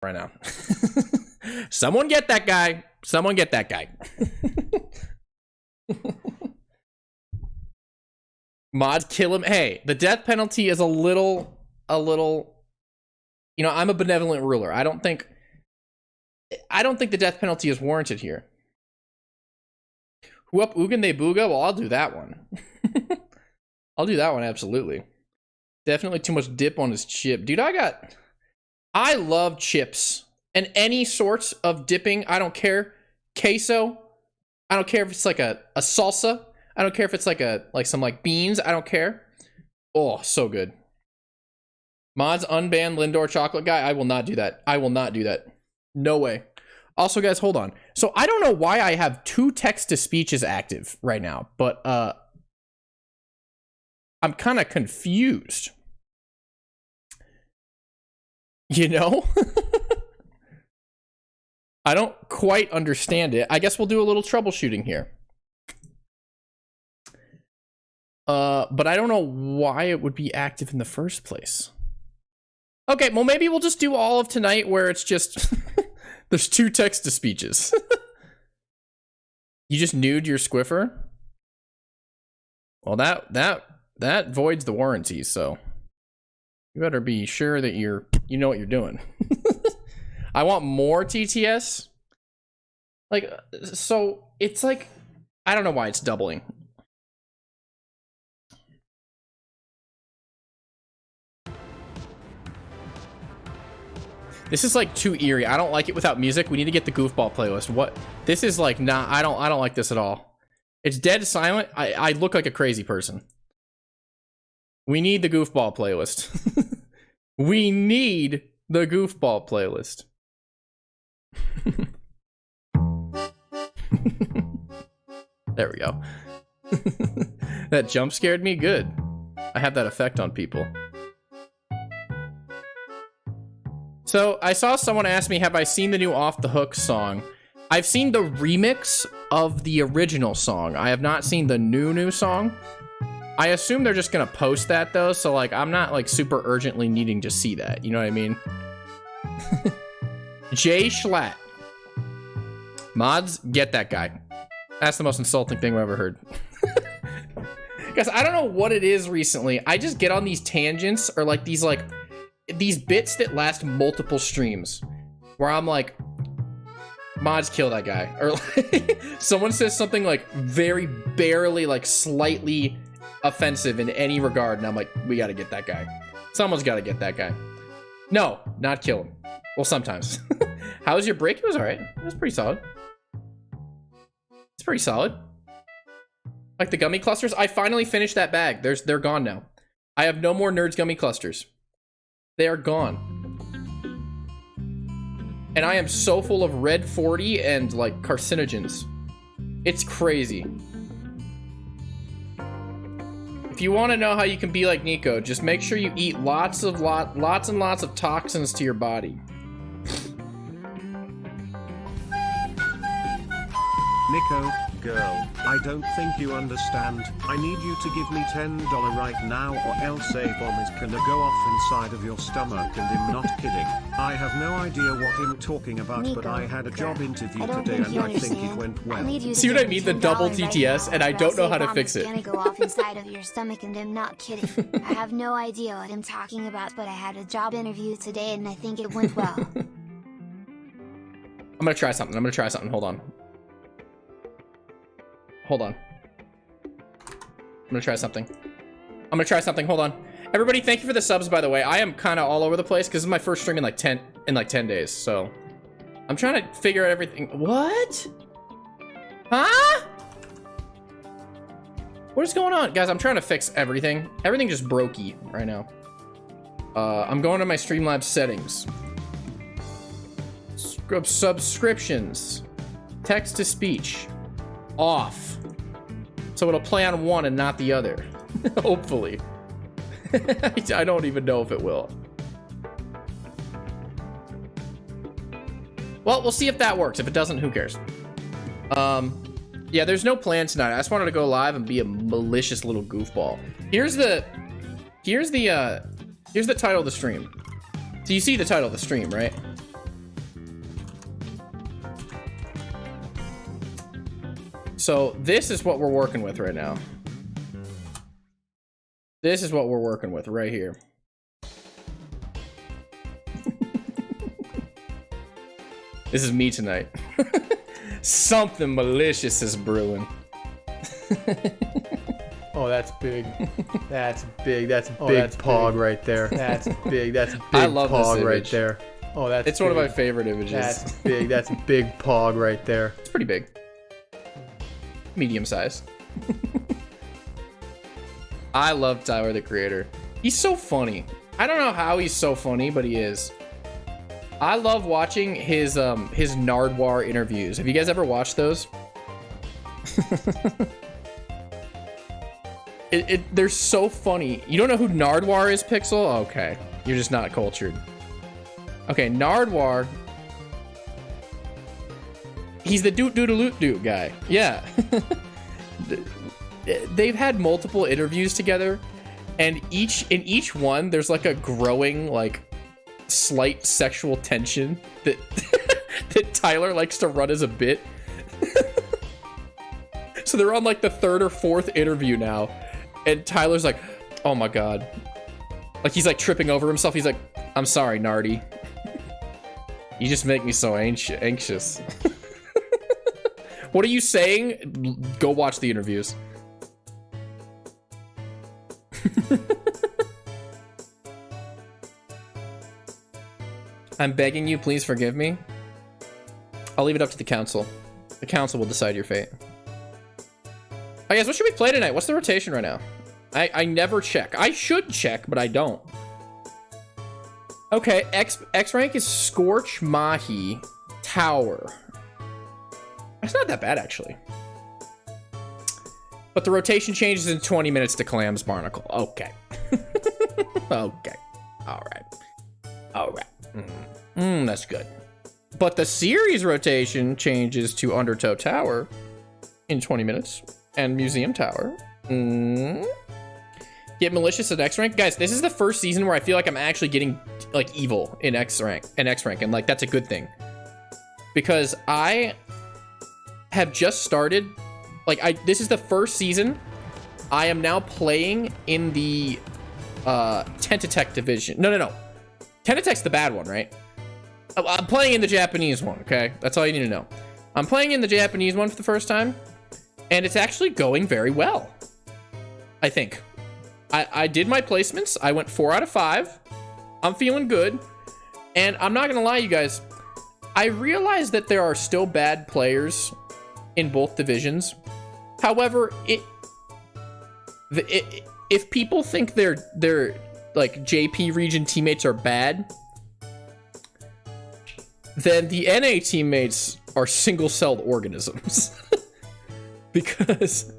right now. Someone get that guy. Someone get that guy. Mods kill him. Hey, the death penalty is a little, you know, I'm a benevolent ruler. I don't think the death penalty is warranted here. Who up Ugin they booga? Well, I'll do that one. I'll do that one, absolutely. Definitely too much dip on his chip. Dude, I love chips. And any sorts of dipping, I don't care. Queso. I don't care if it's like a salsa. I don't care if it's like some beans. I don't care. Oh, so good. Mods unban Lindor chocolate guy. I will not do that. I will not do that. No way. Also, guys, hold on. So I don't know why I have 2 text-to-speeches active right now, but I'm kind of confused. You know? I don't quite understand it. I guess we'll do a little troubleshooting here. But I don't know why it would be active in the first place. Okay, well, maybe we'll just do all of tonight where it's just... There's 2 text-to-speeches. You just nude your Squiffer? Well, that voids the warranty, so... You better be sure that you know what you're doing. I want more TTS. Like, so it's like, I don't know why it's doubling. This is like too eerie. I don't like it without music. We need to get the goofball playlist. What? This is like, nah, I don't like this at all. It's dead silent. I look like a crazy person. We need the goofball playlist. We need the goofball playlist. There we go. That jump scared me. Good. I have that effect on people. So I saw someone ask me, have I seen the new Off the Hook song? I've seen the remix of the original song. I have not seen the new song. I assume they're just gonna post that though, so like I'm not like super urgently needing to see that. You know what I mean? Jay Schlatt. Mods, get that guy. That's the most insulting thing I've ever heard. Guys, I don't know what it is recently. I just get on these tangents or like these bits that last multiple streams where I'm like, mods, kill that guy. Or like someone says something like very barely like slightly offensive in any regard and I'm like, we gotta get that guy. Someone's gotta get that guy. No, not kill him. Well, sometimes. How was your break? It was all right. It was pretty solid. It's pretty solid. Like the gummy clusters. I finally finished that bag. They're gone now. I have no more Nerds gummy clusters. They are gone. And I am so full of red 40 and like carcinogens. It's crazy. If you want to know how you can be like Nico, just make sure you eat lots and lots of toxins to your body. Nico, girl, I don't think you understand. I need you to give me $10 right now or else a bomb is gonna go off inside of your stomach and I'm not kidding. I have no idea what I'm talking about, Nico, but I had a job interview I don't today think you and I think it understand. went I well. need you to See what I give me mean? The $10 double right TTS, now, and I or don't else know a how to bomb fix is it. gonna go off inside of your stomach and I'm not kidding. I have no idea what I'm talking about, but I had a job interview today and I think it went well. I'm gonna try something. Hold on. Hold on. I'm gonna try something. Hold on. Everybody, thank you for the subs, by the way. I am kind of all over the place because this is my first stream in like 10 days. So I'm trying to figure out everything. What? Huh? What is going on? Guys, I'm trying to fix everything. Everything just brokey right now. I'm going to my Streamlabs settings. Subscriptions. Text to speech. Off. So it'll play on one and not the other. Hopefully. I don't even know if it will. Well, we'll see if that works. If it doesn't, who cares? Yeah, there's no plan tonight. I just wanted to go live and be a malicious little goofball. Here's the title of the stream. So you see the title of the stream, right? So this is what we're working with right now. This is what we're working with right here. This is me tonight. Something malicious is brewing. Oh, that's big. That's big. That's a big pog right there. That's big. That's a big I love this pog right image. there. Oh, that's It's one of my favorite images. That's big. That's a big pog right there. It's pretty big. Medium size. I love Tyler, the Creator. He's so funny. I don't know how he's so funny, but he is. I love watching his Nardwar interviews. Have you guys ever watched those? They're so funny. You don't know who Nardwar is, Pixel? Okay. You're just not cultured. Okay, Nardwar. He's the doot-doot-a-loot-doot guy. Yeah. They've had multiple interviews together, and in each one, there's like a growing, like, slight sexual tension that that Tyler likes to run as a bit. So they're on like the third or fourth interview now, and Tyler's like, oh my god. Like he's like tripping over himself. He's like, I'm sorry, Nardy. You just make me so anxious. What are you saying? Go watch the interviews. I'm begging you, please forgive me. I'll leave it up to the council. The council will decide your fate. Oh, guys, what should we play tonight? What's the rotation right now? I never check. I should check, but I don't. Okay, X rank is Scorch, Mahi, Tower. That's not that bad, actually. But the rotation changes in 20 minutes to Clams Barnacle. Okay. Okay. All right. All right. That's good. But the series rotation changes to Undertow Tower in 20 minutes and Museum Tower. Get Malicious at X rank. Guys, this is the first season where I feel like I'm actually getting like evil in X rank, and like that's a good thing. Because I have just started, like this is the first season I am now playing in the Tentatek division. No. Tentatek's the bad one, right? I'm playing in the Japanese one, okay? That's all you need to know. I'm playing in the Japanese one for the first time, and it's actually going very well, I think. I did my placements. I went 4 out of 5. I'm feeling good. And I'm not going to lie, you guys. I realize that there are still bad players in both divisions. However, if people think their like JP region teammates are bad, then the NA teammates are single-celled organisms. Because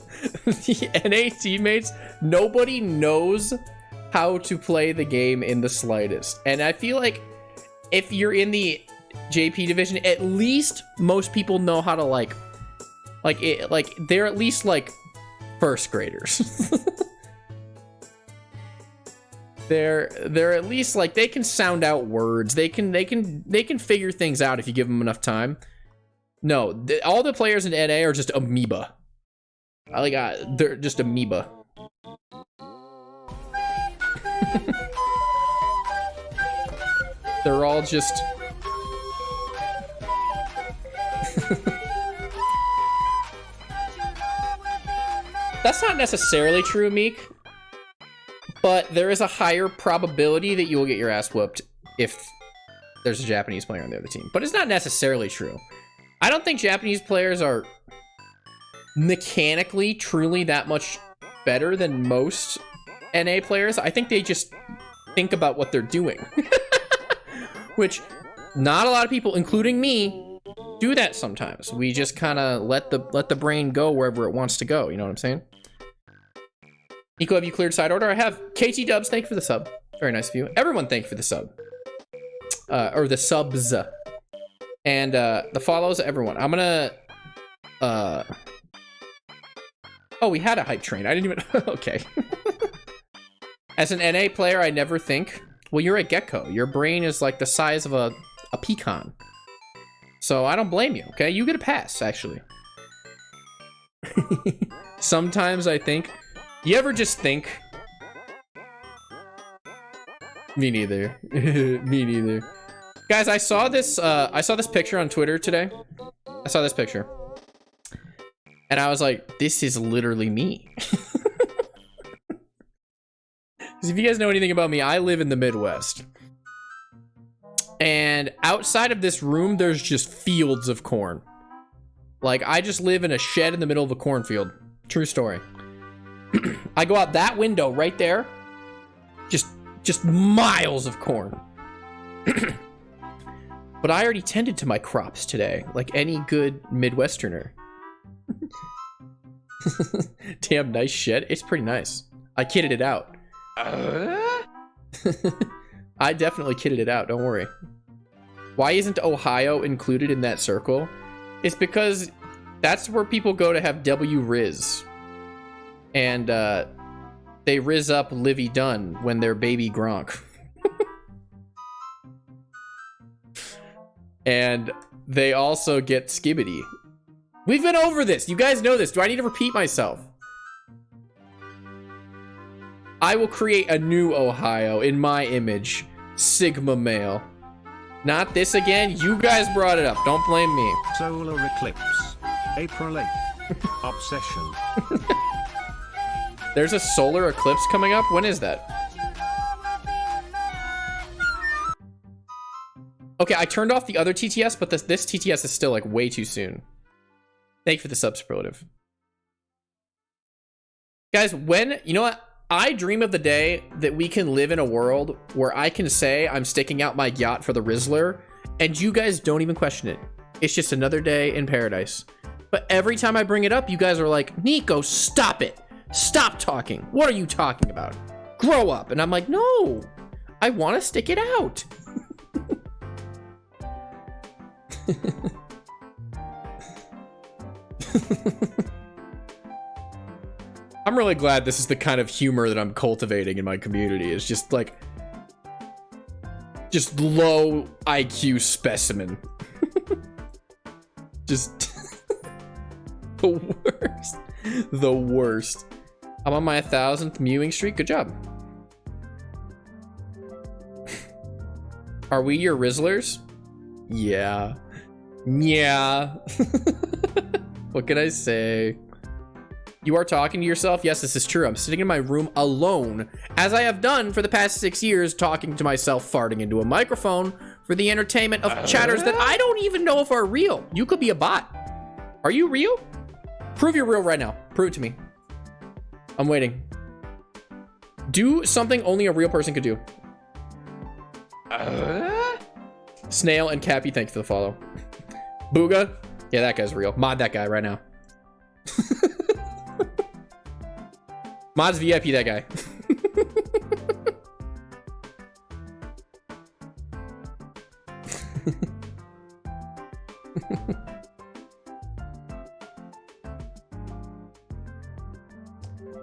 the NA teammates, nobody knows how to play the game in the slightest. And I feel like if you're in the JP division, at least most people know how to like they're at least like first graders. They're at least like they can sound out words. They can figure things out if you give them enough time. No, all the players in NA are just amoeba. They're just amoeba. They're all just That's not necessarily true, Meek. But there is a higher probability that you will get your ass whooped if there's a Japanese player on the other team. But it's not necessarily true. I don't think Japanese players are mechanically truly that much better than most NA players. I think they just think about what they're doing. Which not a lot of people, including me, do that sometimes. We just kind of let the brain go wherever it wants to go. You know what I'm saying? Nico, have you cleared side order? I have. KT Dubs, thank you for the sub. Very nice of you. Everyone, thank you for the sub. Or the subs. And the follows, everyone. I'm gonna... Oh, we had a hype train. I didn't even... Okay. As an NA player, I never think... Well, you're a gecko. Your brain is like the size of a pecan. So I don't blame you, okay? You get a pass, actually. Sometimes I think. You ever just think? Me neither. Me neither. Guys, I saw this picture on Twitter today. I saw this picture. And I was like, this is literally me. Because if you guys know anything about me, I live in the Midwest. And outside of this room, there's just fields of corn. Like, I just live in a shed in the middle of a cornfield. True story. I go out that window right there. Just miles of corn. But I already tended to my crops today, like any good Midwesterner. Damn nice shed. It's pretty nice. I kitted it out. I definitely kitted it out, don't worry. Why isn't Ohio included in that circle? It's because that's where people go to have W-Riz. And they riz up Livy Dunn when they're baby Gronk. And they also get Skibbity. We've been over this. You guys know this. Do I need to repeat myself? I will create a new Ohio in my image. Sigma male. Not this again. You guys brought it up. Don't blame me. Solar eclipse. April 8th. Obsession. There's a solar eclipse coming up? When is that? Okay, I turned off the other TTS, but this TTS is still like way too soon. Thank you for the sub superlative. Guys, you know what? I dream of the day that we can live in a world where I can say I'm sticking out my yacht for the Rizzler, and you guys don't even question it. It's just another day in paradise. But every time I bring it up, you guys are like, Nico, stop it. Stop talking. What are you talking about? Grow up. And I'm like, no, I want to stick it out. I'm really glad this is the kind of humor that I'm cultivating in my community. It's just like, just low IQ specimen. Just the worst. The worst. I'm on my 1000th mewing streak. Good job. Are we your Rizzlers? Yeah. Yeah. What can I say? You are talking to yourself? Yes, this is true. I'm sitting in my room alone, as I have done for the past 6 years, talking to myself, farting into a microphone for the entertainment of chatters that I don't even know if are real. You could be a bot. Are you real? Prove you're real right now. Prove it to me. I'm waiting. Do something only a real person could do. Snail and Cappy, thank you for the follow. Booga? Yeah, that guy's real. Mod that guy right now. Mod's VIP that guy.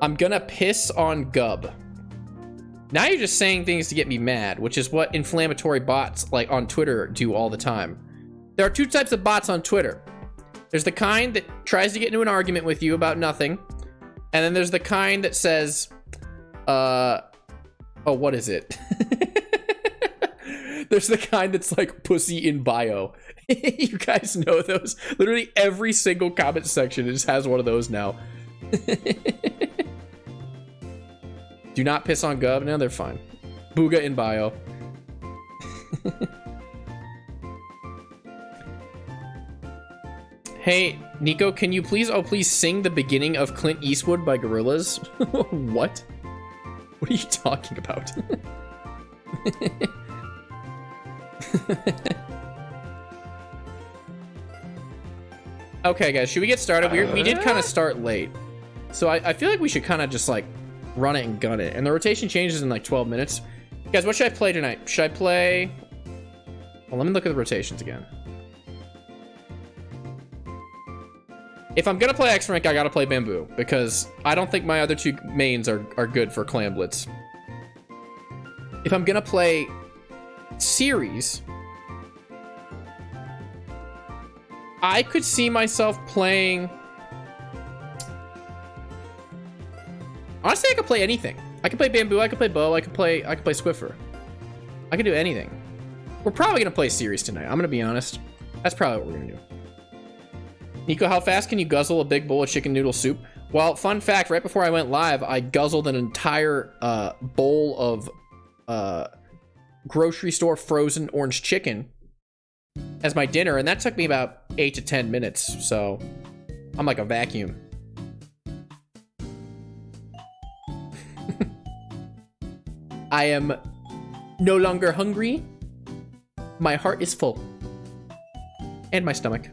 I'm gonna piss on Gub. Now you're just saying things to get me mad, which is what inflammatory bots like on Twitter do all the time. There are two types of bots on Twitter. There's the kind that tries to get into an argument with you about nothing. And then there's the kind that says, oh, what is it? There's the kind that's like pussy in bio. You guys know those. Literally every single comment section just has one of those now. Do not piss on Gub. No, they're fine. Booga in bio. Hey, Nico, can you please, please sing the beginning of Clint Eastwood by Gorillaz? What? What are you talking about? Okay, guys, should we get started? We did kind of start late. So I feel like we should kind of just like run it and gun it. And the rotation changes in like 12 minutes. Guys, what should I play tonight? Should I play... Well, let me look at the rotations again. If I'm gonna play X-Rank, I gotta play Bamboo, because I don't think my other two mains are good for Clan Blitz. If I'm gonna play Series, I could see myself playing Honestly, I could play anything. I could play bamboo, I could play bow, I could play Swiffer. I could do anything. We're probably gonna play series tonight. I'm gonna be honest. That's probably what we're gonna do. Nico, how fast can you guzzle a big bowl of chicken noodle soup? Well, fun fact, right before I went live, I guzzled an entire bowl of grocery store frozen orange chicken as my dinner, and that took me about 8 to 10 minutes, so I'm like a vacuum. I am no longer hungry. My heart is full. And my stomach.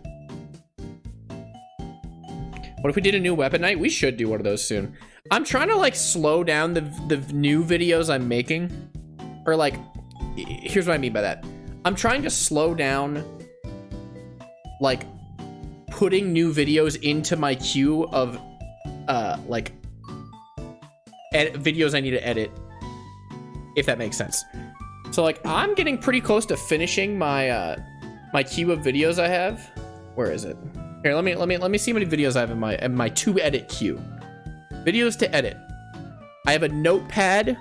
What if we did a new weapon night? We should do one of those soon. I'm trying to like slow down the new videos I'm making. Or like, here's what I mean by that. I'm trying to slow down like putting new videos into my queue of like videos I need to edit, if that makes sense. So like I'm getting pretty close to finishing my my queue of videos I have. Where is it? Here, let me see how many videos I have in my to edit queue. Videos to edit. I have a notepad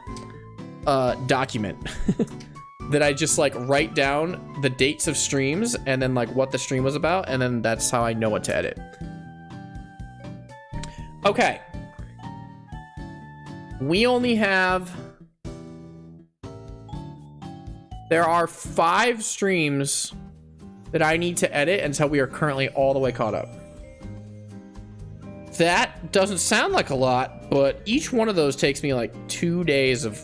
document that I just like write down the dates of streams and then like what the stream was about, and then that's how I know what to edit. Okay. We only have... There are 5 streams that I need to edit until we are currently all the way caught up. That doesn't sound like a lot, but each one of those takes me like 2 days of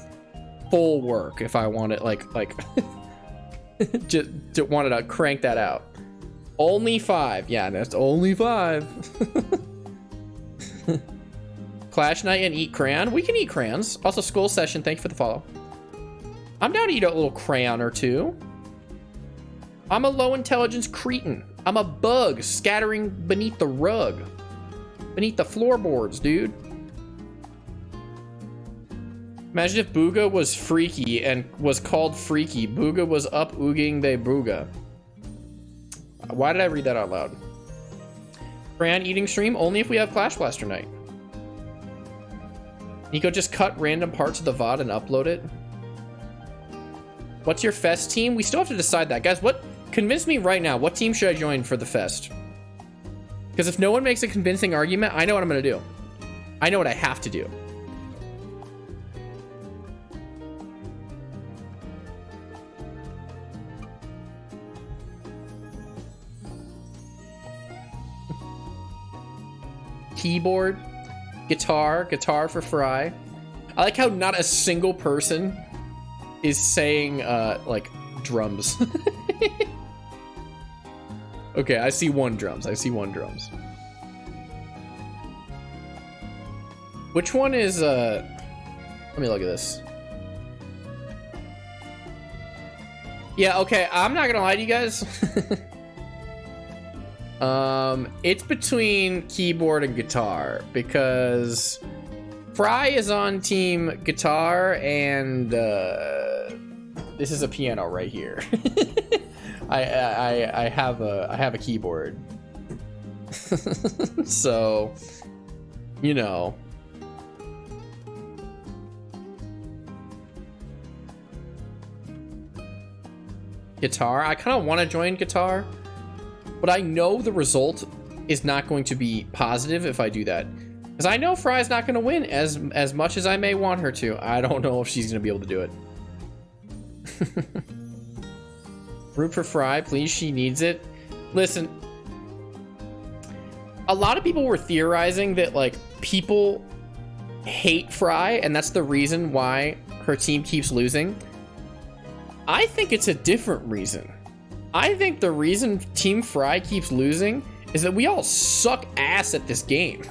full work if I want it, like just wanted to crank that out. Only 5. Yeah, that's only 5. Clash night and eat crayon. We can eat crayons. Also, school session. Thank you for the follow. I'm down to eat a little crayon or two. I'm a low intelligence cretin. I'm a bug scattering beneath the rug. Beneath the floorboards, dude. Imagine if Booga was freaky and was called Freaky. Booga was up ooging de Booga. Why did I read that out loud? Crayon eating stream only if we have Clash Blaster night. Nico, just cut random parts of the VOD and upload it. What's your fest team? We still have to decide that. Guys, convince me right now. What team should I join for the fest? Because if no one makes a convincing argument, I know what I'm going to do. I know what I have to do. Keyboard, guitar for Fry. I like how not a single person is saying like drums. Okay, I see one drums. Which one is let me look at this. Yeah, okay, I'm not gonna lie to you guys. It's between keyboard and guitar because Fry is on team guitar and this is a piano right here. I have a keyboard. So, you know. Guitar. I kind of want to join guitar, but I know the result is not going to be positive if I do that. Because I know Fry's not going to win as much as I may want her to. I don't know if she's going to be able to do it. Root for Fry, please. She needs it. Listen, a lot of people were theorizing that like people hate Fry and that's the reason why her team keeps losing. I think it's a different reason. I think the reason Team Fry keeps losing is that we all suck ass at this game.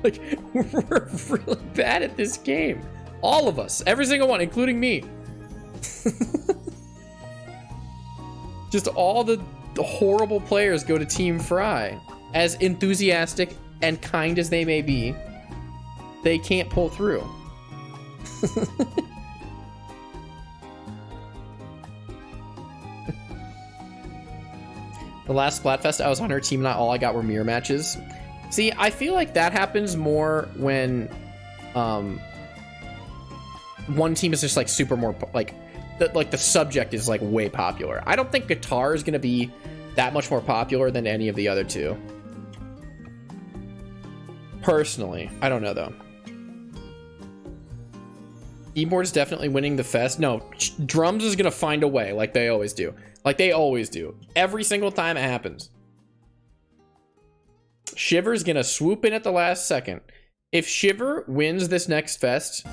Like, we're really bad at this game. All of us. Every single one, including me. Just all the horrible players go to Team Fry. As enthusiastic and kind as they may be, they can't pull through. The last Splatfest, I was on her team, not all I got were mirror matches. See, I feel like that happens more when one team is just like super more like the subject is like way popular. I don't think guitar is gonna be that much more popular than any of the other two. Personally, I don't know though. Keyboard's definitely winning the fest. No, drums is gonna find a way, like they always do. Like they always do. Every single time it happens. Shiver's gonna swoop in at the last second. If Shiver wins this next fest,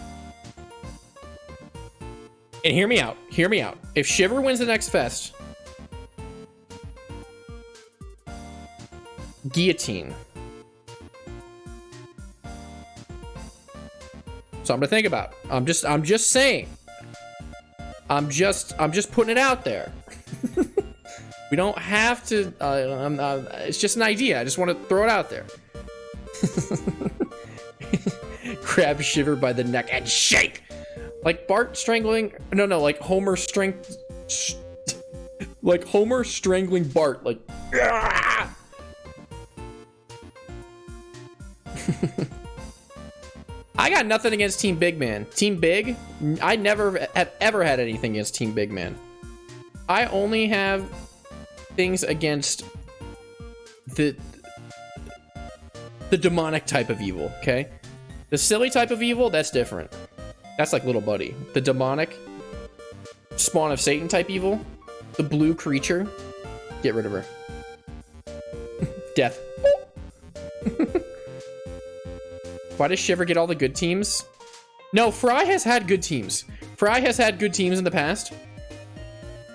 and hear me out. If Shiver wins the next fest, guillotine. Something to think about. I'm just saying. I'm just putting it out there. We don't have to. It's just an idea. I just want to throw it out there. Grab Shiver by the neck and shake, like Bart strangling. No, like Homer like Homer strangling Bart. Like. I got nothing against Team Big Man. Team Big, I never have ever had anything against Team Big Man. I only have things against the demonic type of evil, okay? The silly type of evil, that's different. That's like Little Buddy. The demonic, spawn of Satan type evil, the blue creature, get rid of her. Death. Why does Shiver get all the good teams? No, Fry has had good teams. Fry has had good teams in the past.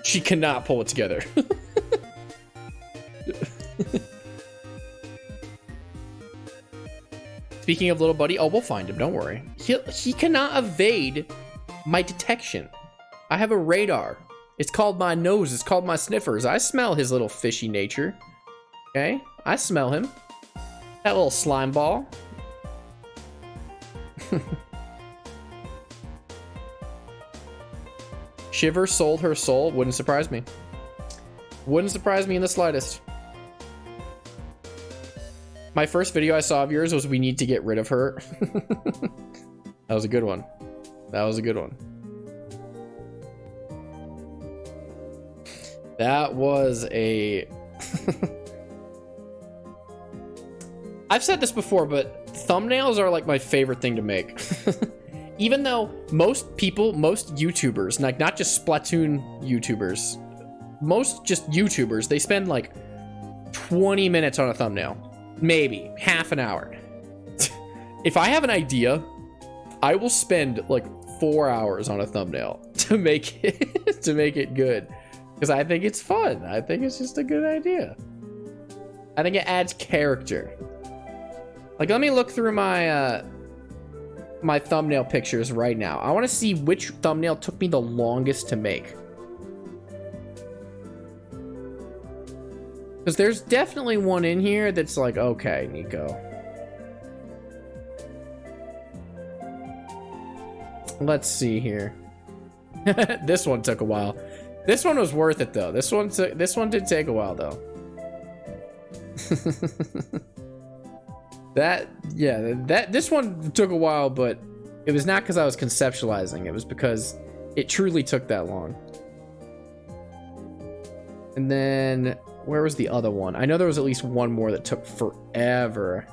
She cannot pull it together. Speaking of Little Buddy, oh, we'll find him, don't worry. He cannot evade my detection. I have a radar. It's called my nose. It's called my sniffers. I smell his little fishy nature. Okay? I smell him. That little slime ball. Shiver sold her soul. Wouldn't surprise me. Wouldn't surprise me in the slightest. My first video I saw of yours was we need to get rid of her. That was a good one. That was a good one. That was a... I've said this before, but thumbnails are like my favorite thing to make. Even though most people, most YouTubers, like not just Splatoon YouTubers, most just YouTubers, they spend like 20 minutes on a thumbnail. Maybe half an hour. If I have an idea, I will spend like 4 hours on a thumbnail to make it good. Because I think it's fun. I think it's just a good idea. I think it adds character. Like, let me look through my my thumbnail pictures right now. I want to see which thumbnail took me the longest to make. Because there's definitely one in here that's like, okay, Nico. Let's see here. This one took a while. This one was worth it though. This one did take a while though. This one took a while, but it was not because I was conceptualizing. It was because it truly took that long. And then where was the other one? I know there was at least one more that took forever.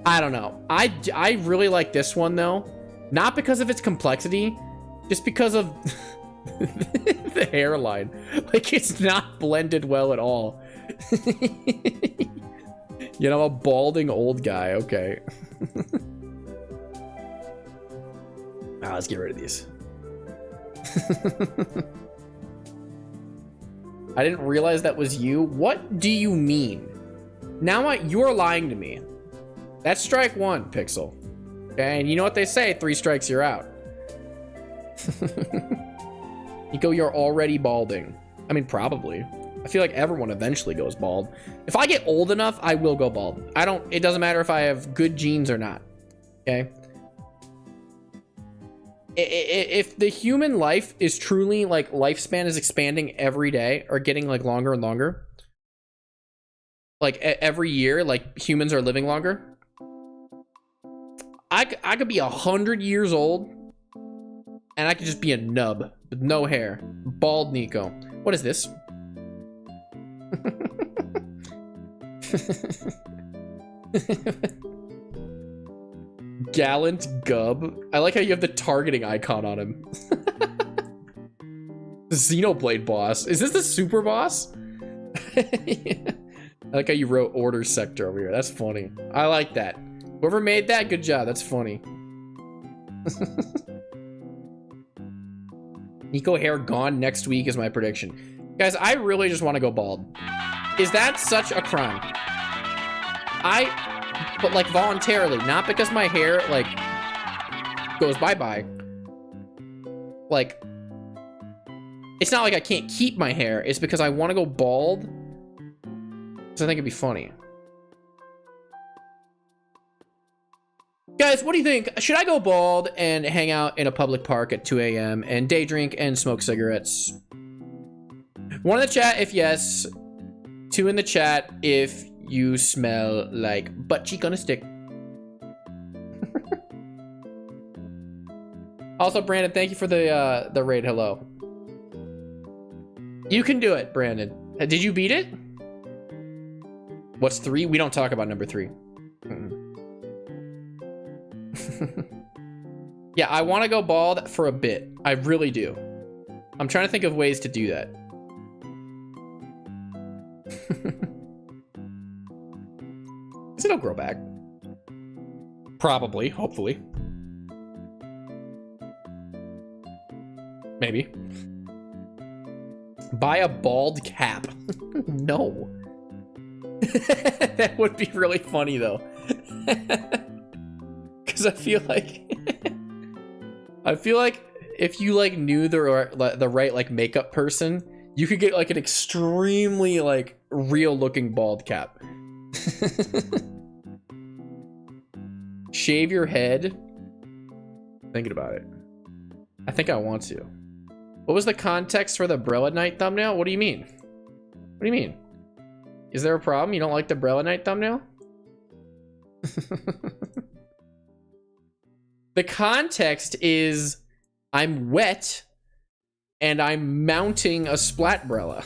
I don't know. I really like this one though. Not because of its complexity, just because of the hairline. Like, it's not blended well at all. You know, a balding old guy. Okay. Let's get rid of these. I didn't realize that was you. What do you mean? Now you're lying to me. That's strike one, Pixel. Okay, and you know what they say, 3 strikes, you're out. Nico, you're already balding. I mean, probably. I feel like everyone eventually goes bald. If I get old enough, I will go bald. It doesn't matter if I have good genes or not. Okay? If the human life is truly like lifespan is expanding every day or getting like longer and longer, like every year, like humans are living longer, I could be 100 years old and I could just be a nub with no hair. Bald Nico. What is this? Gallant Gub. I like how you have the targeting icon on him. Xenoblade boss. Is this the super boss? Yeah. I like how you wrote order sector over here. That's funny. I like that. Whoever made that, good job. That's funny. Nico hair gone next week is my prediction. Guys, I really just want to go bald. Is that such a crime? But like voluntarily, not because my hair like goes bye-bye. Like, it's not like I can't keep my hair. It's because I want to go bald. Because I think it'd be funny. Guys, what do you think? Should I go bald and hang out in a public park at 2 a.m. and day drink and smoke cigarettes? 1 in the chat if yes. 2 in the chat if you smell like butt cheek on a stick. Also, Brandon, thank you for the raid. Hello. You can do it, Brandon. Did you beat it? What's 3? We don't talk about number 3. Yeah, I want to go bald for a bit. I really do. I'm trying to think of ways to do that. It'll grow back. Probably, hopefully. Maybe. Buy a bald cap. No. That would be really funny though. Because I feel like if you like knew the right like makeup person, you could get like an extremely like real looking bald cap. Shave your head. Thinking about it. I think I want to. What was the context for the Brella Night thumbnail? What do you mean? What do you mean? Is there a problem? You don't like the Brella Night thumbnail? The context is I'm wet and I'm mounting a Splatbrella.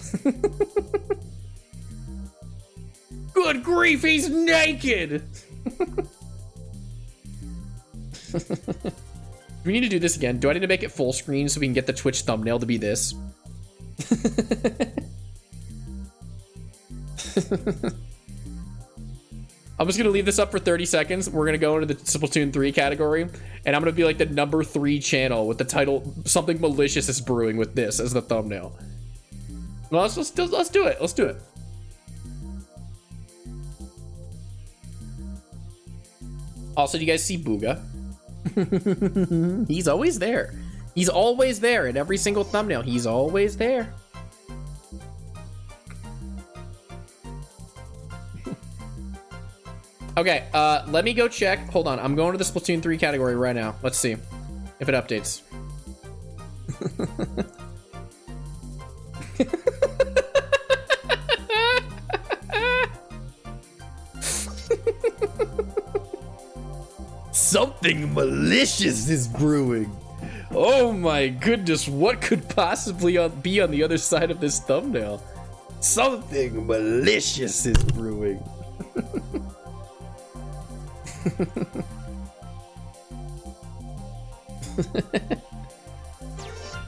Good grief, he's naked! Do we need to do this again? Do I need to make it full screen so we can get the Twitch thumbnail to be this? I'm just gonna leave this up for 30 seconds. We're gonna go into the Splatoon 3 category, and I'm gonna be like the number 3 channel with the title "Something Malicious is Brewing" with this as the thumbnail. No, let's do it. Let's do it. Also, do you guys see Booga? He's always there. He's always there in every single thumbnail. He's always there. Okay, let me go check. Hold on, I'm going to the Splatoon 3 category right now. Let's see if it updates. Something malicious is brewing. Oh my goodness, what could possibly be on the other side of this thumbnail? Something malicious is brewing.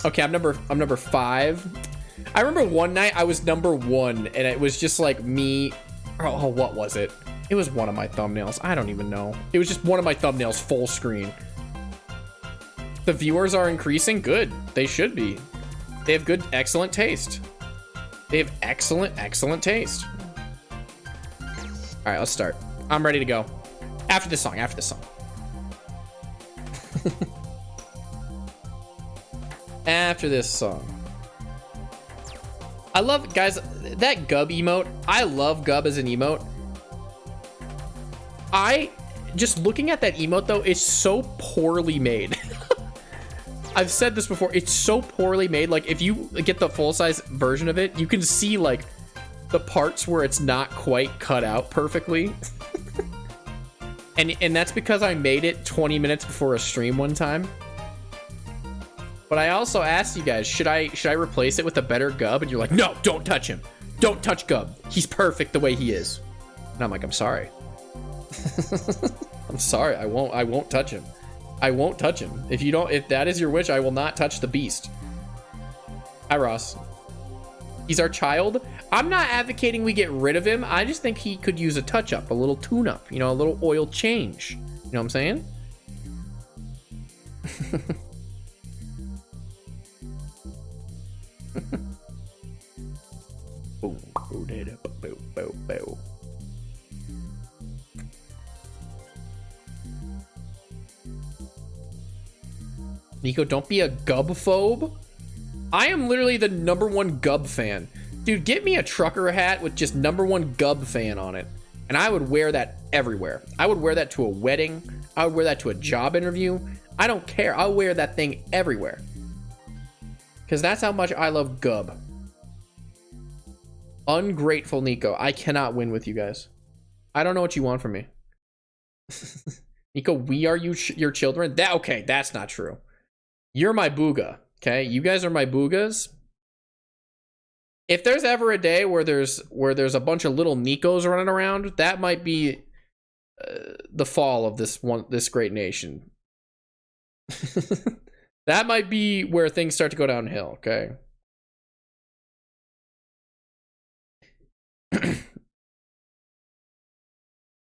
Okay, I'm number 5. I remember one night I was number 1 and it was just like me. Oh, what was it? It was one of my thumbnails. I don't even know. It was just one of my thumbnails full screen. The viewers are increasing. Good. They should be. They have good, excellent taste. They have excellent taste. All right, let's start. I'm ready to go. After this song, after this song. After this song. I love, guys, that Gub emote. I love Gub as an emote. Just looking at that emote though, it's so poorly made. I've said this before. It's so poorly made. Like, if you get the full-size version of it, you can see, like, the parts where it's not quite cut out perfectly. and that's because I made it 20 minutes before a stream one time. But I also asked you guys, should I replace it with a better Gub? And you're like, no, don't touch him. Don't touch Gub. He's perfect the way he is. And I'm like, I'm sorry. I'm sorry. I won't touch him. I won't touch him. If that is your wish, I will not touch the beast. Hi, Ross. He's our child. I'm not advocating we get rid of him. I just think he could use a touch-up, a little tune-up, you know, a little oil change. You know what I'm saying? Nico, don't be a Gub-phobe. I am literally the #1 Gub fan. Dude, get me a trucker hat with just #1 Gub fan on it. And I would wear that everywhere. I would wear that to a wedding. I would wear that to a job interview. I don't care. I'll wear that thing everywhere. Because that's how much I love Gub. Ungrateful Nico. I cannot win with you guys. I don't know what you want from me. Nico, we are your children? Okay, that's not true. You're my booga, okay? You guys are my boogas. If there's ever a day where there's a bunch of little Nikos running around, that might be the fall of this great nation. That might be where things start to go downhill, okay?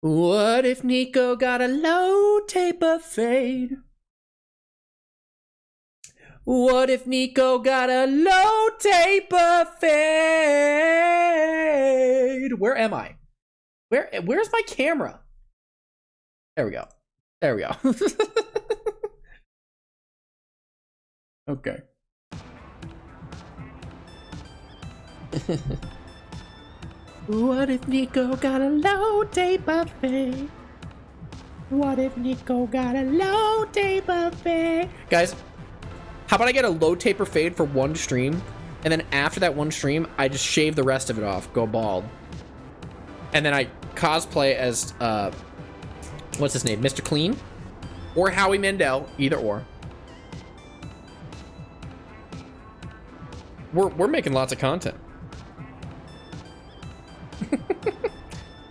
What if Nico got a low taper fade? What if Nico got a low taper fade? Where am I? Where's my camera? There we go. There we go. Okay. What if Nico got a low taper fade? What if Nico got a low taper fade? Guys, how about I get a low taper fade for one stream, and then after that one stream, I just shave the rest of it off, go bald. And then I cosplay as, what's his name? Mr. Clean? Or Howie Mandel, either or. We're making lots of content.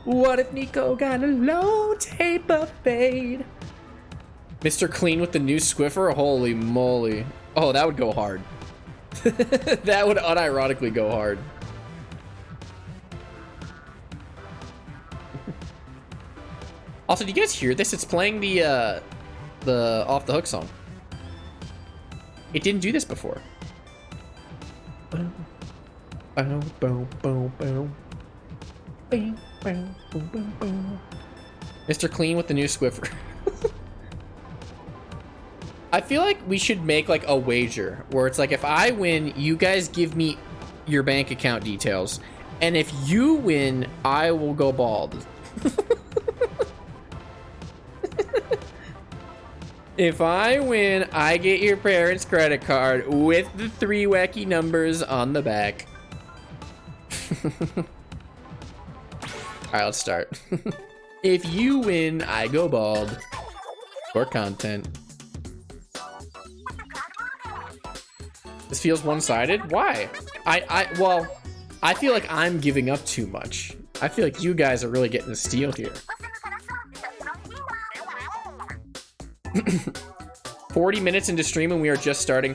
What if Nico got a low taper fade? Mr. Clean with the new Swiffer? Holy moly. Oh, that would go hard. That would unironically go hard. Also, do you guys hear this? It's playing the Off the Hook song. It didn't do this before. Boom, boom, boom, boom, boom. Boom, boom, boom, boom, boom. Mr. Clean with the new Swiffer. I feel like we should make like a wager where it's like, if I win, you guys give me your bank account details, and if you win, I will go bald. If I win, I get your parents' credit card with the 3 wacky numbers on the back. Alright, let's start. If you win, I go bald. For content. This feels one-sided? Why? Well, I feel like I'm giving up too much. I feel like you guys are really getting the steal here. 40 minutes into stream and we are just starting.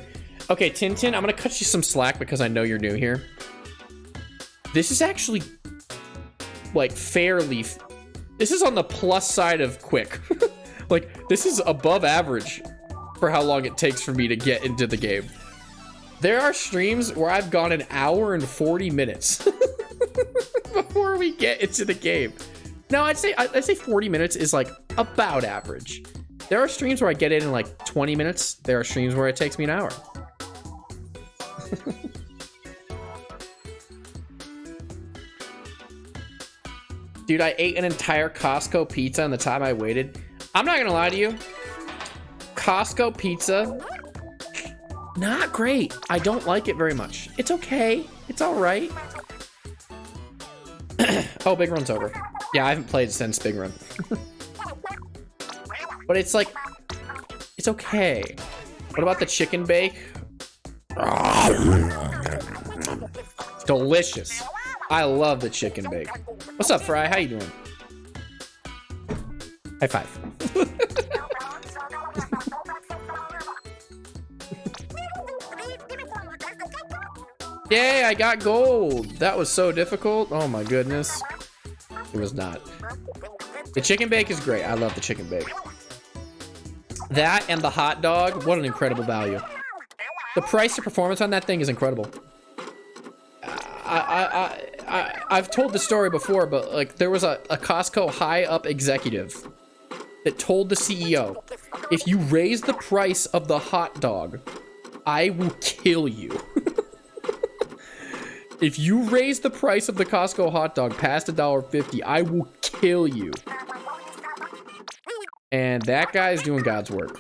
Okay, Tintin, I'm gonna cut you some slack because I know you're new here. This is actually like fairly, this is on the plus side of quick. Like, this is above average for how long it takes for me to get into the game. There are streams where I've gone an hour and 40 minutes before we get into the game. No, I'd say 40 minutes is like about average. There are streams where I get in like 20 minutes. There are streams where it takes me an hour. Dude, I ate an entire Costco pizza in the time I waited. I'm not gonna lie to you. Costco pizza Not great. I don't like it very much. It's okay. It's all right. Oh, Big Run's over. Yeah, I haven't played since Big Run. But it's like, it's okay. What about the chicken bake? Delicious. I love the chicken bake. What's up, Fry? How you doing? High five. Yay, I got gold. That was so difficult. Oh my goodness. It was not. The chicken bake is great. I love the chicken bake. That and the hot dog, what an incredible value. The price to performance on that thing is incredible. I've told the story before, but like there was a Costco high up executive that told the CEO, if you raise the price of the hot dog, I will kill you. If you raise the price of the Costco hot dog past $1.50, I will kill you. And that guy's doing God's work.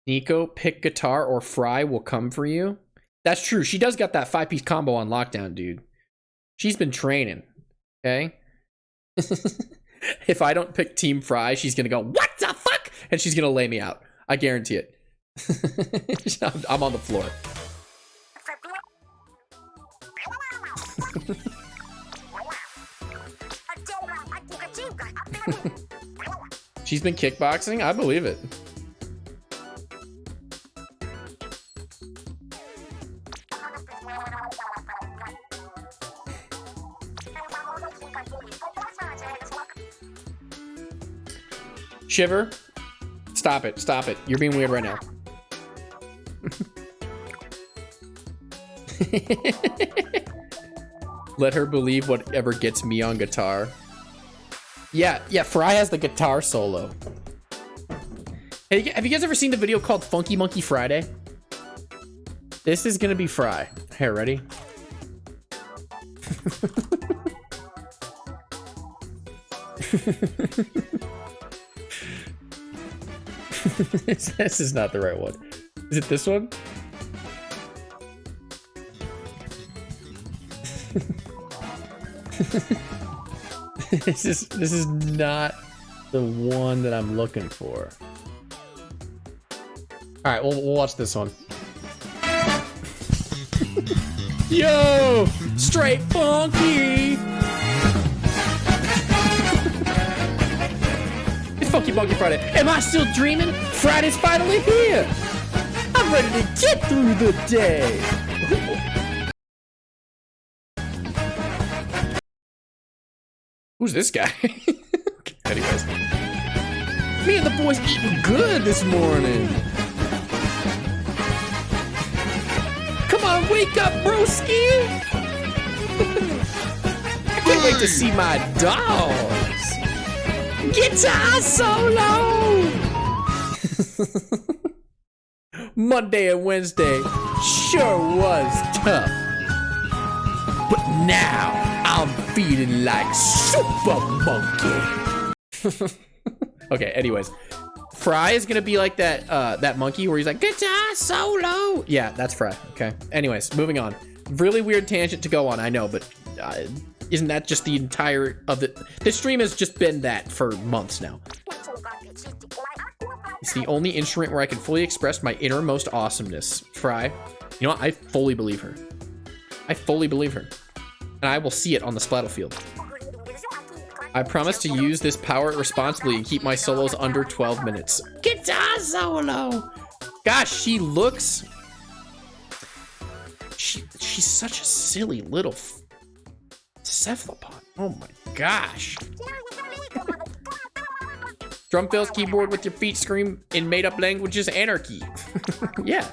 Nico, pick guitar or Fry will come for you. That's true. She does got that 5-piece combo on lockdown, dude. She's been training. Okay? If I don't pick Team Fry, she's gonna go, what the fuck? And she's gonna lay me out. I guarantee it. I'm on the floor. She's been kickboxing? I believe it. Shiver. Stop it. Stop it. You're being weird right now. Let her believe whatever gets me on guitar. Yeah, Fry has the guitar solo. Hey, have you guys ever seen the video called Funky Monkey Friday? This is gonna be Fry. Here, ready? This is not the right one. Is it this one? This is not the one that I'm looking for. All right, we'll watch this one. Yo, straight funky. It's Funky Monkey Friday. Am I still dreaming? Friday's finally here. I'm ready to get through the day. Who's this guy? Anyways. Me and the boys eating good this morning. Come on, wake up, broski. I can't wait to see my dogs. Guitar solo. Monday and Wednesday sure was tough. But now I'm feeling like Super Monkey. Okay, anyways. Fry is gonna be like that that monkey where he's like, guitar solo. Yeah, that's Fry. Okay. Anyways, moving on. Really weird tangent to go on, I know, but isn't that just the entire of the stream has just been that for months now. It's the only instrument where I can fully express my innermost awesomeness. Fry. You know what? I fully believe her. I fully believe her. And I will see it on the Splatterfield. I promise to use this power responsibly and keep my solos under 12 minutes. Guitar solo! Gosh, she looks... She's such a silly little cephalopod. Oh my gosh. Drum fills keyboard with your feet scream in made-up languages anarchy. Yeah.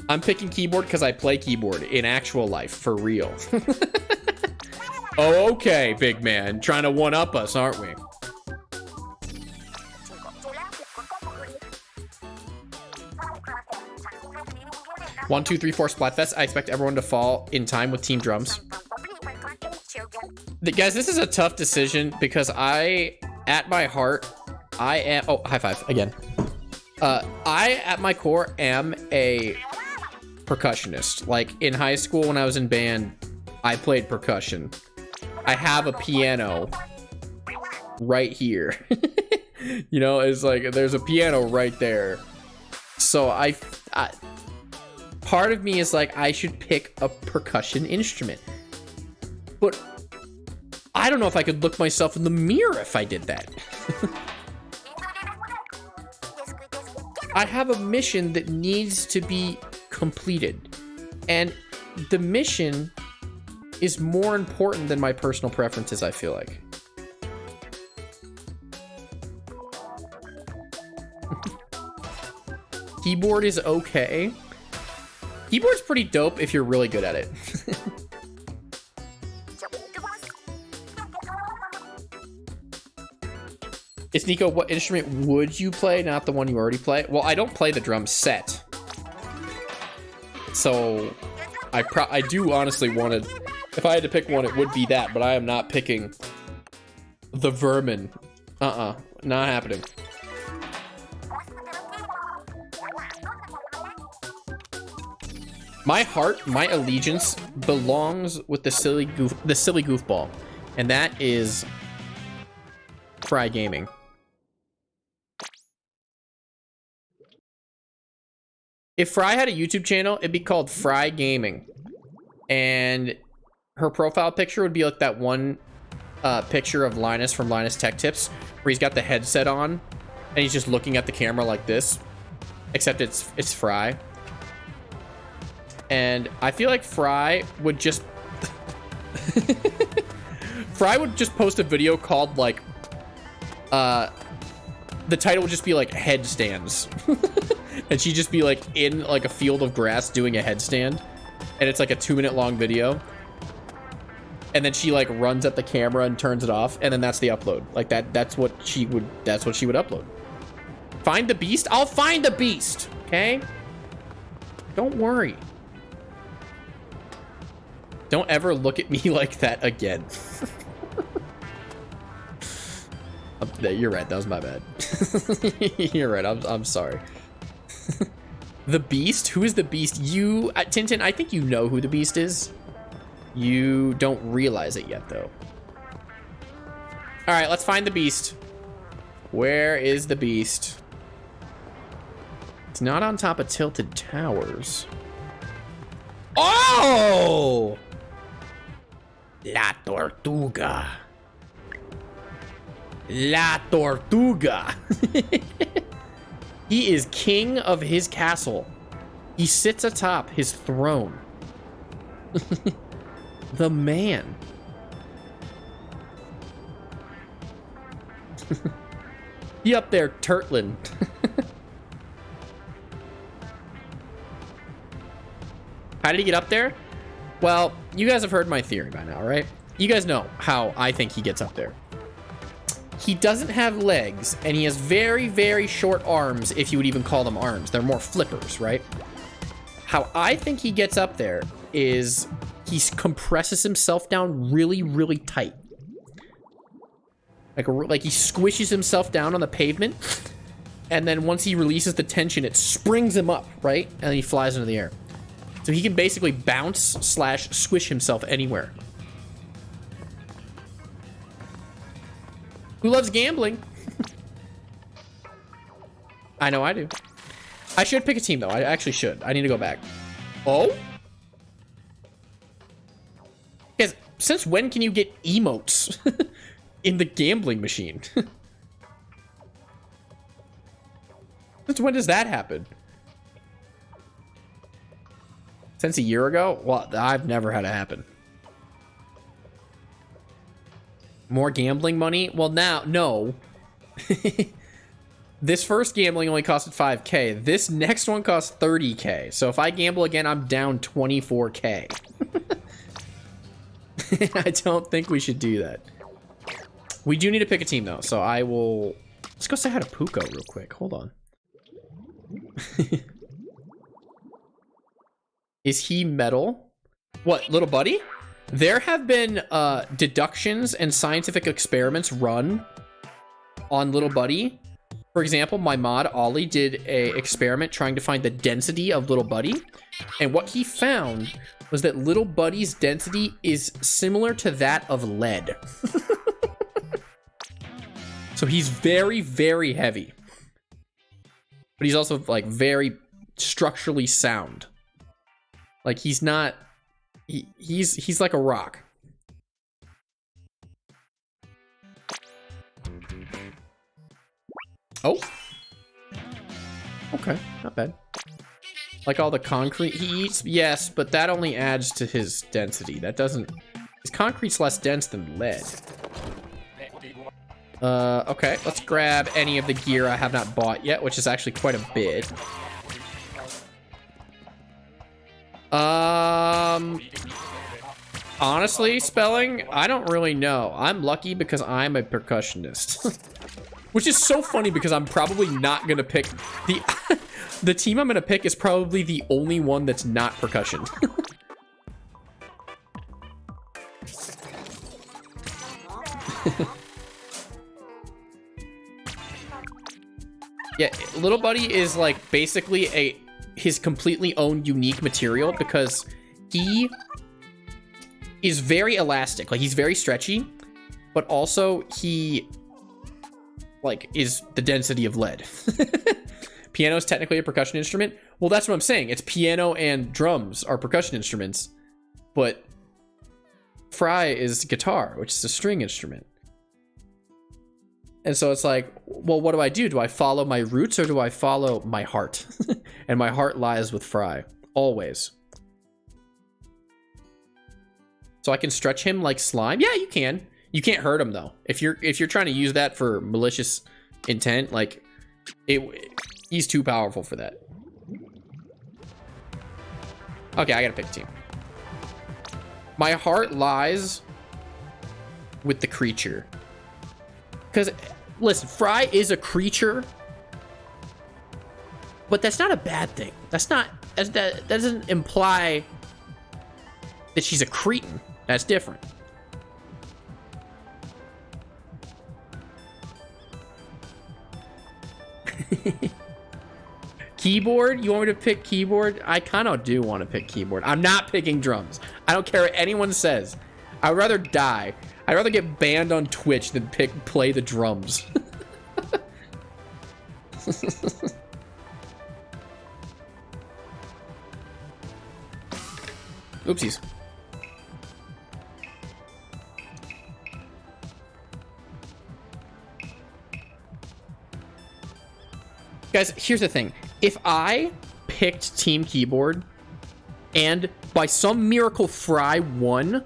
I'm picking keyboard because I play keyboard in actual life, for real. Oh, okay, big man. Trying to one-up us, aren't we? One, two, three, four, Splatfest. I expect everyone to fall in time with team drums. Guys, this is a tough decision because at my heart, I am... Oh, high five again. I, at my core, am a percussionist. Like, in high school when I was in band, I played percussion. I have a piano right here. You know, it's like, there's a piano right there. So I part of me is like, I should pick a percussion instrument. But I don't know if I could look myself in the mirror if I did that. I have a mission that needs to be completed. And the mission is more important than my personal preferences, I feel like. Keyboard is okay. Keyboard's pretty dope if you're really good at it. It's Nico, what instrument would you play? Not the one you already play? Well, I don't play the drum set. So I do honestly want to, if I had to pick one, it would be that, but I am not picking the Vermin. Not happening. My heart, my allegiance belongs with the silly goofball, and that is Fry Gaming. If Fry had a YouTube channel, it'd be called Fry Gaming, and her profile picture would be like that one picture of Linus from Linus Tech Tips, where he's got the headset on and he's just looking at the camera like this, except it's Fry. And I feel like Fry would just Fry would just post a video called like the title would just be like headstands. And she'd just be like in like a field of grass doing a headstand, and it's like a 2-minute long video, and then she like runs at the camera and turns it off, and then that's the upload. Like that's what she would upload. Find the beast? I'll find the beast, okay? Don't worry. Don't ever look at me like that again. You're right, that was my bad. You're right, I'm sorry. The Beast? Who is the Beast? You, Tintin, I think you know who the Beast is. You don't realize it yet, though. All right, let's find the Beast. Where is the Beast? It's not on top of Tilted Towers. Oh! La Tortuga. La Tortuga. He is king of his castle. He sits atop his throne. The man. He up there turtling. How did he get up there? Well, you guys have heard my theory by now, right? You guys know how I think he gets up there. He doesn't have legs, and he has very, very short arms, if you would even call them arms. They're more flippers, right? How I think he gets up there is he compresses himself down really, really tight. Like he squishes himself down on the pavement, and then once he releases the tension, it springs him up, right? And he flies into the air. So he can basically bounce / squish himself anywhere. Who loves gambling? I know I do. I should pick a team, though. I actually should. I need to go back. Oh? Guys, since when can you get emotes in the gambling machine? Since when does that happen? Since a year ago? Well, I've never had it happen. More gambling money? Well, now, no. This first gambling only costed 5K. This next one costs 30K. So if I gamble again, I'm down 24K. I don't think we should do that. We do need to pick a team, though. So I will... Let's go say hi to Puko real quick. Hold on. Is he metal? What, little buddy? There have been deductions and scientific experiments run on Little Buddy. For example, my mod Ollie did a experiment trying to find the density of Little Buddy, and what he found was that Little Buddy's density is similar to that of lead. So he's very, very heavy, but he's also like very structurally sound. Like he's not. He's like a rock. Oh. Okay, not bad. Like all the concrete he eats? Yes, but that only adds to his density. That doesn't... His concrete's less dense than lead. Okay, let's grab any of the gear I have not bought yet, which is actually quite a bit. Honestly, spelling, I don't really know. I'm lucky because I'm a percussionist. Which is so funny because I'm probably not gonna pick the... The team I'm gonna pick is probably the only one that's not percussion. Yeah, Little Buddy is like basically his completely own unique material because he is very elastic. Like he's very stretchy, but also he like is the density of lead. Piano is technically a percussion instrument. Well, that's what I'm saying. It's piano and drums are percussion instruments, but Fry is guitar, which is a string instrument. And so it's like, well, what do? Do I follow my roots or do I follow my heart? And my heart lies with Fry, always. So I can stretch him like slime? Yeah, you can. You can't hurt him though. If you're trying to use that for malicious intent, like he's too powerful for that. Okay, I gotta pick a team. My heart lies with the creature. Because, listen, Fry is a creature, but that's not a bad thing. That doesn't imply that she's a cretin. That's different. Keyboard? You want me to pick keyboard? I kind of do want to pick keyboard. I'm not picking drums. I don't care what anyone says. I'd rather die. I'd rather get banned on Twitch than play the drums. Oopsies. Guys, here's the thing. If I picked Team Keyboard and by some miracle Fry won,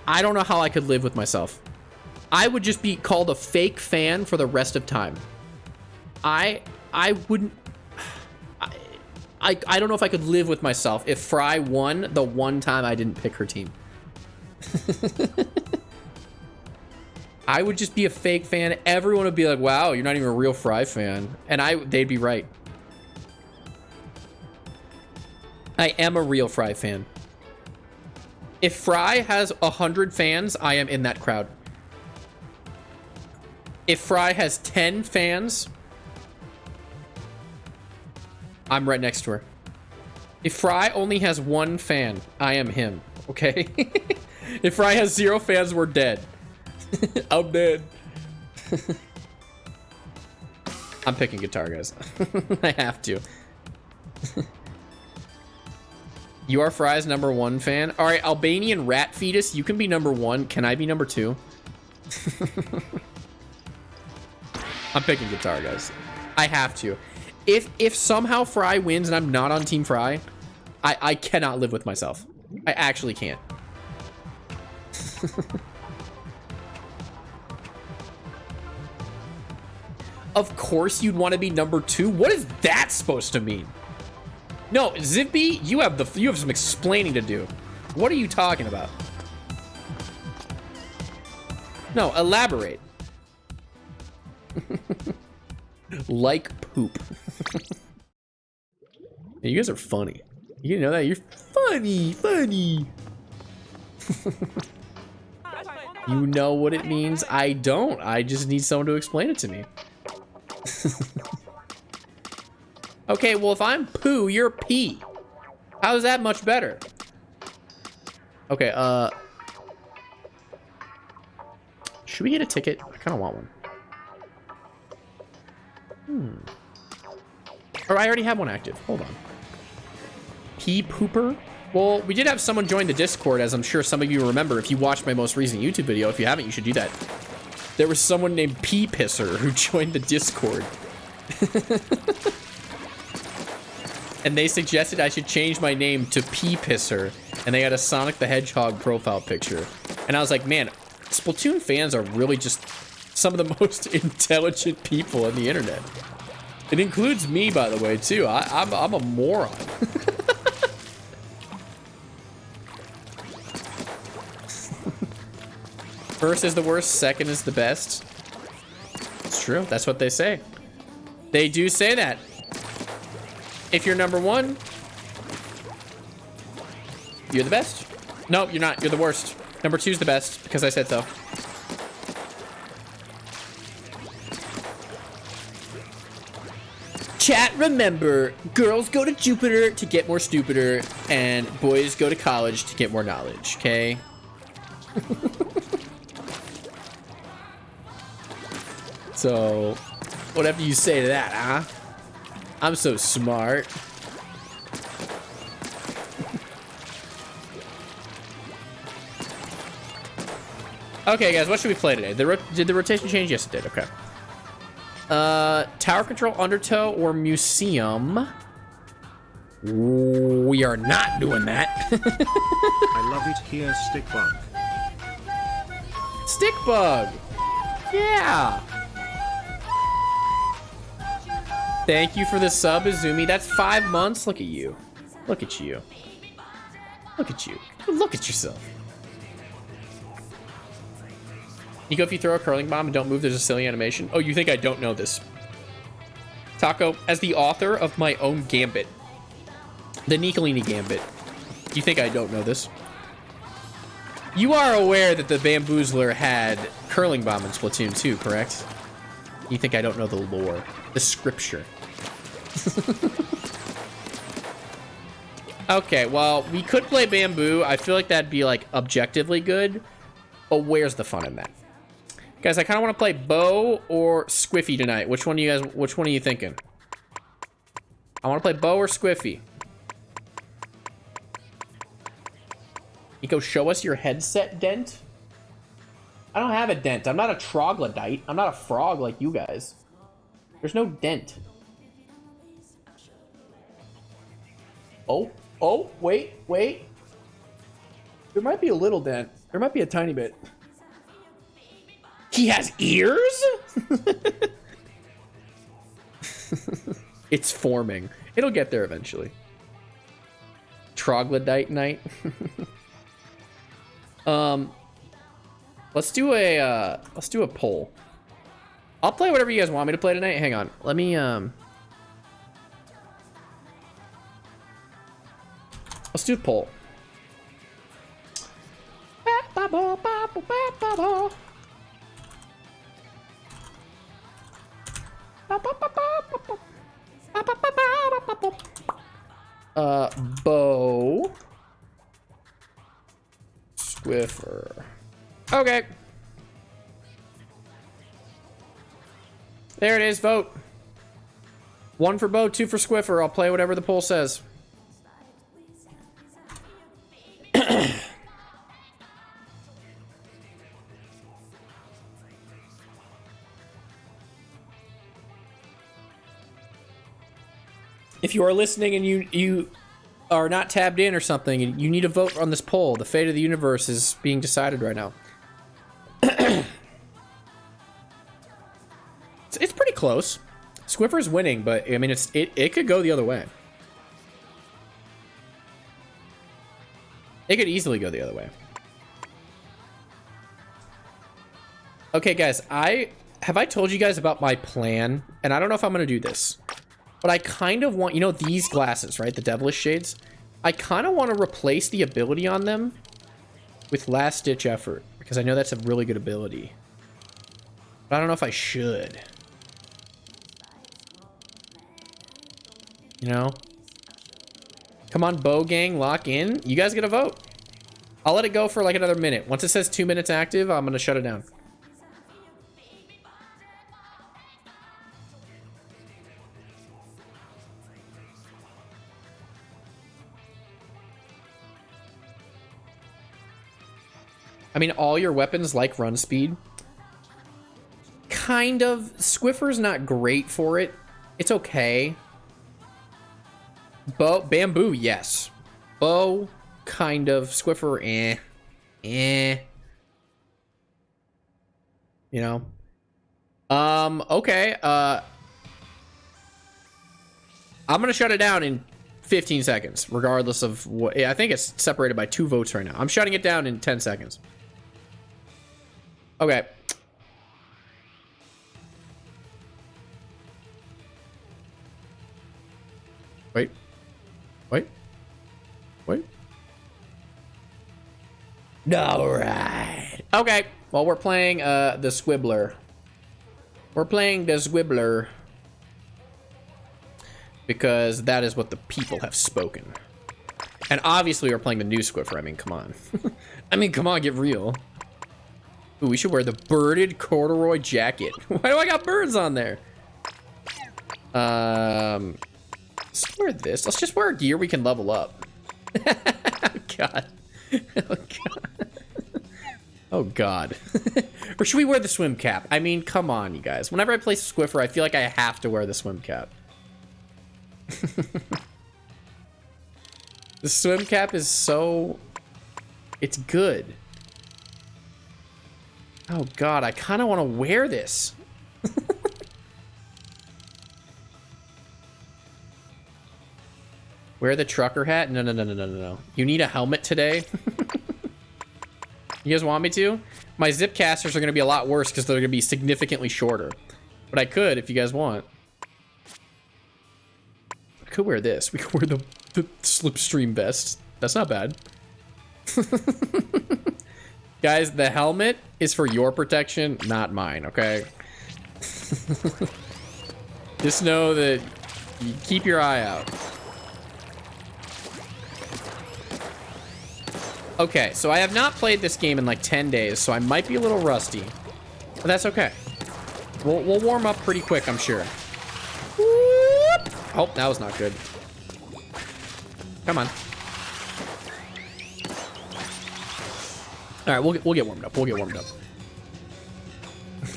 I don't know how I could live with myself. I would just be called a fake fan for the rest of time. I wouldn't... I don't know if I could live with myself if Fry won the one time I didn't pick her team. I would just be a fake fan. Everyone would be like, wow, you're not even a real Fry fan. And they'd be right. I am a real Fry fan. If Fry has 100 fans, I am in that crowd. If Fry has 10 fans, I'm right next to her. If Fry only has 1 fan, I am him, okay? If Fry has 0 fans, we're dead. I'm dead. I'm picking guitar, guys. I have to. You are Fry's #1 fan. All right, Albanian rat fetus, you can be #1. Can I be #2? I'm picking guitar, guys. I have to. If somehow Fry wins and I'm not on Team Fry, I cannot live with myself. I actually can't. Of course you'd want to be #2. What is that supposed to mean? No, Zippy, you have some explaining to do. What are you talking about? No, elaborate. Like poop. You guys are funny. You know that? You're funny. You know what it means? I don't. I just need someone to explain it to me. Okay, well, if I'm poo, you're pee. How is that much better? Okay, should we get a ticket? I kind of want one. Or I already have one active. Hold on. Pee pooper? Well, we did have someone join the Discord, as I'm sure some of you remember if you watched my most recent YouTube video. If you haven't, you should do that. There was someone named Pee Pisser who joined the Discord. And they suggested I should change my name to Pee Pisser. And they had a Sonic the Hedgehog profile picture. And I was like, man, Splatoon fans are really just some of the most intelligent people on the internet. It includes me, by the way, too. I'm a moron. First is the worst, second is the best. It's true. That's what they say. They do say that. If you're number one, you're the best. No, you're not. You're the worst. Number two's the best because I said so. Chat, remember, girls go to Jupiter to get more stupider, and boys go to college to get more knowledge, okay? So, whatever you say to that, huh? I'm so smart. Okay, guys, what should we play today? Did the rotation change? Yes, it did. Okay. Tower Control, Undertow, or Museum? We are not doing that. I love it here, Stickbug. Stickbug. Yeah. Thank you for the sub, Izumi. That's 5 months. Look at you. Look at you. Look at you. Look at yourself. Nico, if you throw a curling bomb and don't move, there's a silly animation. Oh, you think I don't know this? Taco, as the author of my own Gambit, the Nicolini Gambit, you think I don't know this? You are aware that the Bamboozler had curling bomb in Splatoon 2, correct? You think I don't know the lore, the scripture? Okay, well, we could play Bamboo. I feel like that'd be, like, objectively good. But where's the fun in that? Guys, I kind of want to play Bo or Squiffy tonight. Which one are you thinking? I want to play Bo or Squiffy. Nico, show us your headset dent. I don't have a dent. I'm not a troglodyte. I'm not a frog like you guys. There's no dent. Oh, wait. There might be a little dent. There might be a tiny bit. He has ears? It's forming. It'll get there eventually. Troglodyte night. Let's do a poll. I'll play whatever you guys want me to play tonight. Hang on. Let me let's do a poll. Bo. Squiffer. Okay. There it is, vote. 1 for Bo, 2 for Squiffer. I'll play whatever the poll says. If you are listening and you are not tabbed in or something, and you need to vote on this poll, the fate of the universe is being decided right now. It's pretty close. Squiffer's winning, but I mean, it could go the other way. It could easily go the other way. Okay, guys, have I told you guys about my plan? And I don't know if I'm gonna do this. But I kind of want, you know, these glasses, right? The devilish shades. I kind of want to replace the ability on them with last ditch effort, because I know that's a really good ability. But I don't know if I should. You know? Come on, bow gang, lock in. You guys get a vote. I'll let it go for like another minute. Once it says 2 minutes active, I'm gonna shut it down. I mean, all your weapons like run speed. Kind of. Squiffer's not great for it. It's okay. Bow, bamboo, yes. Bow, kind of. Squiffer, eh. You know? Okay. I'm gonna shut it down in 15 seconds, regardless of what. Yeah, I think it's separated by 2 votes right now. I'm shutting it down in 10 seconds. Okay. Wait. All right. Okay. Well, we're playing the Squibbler. We're playing the Squibbler because that is what the people have spoken. And obviously, we're playing the new Squiffer. I mean, come on. I mean, come on, get real. Ooh, we should wear the birded corduroy jacket. Why do I got birds on there? Let's wear this. Let's just wear gear we can level up. God. Oh, God. Oh, God. Or should we wear the swim cap? I mean, come on, you guys. Whenever I play Squiffer, I feel like I have to wear the swim cap. The swim cap is so... It's good. Oh, God. I kind of want to wear this. Wear the trucker hat? No. You need a helmet today? You guys want me to? My zip casters are going to be a lot worse because they're going to be significantly shorter. But I could if you guys want. I could wear this. We could wear the slipstream vest. That's not bad. Guys, the helmet is for your protection, not mine, okay? Just know that you keep your eye out. Okay, so I have not played this game in like 10 days, so I might be a little rusty. But that's okay. We'll warm up pretty quick, I'm sure. Whoop. Oh, that was not good. Come on. All right, we'll get warmed up. We'll get warmed up.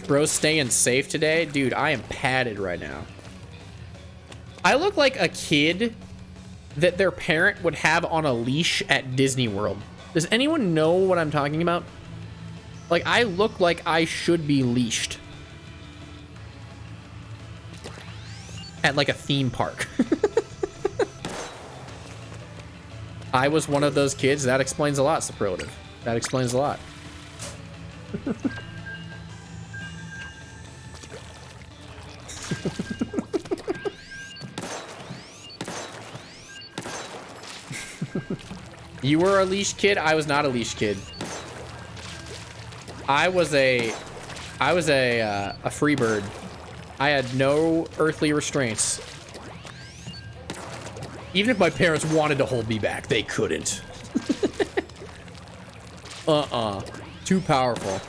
Bro's staying safe today? Dude, I am padded right now. I look like a kid that their parent would have on a leash at Disney World. Does anyone know what I'm talking about? Like, I look like I should be leashed. At, like, a theme park. I was one of those kids. That explains a lot, Superlative. That explains a lot. You were a leash kid? I was not a leash kid. I was a free bird. I had no earthly restraints. Even if my parents wanted to hold me back, they couldn't. Too powerful.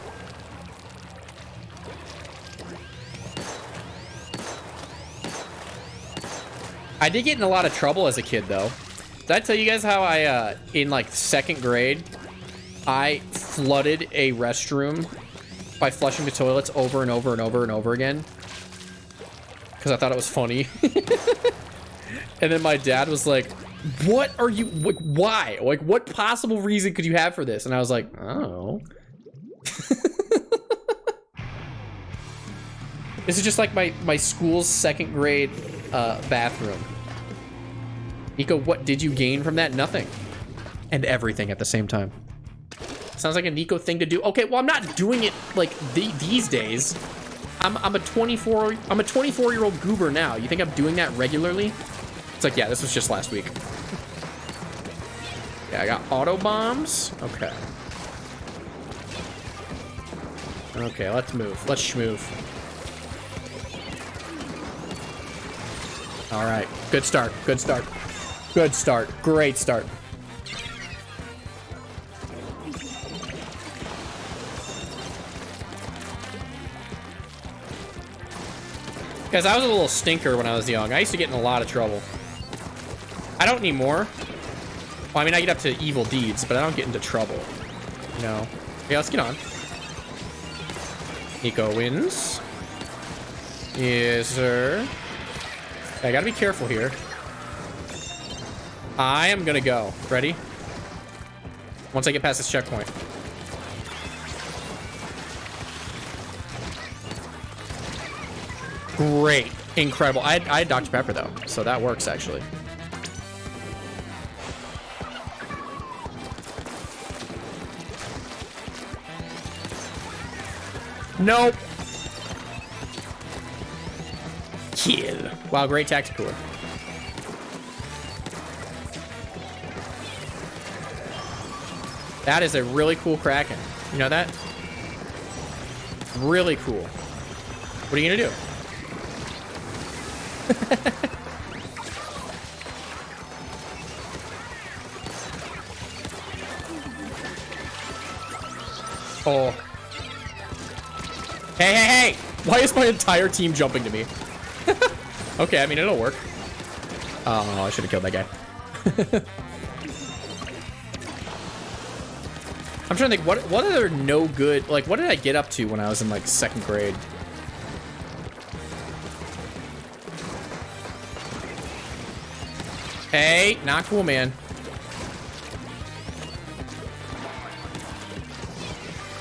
I did get in a lot of trouble as a kid, though. Did I tell you guys how I, in like 2nd grade, I flooded a restroom by flushing the toilets over and over and over and over again? Because I thought it was funny. And then my dad was like, what are you, like, why? Like, what possible reason could you have for this? And I was like, I don't know. This is just like my school's 2nd grade bathroom. Nico, what did you gain from that? Nothing. And everything at the same time. Sounds like a Nico thing to do. Okay, well, I'm not doing it like these days. I'm a 24-year-old goober now. You think I'm doing that regularly? It's like, yeah, this was just last week. Yeah, I got auto bombs. Okay. Okay, let's move. Let's schmove. All right. Good start. Good start. Good start. Great start. Guys, I was a little stinker when I was young. I used to get in a lot of trouble. I don't anymore. Well, I mean, I get up to evil deeds, but I don't get into trouble. No. Okay, let's get on. Nico wins. Yes, sir. I gotta be careful here. I am gonna go. Ready? Once I get past this checkpoint. Great. Incredible. I had Dr. Pepper, though, so that works, actually. Nope. Kill. Wow, great tactical. That is a really cool Kraken. You know that? Really cool. What are you gonna do? Oh. Hey, hey, hey! Why is my entire team jumping to me? Okay, I mean, it'll work. Oh, I should have killed that guy. I'm trying to think, what are no good, like, what did I get up to when I was in, like, 2nd grade? Hey, not cool, man.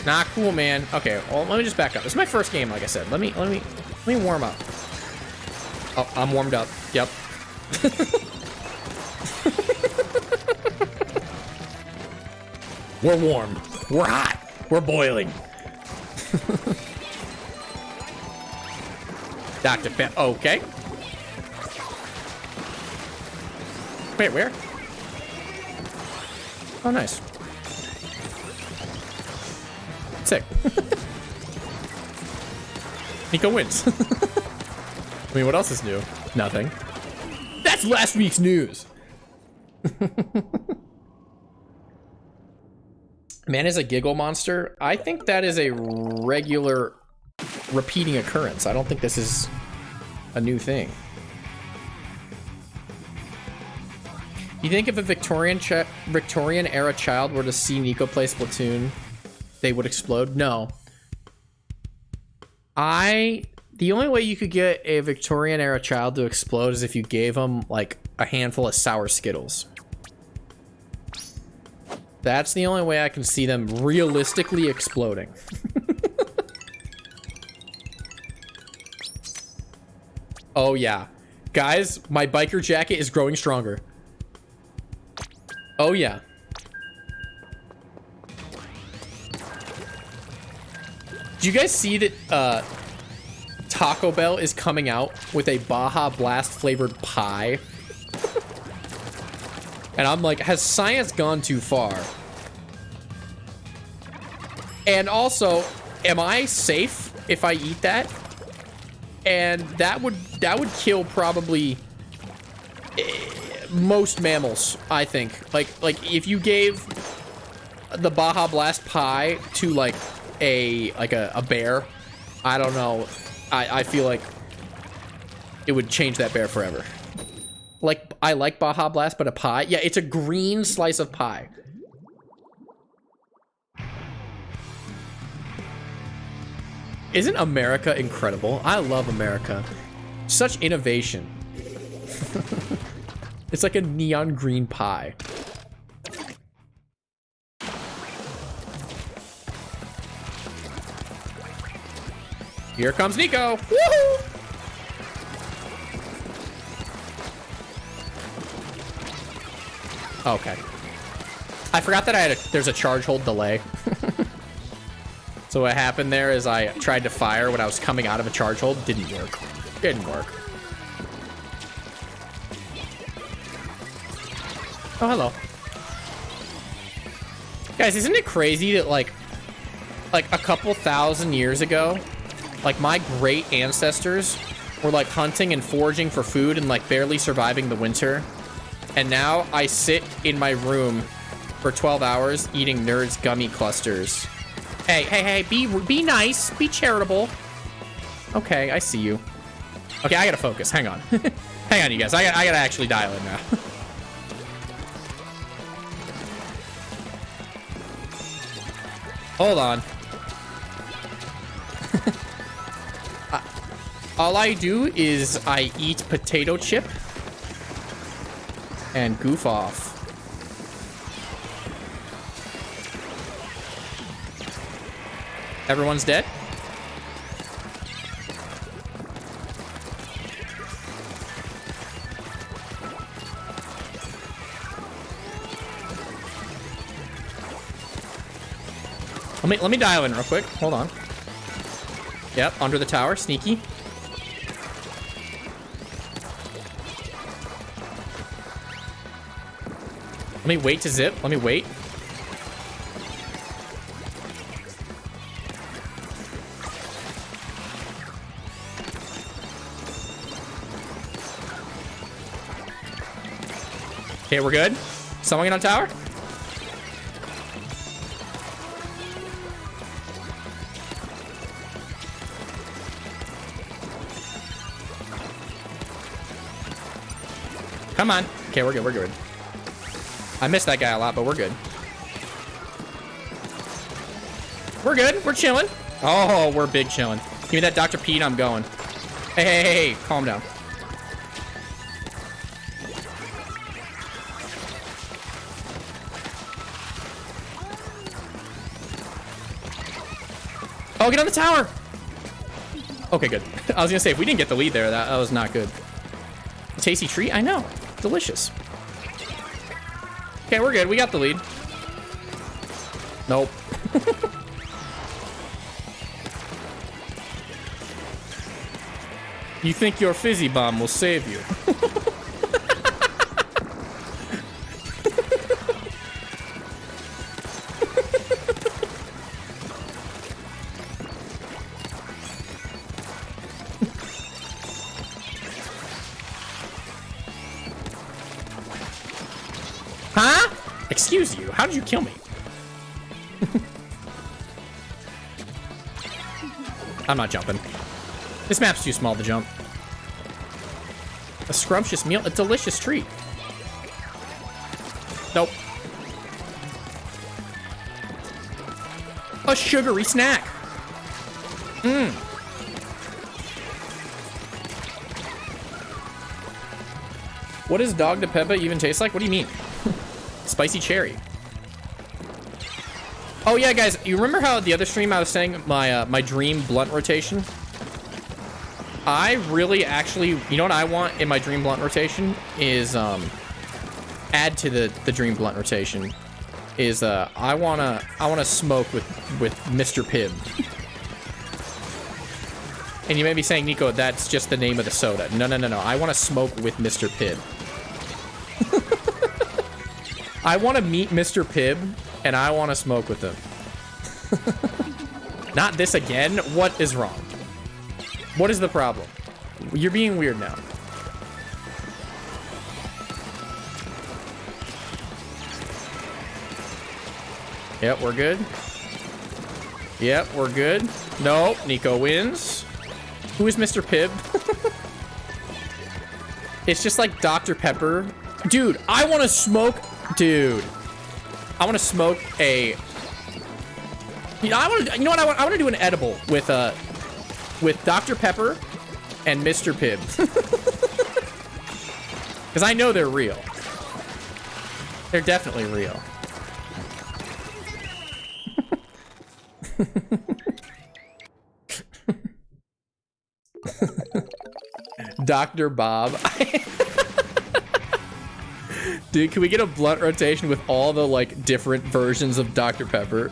Not cool, man. Okay, well, let me just back up. This is my first game, like I said. Let me warm up. Oh, I'm warmed up. Yep. We're warm. We're hot. We're boiling. Dr. Pep. Okay. Wait, where? Oh, nice. Sick. Nico wins. I mean, what else is new? Nothing. That's last week's news. Man is a giggle monster. I think that is a regular repeating occurrence. I don't think this is a new thing. You think if a Victorian era child were to see Nico play Splatoon, they would explode? No. The only way you could get a Victorian era child to explode is if you gave them like a handful of sour Skittles. That's the only way I can see them realistically exploding. Oh yeah. Guys, my biker jacket is growing stronger. Oh yeah. Do you guys see that Taco Bell is coming out with a Baja Blast flavored pie? And I'm like, has science gone too far? And also, am I safe if I eat that? And that would kill probably most mammals, I think. Like if you gave the Baja Blast pie to like a bear, I don't know. I feel like it would change that bear forever. Like, I like Baja Blast, but a pie? Yeah, it's a green slice of pie. Isn't America incredible? I love America. Such innovation. It's like a neon green pie. Here comes Nico. Woohoo! Okay. I forgot that there's a charge hold delay. So what happened there is I tried to fire when I was coming out of a charge hold. Didn't work. Didn't work. Oh, hello. Guys, isn't it crazy that, like, like a couple thousand years ago, like my great ancestors were like hunting and foraging for food and like barely surviving the winter. And now I sit in my room for 12 hours eating Nerds gummy clusters. Hey, be nice, be charitable. Okay, I see you. Okay, I gotta focus, hang on. Hang on, you guys, I gotta actually dial in now. Hold on. All I do is I eat potato chip and goof off. Everyone's dead? Let me dial in real quick. Hold on. Yep, under the tower, sneaky. Let me wait to zip. Let me wait. Okay, we're good. Someone get on tower? Come on. Okay, we're good. We're good. I missed that guy a lot, but we're good. We're good. We're chilling. Oh, we're big chilling. Give me that Dr. Pete. I'm going. Hey, calm down. Oh, get on the tower. Okay, good. I was gonna say, if we didn't get the lead there, that was not good. Tasty treat? I know. Delicious. Okay, we're good. We got the lead. Nope. You think your fizzy bomb will save you? Huh? Excuse you. How did you kill me? I'm not jumping. This map's too small to jump. A scrumptious meal, a delicious treat. Nope. A sugary snack. Mmm. What does dog de Pepe even taste like? What do you mean? Spicy cherry. Oh yeah, guys, you remember how the other stream I was saying my my dream blunt rotation? I really actually, you know what I want in my dream blunt rotation is add to the dream blunt rotation is I wanna smoke with Mr. Pibb. And you may be saying, Nico, that's just the name of the soda. No. I want to smoke with Mr. Pibb. I want to meet Mr. Pibb, and I want to smoke with him. Not this again? What is wrong? What is the problem? You're being weird now. Yep, we're good. Yep, we're good. Nope, Nico wins. Who is Mr. Pibb? It's just like Dr. Pepper. Dude, I want to smoke. Dude, I want to smoke a. You know, you know what? I want to do an edible with Dr. Pepper and Mr. Pibb. Because I know they're real. They're definitely real. Dr. Bob. Dude, can we get a blunt rotation with all the like different versions of Dr. Pepper?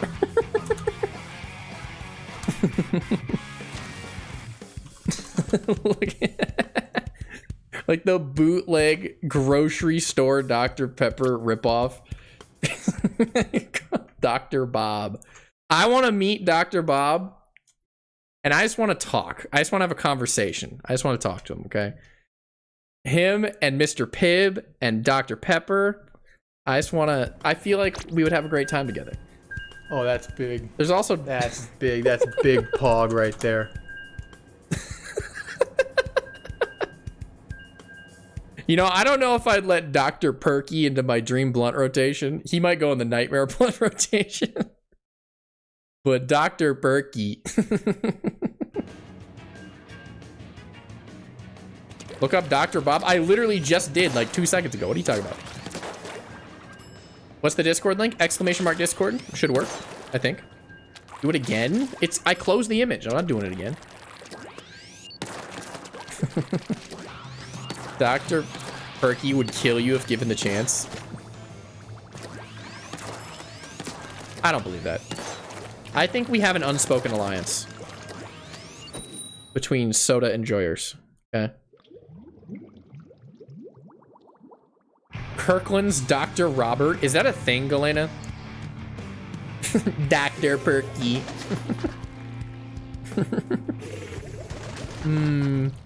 Like the bootleg grocery store Dr. Pepper ripoff. Dr. Bob. I want to meet Dr. Bob, and I just want to talk. I just want to have a conversation. I just want to talk to him, okay? Him and Mr. Pibb and Dr. Pepper. I feel like we would have a great time together. Oh, that's big. There's also... That's big. That's big pog right there. You know, I don't know if I'd let Dr. Perky into my Dream Blunt rotation. He might go in the Nightmare Blunt rotation. But Dr. Perky. Look up Dr. Bob. I literally just did like 2 seconds ago. What are you talking about? What's the Discord link? !Discord. Should work, I think. Do it again? I closed the image. I'm not doing it again. Dr. Perky would kill you if given the chance. I don't believe that. I think we have an unspoken alliance between soda enjoyers. Okay. Kirkland's Dr. Robert. Is that a thing, Galena? Dr. Perky.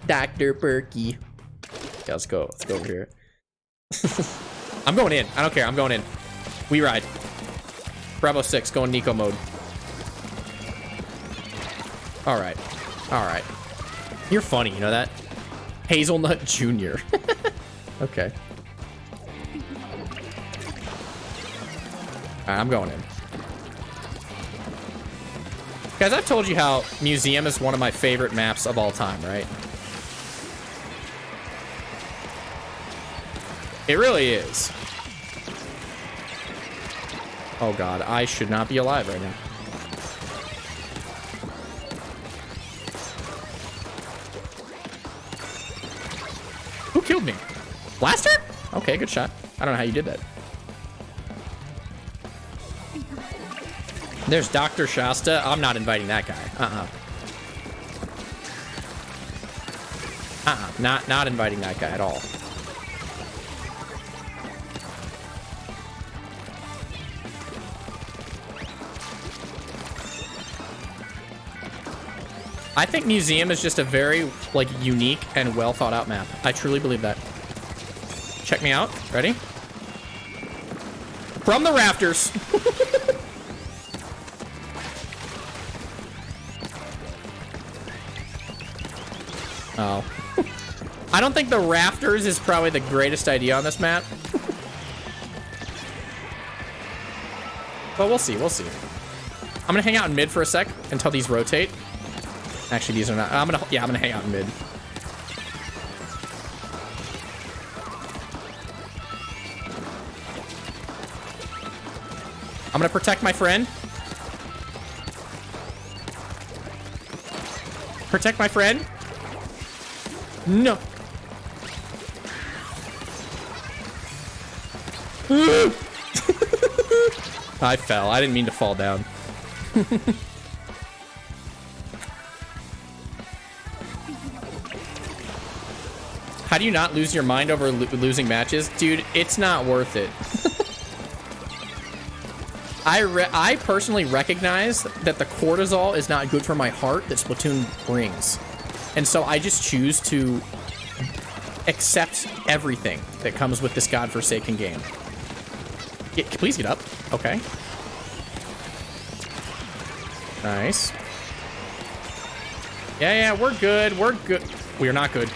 Dr. Perky. Yeah, let's go. Let's go over here. I'm going in. I don't care. I'm going in. We ride. Bravo 6, going Nico mode. All right. All right. You're funny, you know that? Hazelnut Jr. Okay. All right, I'm going in. Guys, I've told you how Museum is one of my favorite maps of all time, right? It really is. Oh god, I should not be alive right now. Who killed me? Blaster? Okay, good shot. I don't know how you did that. There's Dr. Shasta. I'm not inviting that guy. Not inviting that guy at all. I think Museum is just a very, like, unique and well thought out map. I truly believe that. Check me out. Ready? From the rafters. Oh. I don't think the rafters is probably the greatest idea on this map. But we'll see, we'll see. I'm gonna hang out in mid for a sec until these rotate. Actually, these are not. I'm gonna hang out in mid. I'm gonna protect my friend. Protect my friend. No. I fell. I didn't mean to fall down. How do you not lose your mind over losing matches? Dude, it's not worth it. I personally recognize that the cortisol is not good for my heart that Splatoon brings. And so I just choose to accept everything that comes with this godforsaken game. Please get up. Okay. Nice. Yeah, we're good. We're good. We're not good.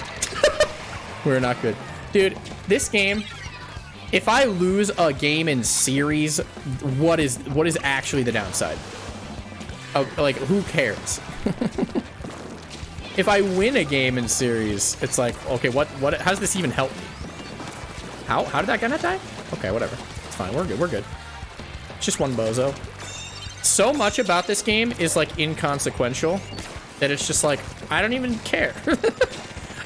We're not good. Dude, this game, if I lose a game in series, what is actually the downside? Oh, like, who cares? If I win a game in series, it's like, okay, what how does this even help me? How did that guy not die? Okay, whatever. It's fine. We're good. We're good. It's just one bozo. So much about this game is like inconsequential that it's just like, I don't even care.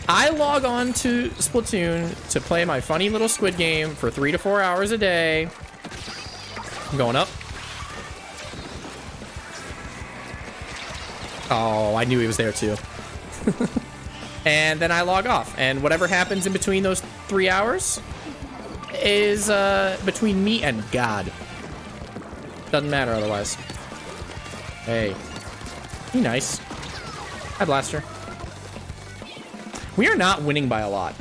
I log on to Splatoon to play my funny little squid game for 3 to 4 hours a day. I'm going up. Oh, I knew he was there too. And then I log off, and whatever happens in between those 3 hours is between me and God. Doesn't matter otherwise. Hey. Be nice. Hi, Blaster. We are not winning by a lot.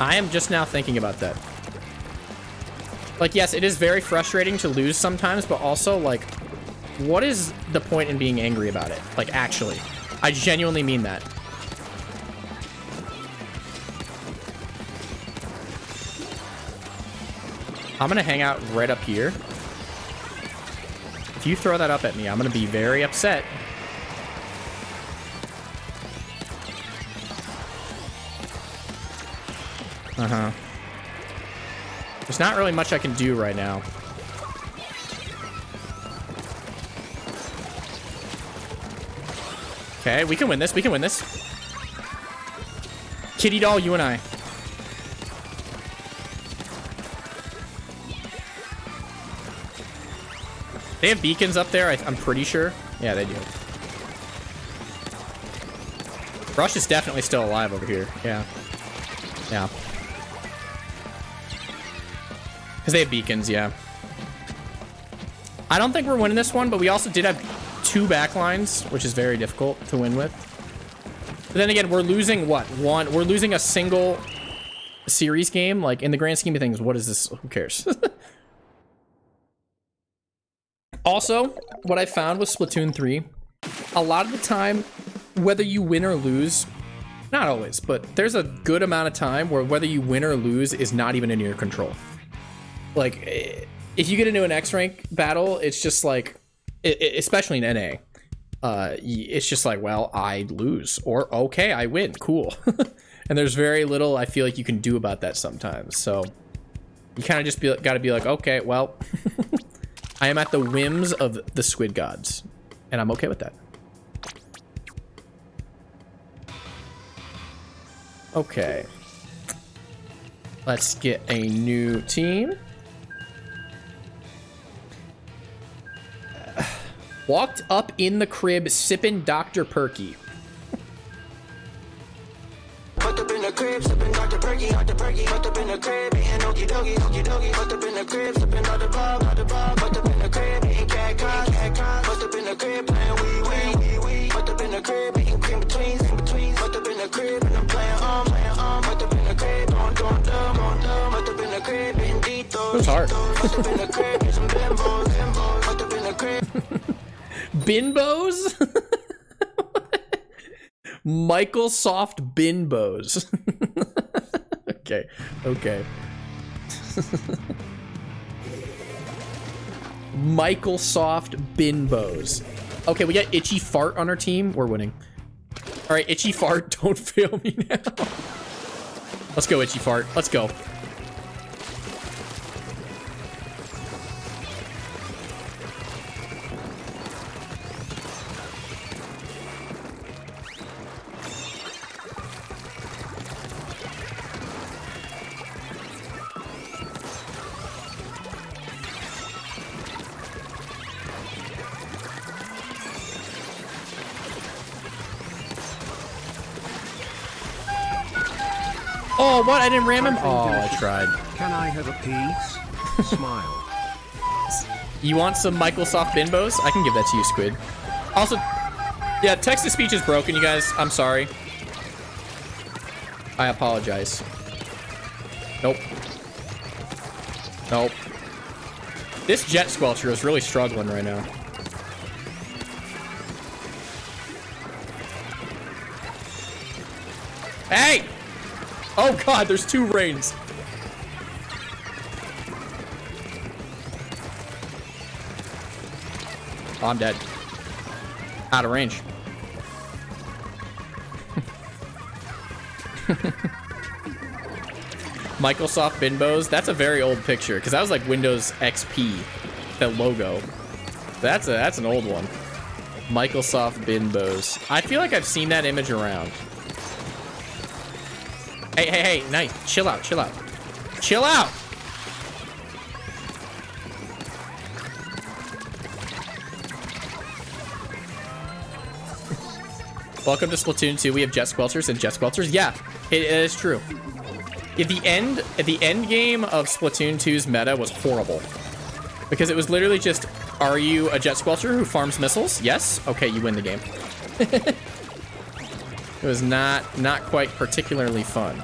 I am just now thinking about that. Like, yes, it is very frustrating to lose sometimes, but also, like, what is the point in being angry about it? Like, actually. I genuinely mean that. I'm gonna hang out right up here. If you throw that up at me, I'm gonna be very upset. Uh-huh. There's not really much I can do right now. Okay, we can win this. We can win this. Kitty doll, you and I. They have beacons up there, I'm pretty sure. Yeah, they do. Rush is definitely still alive over here. Yeah. Yeah. Because they have beacons, yeah. I don't think we're winning this one, but we also did have 2 backlines, which is very difficult to win with. But then again, we're losing what? We're losing a single series game. Like, in the grand scheme of things, what is this? Who cares? Also, what I found with Splatoon 3, a lot of the time, whether you win or lose, not always, but there's a good amount of time where whether you win or lose is not even in your control. Like, if you get into an X-rank battle, it's just like, especially in NA, it's just like, well, I lose, or okay, I win, cool. And there's very little I feel like you can do about that sometimes, so you kind of just gotta be like, okay, well, I am at the whims of the squid gods, and I'm okay with that. Okay. Let's get a new team. Walked up in the crib, sipping Dr. Perky. Put up in the crib, sipping Dr. Perky, Dr. Perky. Put up in the crib, eating okie dokie, okie dokie. Put up in the crib, sipping Dr. Bob, Dr. Bob. Put up in the crib, eating cat con, cat con. Put up in the crib, playing wee. Put up in the crib, eating cream betweens, in betweens. Put up in the crib, and I'm playing Put up in the crib, doing dumb. Put up in the crib, eating Dito. It was hard. Put up in the crib, eating some bimbos. Put up in the crib. Binbos? Microsoft Binbos. Okay, okay. Microsoft Binbos. Okay, we got Itchy Fart on our team. We're winning. All right, Itchy Fart, don't fail me now. Let's go, Itchy Fart. Let's go. Oh, what? I didn't ram him? Oh, I tried. Can I have a piece? Smile. You want some Microsoft Binbos? I can give that to you, Squid. Also, yeah, text-to-speech is broken, you guys. I'm sorry. I apologize. Nope. Nope. This Jet Squelcher is really struggling right now. Hey! Oh god, there's 2 rains. Oh, I'm dead. Out of range. Microsoft Binbos. That's a very old picture because that was like Windows XP, that logo. That's an old one. Microsoft Binbos. I feel like I've seen that image around. Hey, nice. Chill out. Chill out. Welcome to Splatoon 2. We have Jet Squelchers and Jet Squelchers. Yeah, it is true. At the end game of Splatoon 2's meta was horrible. Because it was literally just, are you a jet squelcher who farms missiles? Yes? Okay, you win the game. It was not quite particularly fun.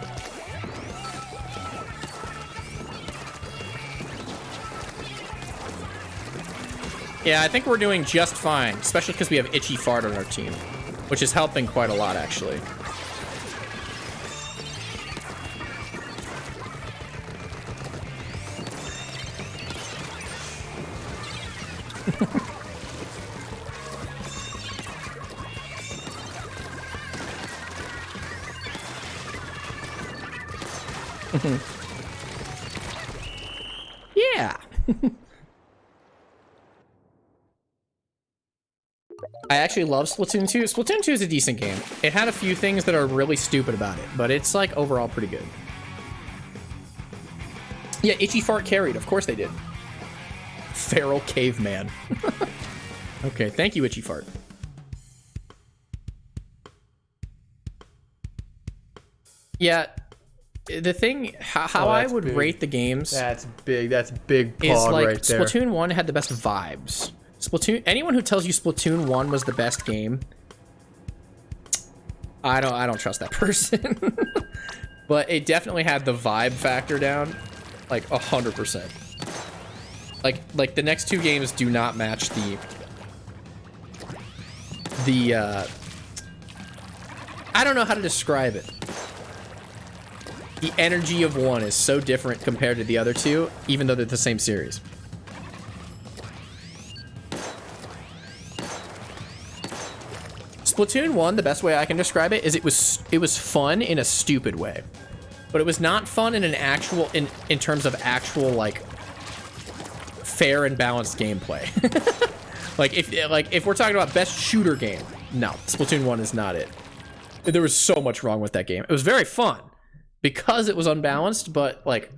Yeah, I think we're doing just fine, especially because we have Itchy Fart on our team, which is helping quite a lot, actually. Yeah. I actually love Splatoon 2. Splatoon 2 is a decent game. It had a few things that are really stupid about it, but it's like overall pretty good. Yeah, Itchy Fart carried. Of course they did. Feral caveman. Okay, thank you, Itchy Fart. Yeah, the thing, how I would rate the games... That's big. That's big pog is like right there. Splatoon 1 had the best vibes. Anyone who tells you Splatoon 1 was the best game, I don't trust that person. But it definitely had the vibe factor down, like 100%. Like the next two games do not match the I don't know how to describe it. The energy of one is so different compared to the other two, even though they're the same series. Splatoon 1, the best way I can describe it is it was fun in a stupid way. But it was not fun in an actual in terms of actual like fair and balanced gameplay. like if we're talking about best shooter game, no, Splatoon 1 is not it. There was so much wrong with that game. It was very fun because it was unbalanced, but like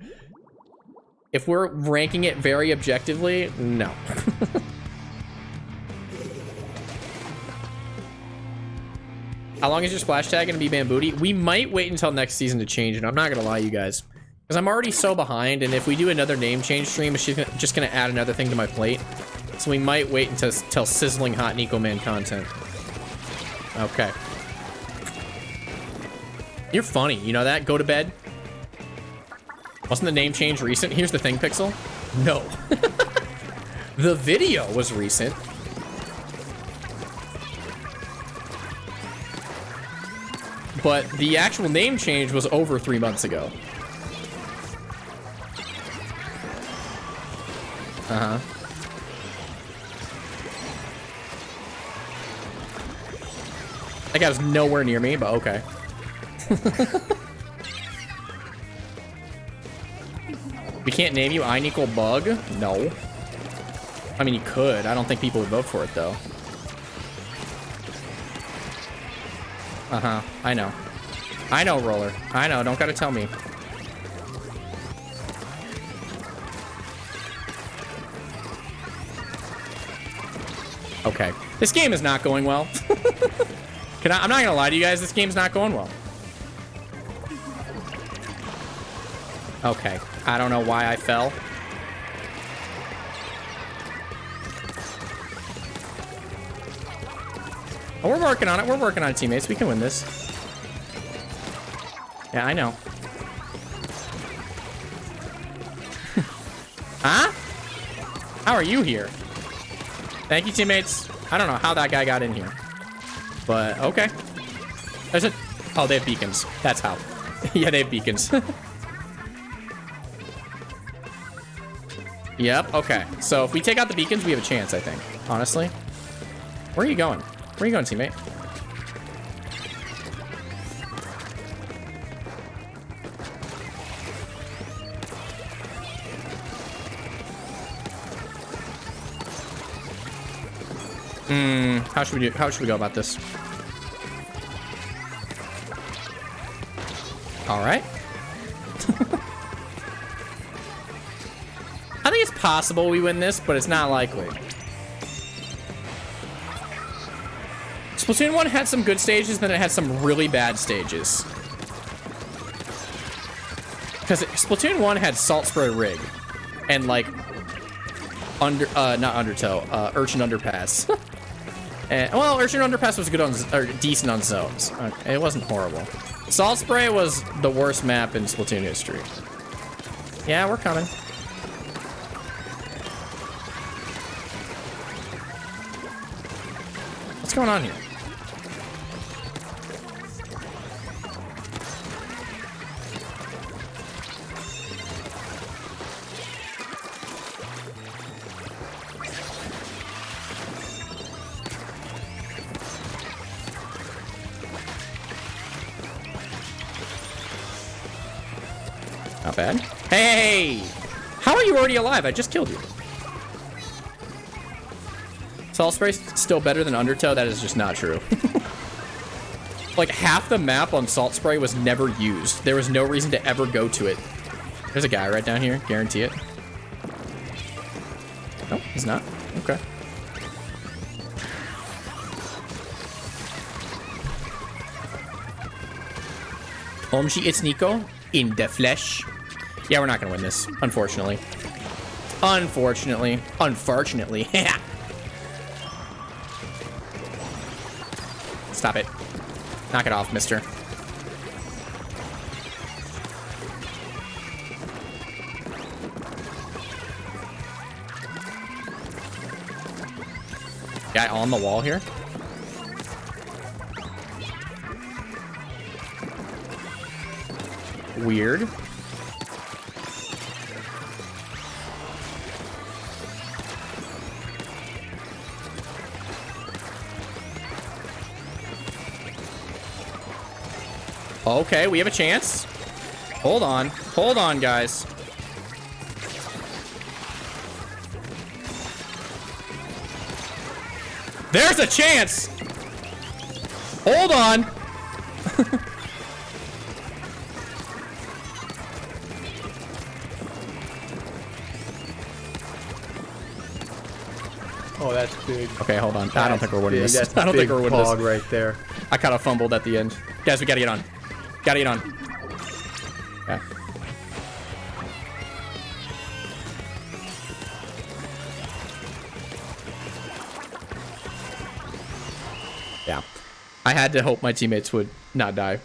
if we're ranking it very objectively, no. How long is your splash tag gonna be, Bambooty? We might wait until next season to change it. I'm not gonna lie, you guys, because I'm already so behind, and if we do another name change stream, it's just gonna add another thing to my plate. So we might wait until sizzling hot Nico Man content. Okay. You're funny, you know that? Go to bed. Wasn't the name change recent? Here's the thing, Pixel. No. The video was recent. But the actual name change was over 3 months ago. Uh-huh. That guy was nowhere near me, but okay. We can't name you I Nickel Bug? No. I mean, you could. I don't think people would vote for it, though. Uh-huh. I know. I know, Roller. I know. Don't gotta tell me. Okay. This game is not going well. I'm not gonna lie to you guys. This game's not going well. Okay. I don't know why I fell. Oh, we're working on it. We're working on it, teammates. We can win this. Yeah, I know. Huh? How are you here? Thank you, teammates. I don't know how that guy got in here. But, okay. There's a... Oh, they have beacons. That's how. Yeah, they have beacons. Yep, okay. So if we take out the beacons, we have a chance, I think. Honestly. Where are you going? Where are you going, teammate? How should we do? How should we go about this? All right. I think it's possible we win this, but it's not likely. Splatoon 1 had some good stages, then it had some really bad stages. Because Splatoon 1 had Salt Spray Rig. And, like, not Undertow, Urchin Underpass. And, well, Urchin Underpass was good on, or decent on zones. Okay, it wasn't horrible. Salt Spray was the worst map in Splatoon history. Yeah, we're coming. What's going on here? Not bad. Hey! How are you already alive? I just killed you. Salt Spray's still better than Undertow? That is just not true. Like, half the map on Salt Spray was never used. There was no reason to ever go to it. There's a guy right down here. Guarantee it. No, he's not. Okay. Omji, it's Nico. In the flesh. Yeah, we're not gonna win this, unfortunately. Unfortunately. Unfortunately. Stop it. Knock it off, mister. Guy on the wall here. Weird. Okay, we have a chance. Hold on. Hold on, guys. There's a chance! Hold on! Oh, that's big. Okay, hold on. I don't think we're winning this. That's I don't think big we're winning this. pog right there. I kind of fumbled at the end. Guys, we gotta get on. Gotta get on. Yeah. Yeah. I had to hope my teammates would not die.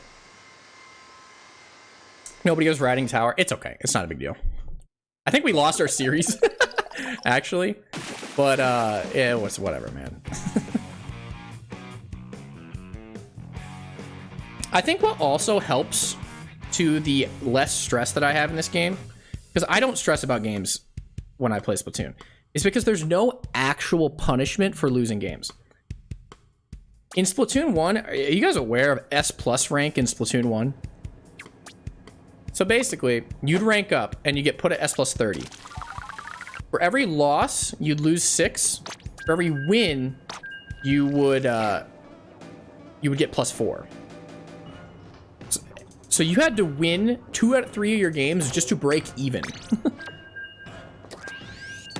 Nobody was riding tower. It's okay. It's not a big deal. I think we lost our series, actually. But, yeah, it was whatever, man. I think what also helps to the less stress that I have in this game, because I don't stress about games when I play Splatoon, is because there's no actual punishment for losing games. In Splatoon 1, are you guys aware of S+ rank in Splatoon 1? So basically, you'd rank up and you get put at S+ 30. For every loss, you'd lose 6. For every win, you would get +4. So you had to win 2 out of 3 of your games just to break even.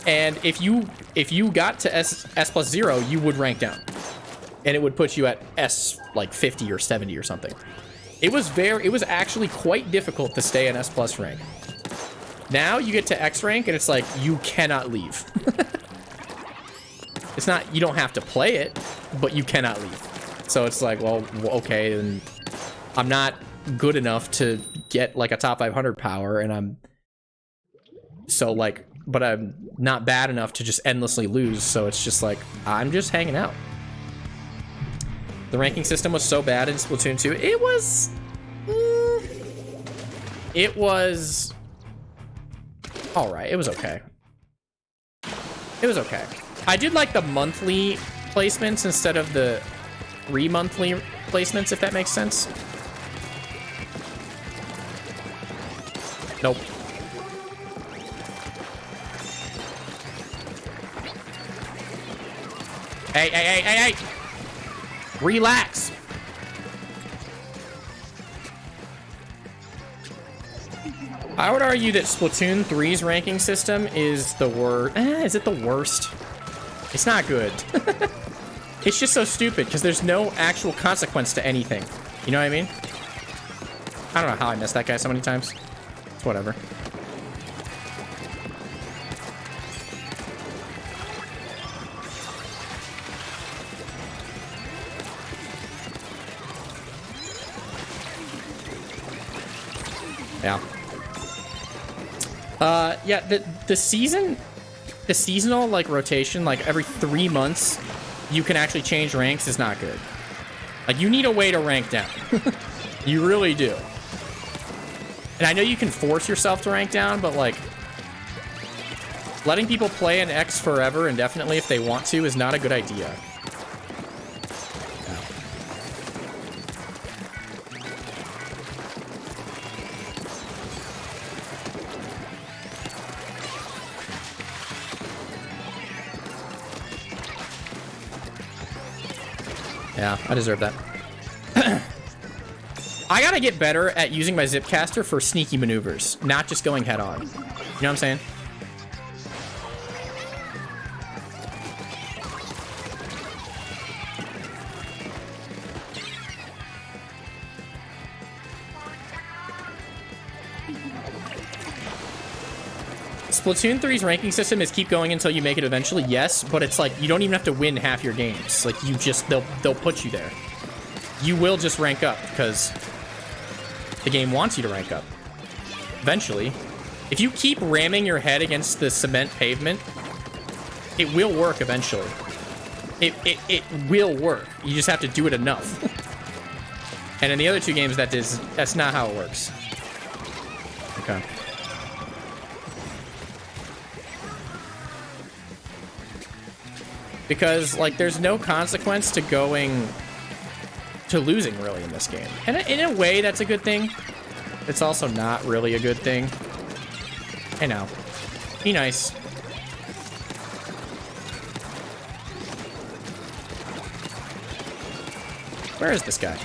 And if you got to S plus 0, you would rank down, and it would put you at S like 50 or 70 or something. It was actually quite difficult to stay in S plus rank. Now you get to X rank and it's like you cannot leave. It's not, you don't have to play it, but you cannot leave. So it's like, well, okay, then I'm not good enough to get like a top 500 power, and I'm so like, but I'm not bad enough to just endlessly lose. So it's just like, I'm just hanging out. The ranking system was so bad in Splatoon 2. It was all right. It was okay. It was okay. I did like the monthly placements instead of the 3 monthly placements, if that makes sense. Nope. Hey. Relax. I would argue that Splatoon 3's ranking system is the worst. Is it the worst? It's not good. It's just so stupid because there's no actual consequence to anything. You know what I mean? I don't know how I missed that guy so many times. It's whatever. Yeah. Yeah, the seasonal like rotation, like every 3 months you can actually change ranks is not good. Like you need a way to rank down. You really do. And I know you can force yourself to rank down, but like letting people play an X forever indefinitely if they want to is not a good idea. Yeah, I deserve that. I gotta get better at using my Zipcaster for sneaky maneuvers, not just going head on. You know what I'm saying? Splatoon 3's ranking system is keep going until you make it eventually, yes, but it's like you don't even have to win half your games. Like you just they'll put you there. You will just rank up because the game wants you to rank up. Eventually. If you keep ramming your head against the cement pavement, it will work eventually. It will work. You just have to do it enough. And in the other two games that's not how it works. Okay. Because, like, there's no consequence to losing, really, in this game. And in a way, that's a good thing. It's also not really a good thing. I know. Be nice. Where is this guy?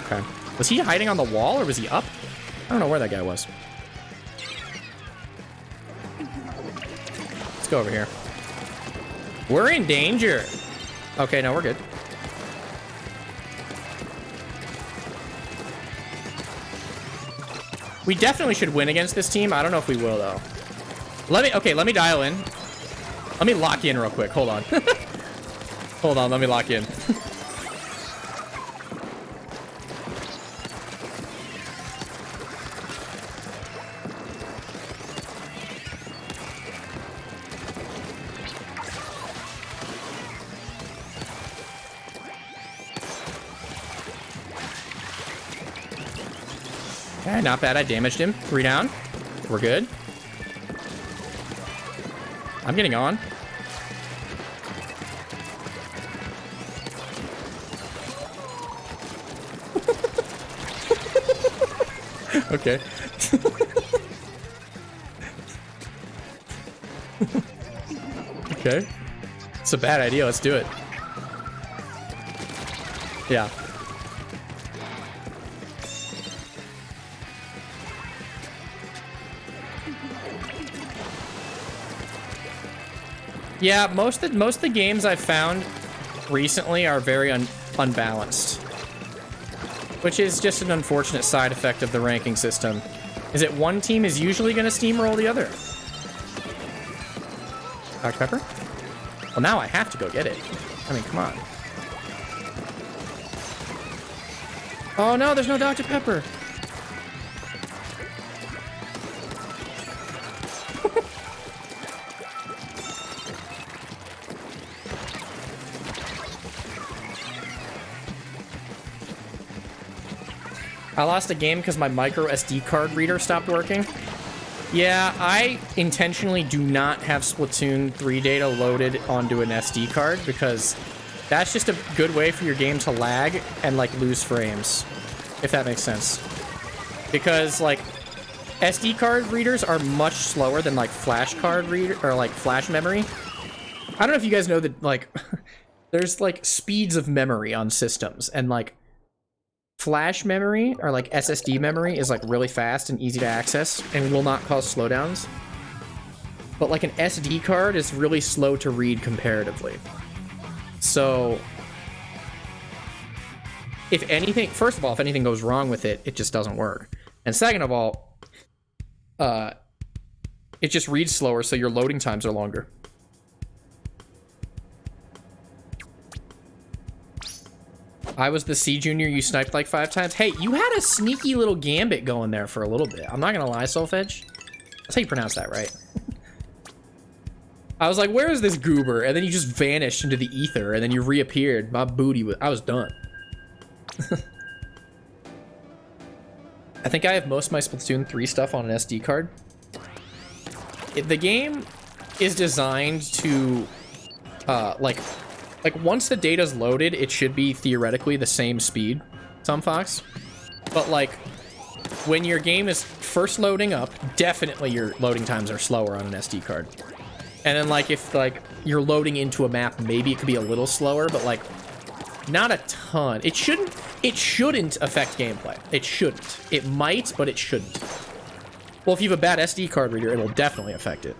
Okay. Was he hiding on the wall, or was he up? I don't know where that guy was. Let's go over here. We're in danger. Okay, no, we're good. We definitely should win against this team. I don't know if we will, though. Let me dial in. Let me lock in real quick. Hold on. Hold on, let me lock in. Okay, not bad. I damaged him. 3 down. We're good. I'm getting on. Okay. Okay. It's a bad idea. Let's do it. Yeah. Yeah, most of the games I've found recently are very unbalanced. Which is just an unfortunate side effect of the ranking system. Is that one team is usually going to steamroll the other. Dr. Pepper? Well, now I have to go get it. I mean, come on. Oh no, there's no Dr. Pepper. I lost a game because my micro SD card reader stopped working. Yeah, I intentionally do not have Splatoon 3 data loaded onto an SD card because that's just a good way for your game to lag and like lose frames, if that makes sense. Because like SD card readers are much slower than like flash card reader or like flash memory. I don't know if you guys know that like there's like speeds of memory on systems, and like flash memory or like SSD memory is like really fast and easy to access and will not cause slowdowns. But like an SD card is really slow to read comparatively. So if anything, first of all, if anything goes wrong with it, it just doesn't work. And second of all, it just reads slower, so your loading times are longer. I was the C junior you sniped like 5 times. Hey, you had a sneaky little gambit going there for a little bit. I'm not gonna lie, Solfedge. That's how you pronounce that, right? I was like, where is this goober? And then you just vanished into the ether, and then you reappeared. My booty was... I was done. I think I have most of my Splatoon 3 stuff on an SD card. The game is designed to, like once the data's loaded, it should be theoretically the same speed, Tom Fox. But like, when your game is first loading up, definitely your loading times are slower on an SD card. And then like, if like you're loading into a map, maybe it could be a little slower, but like, not a ton. It shouldn't affect gameplay. It shouldn't. It might, but it shouldn't. Well, if you have a bad SD card reader, it'll definitely affect it.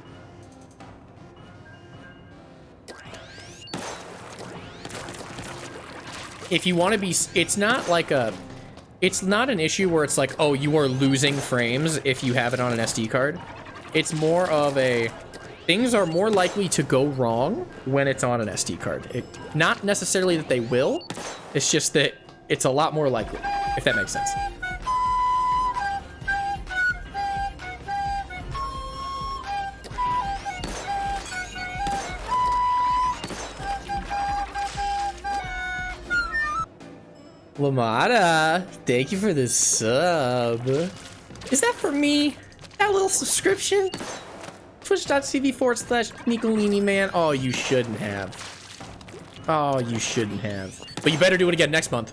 If you want to be, it's not an issue where it's like, oh, you are losing frames if you have it on an SD card. It's more of a, things are more likely to go wrong when it's on an SD card. Not necessarily that they will, it's just that it's a lot more likely, if that makes sense. Lamada, thank you for the sub. Is that for me? That little subscription? Twitch.tv/Nicolini, man. Oh, you shouldn't have. Oh, you shouldn't have. But you better do it again next month.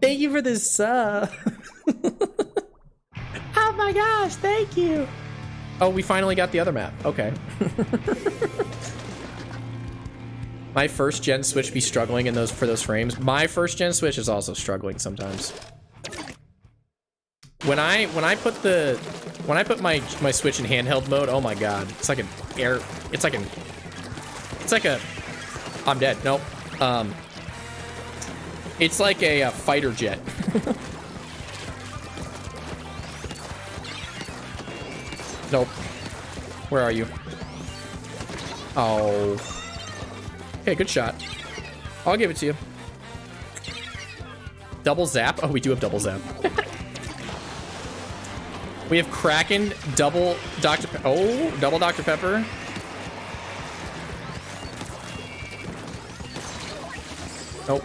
Thank you for this sub. Oh my gosh, thank you. Oh, we finally got the other map. Okay. My first gen Switch be struggling in those frames. My first gen Switch is also struggling sometimes. When I put my Switch in handheld mode, oh my god, it's like a I'm dead. Nope. It's like a fighter jet. Nope. Where are you? Oh. Okay, good shot. I'll give it to you. Double zap? Oh, we do have double zap. We have Kraken, double Dr. Double Dr. Pepper. Nope.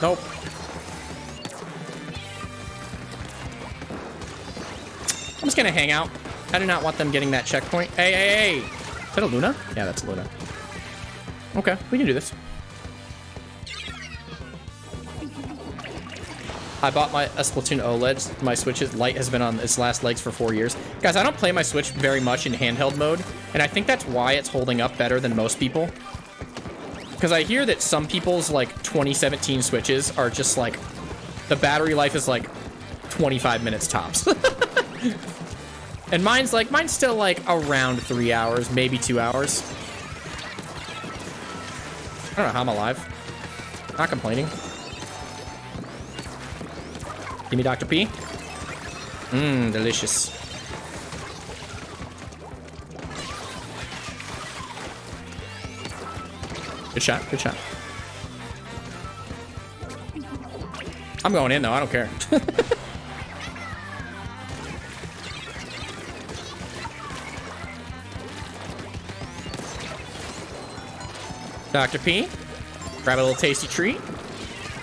Nope. I'm just gonna hang out. I do not want them getting that checkpoint. Hey, hey, hey! Is that a Luna? Yeah, that's a Luna. Okay, we can do this. I bought a Splatoon OLED. My Switch's light has been on its last legs for 4 years. Guys, I don't play my Switch very much in handheld mode, and I think that's why it's holding up better than most people. Because I hear that some people's, like, 2017 Switches are just, like, the battery life is, like, 25 minutes tops. And mine's still, like, around 3 hours, maybe 2 hours. I don't know how I'm alive. Not complaining. Give me Dr. P. Mmm, delicious. Good shot, good shot. I'm going in, though. I don't care. Dr. P. Grab a little tasty treat.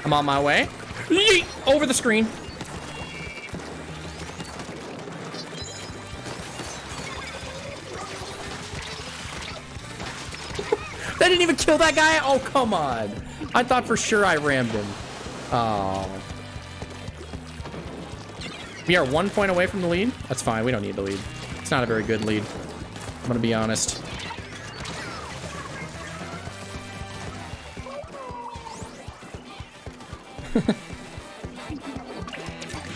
I'm on my way. Yeet! Over the screen. That didn't even kill that guy? Oh, come on. I thought for sure I rammed him. Oh. We are 1 point away from the lead. That's fine. We don't need the lead. It's not a very good lead. I'm gonna be honest.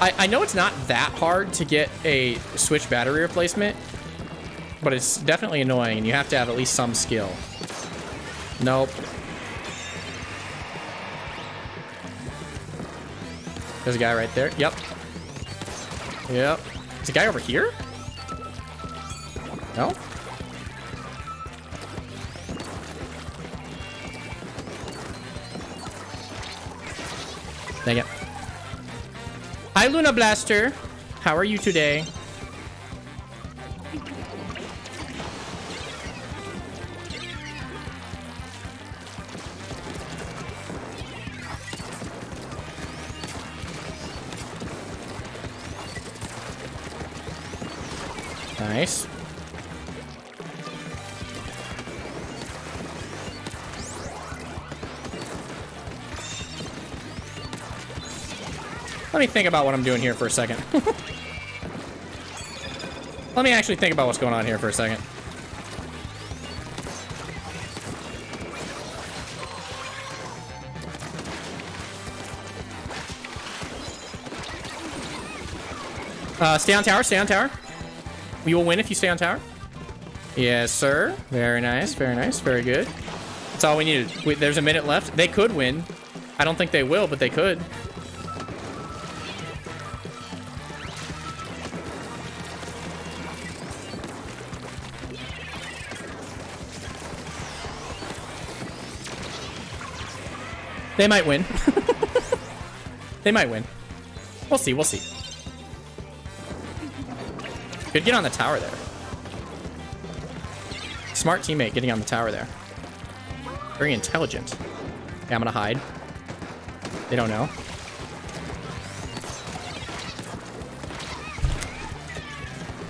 I know it's not that hard to get a Switch battery replacement, but it's definitely annoying, and you have to have at least some skill. Nope. There's a guy right there. Yep. Yep. Is a guy over here? No? Dang it. Hi, Luna Blaster. How are you today? Nice. Let me think about what I'm doing here for a second. Let me actually think about what's going on here for a second. Stay on tower, stay on tower. We will win if you stay on tower. Yes, sir. Very nice, very good. That's all we needed. There's a minute left. They could win. I don't think they will, but they could. They might win. They might win. We'll see, we'll see. Could get on the tower there. Smart teammate getting on the tower there. Very intelligent. Okay, I'm gonna hide. They don't know.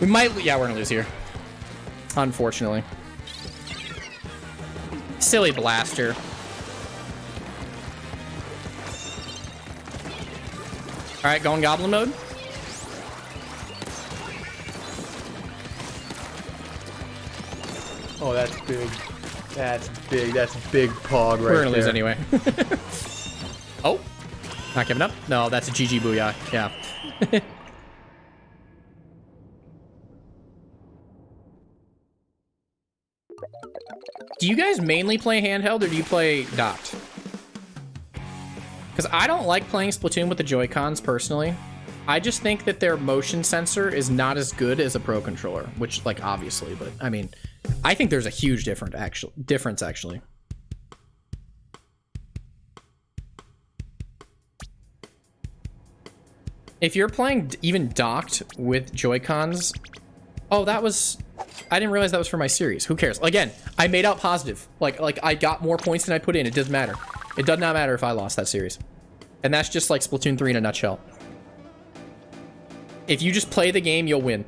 We might, yeah, we're gonna lose here. Unfortunately. Silly blaster. Alright, going goblin mode. Oh, that's big. That's big. That's a big pog right there. We're gonna lose anyway. Oh, not giving up? No, that's a GG booyah. Yeah. Do you guys mainly play handheld or do you play docked? Because I don't like playing Splatoon with the Joy-Cons personally. I just think that their motion sensor is not as good as a Pro controller, which, like, obviously, but I mean, I think there's a huge difference actually. If you're playing even docked with Joy-Cons, oh, that was, I didn't realize that was for my series. Who cares? Again, I made out positive. Like I got more points than I put in. It doesn't matter. It does not matter if I lost that series. And that's just like Splatoon 3 in a nutshell. If you just play the game, you'll win.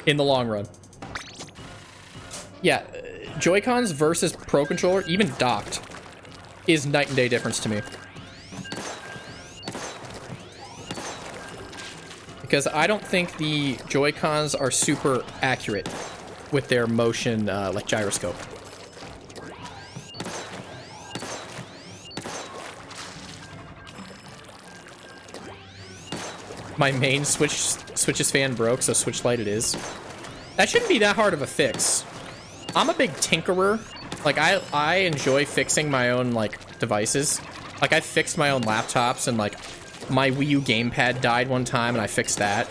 In the long run. Yeah, Joy-Cons versus Pro Controller, even docked, is night and day difference to me. Because I don't think the Joy-Cons are super accurate with their motion, like gyroscope. My main Switch's fan broke, so Switch Lite it is. That shouldn't be that hard of a fix. I'm a big tinkerer. Like, I enjoy fixing my own, like, devices. Like, I fixed my own laptops, and, like, my Wii U gamepad died one time, and I fixed that.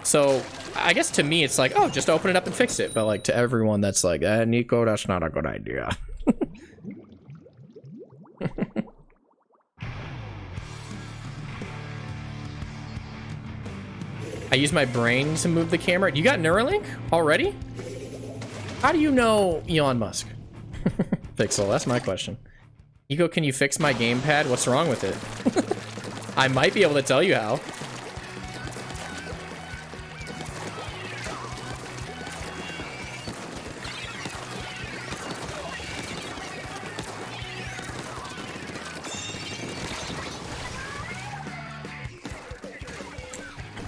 So, I guess to me, it's like, oh, just open it up and fix it. But, like, to everyone, that's like, Nico, that's not a good idea. I use my brain to move the camera. You got Neuralink already? How do you know Elon Musk? Pixel, that's my question. Nico, can you fix my gamepad? What's wrong with it? I might be able to tell you how.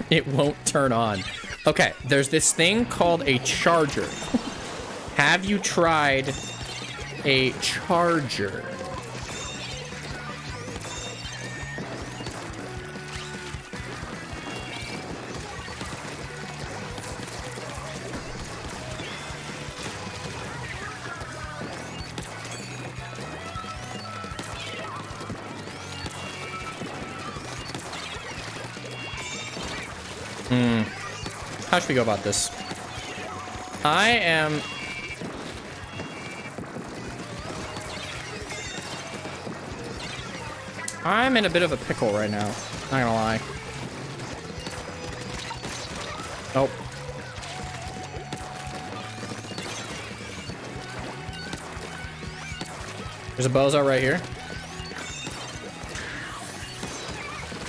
It won't turn on. Okay, there's this thing called a charger. Have you tried a charger? How should we go about this? I'm in a bit of a pickle right now. Not gonna lie. Oh. There's a bozo right here.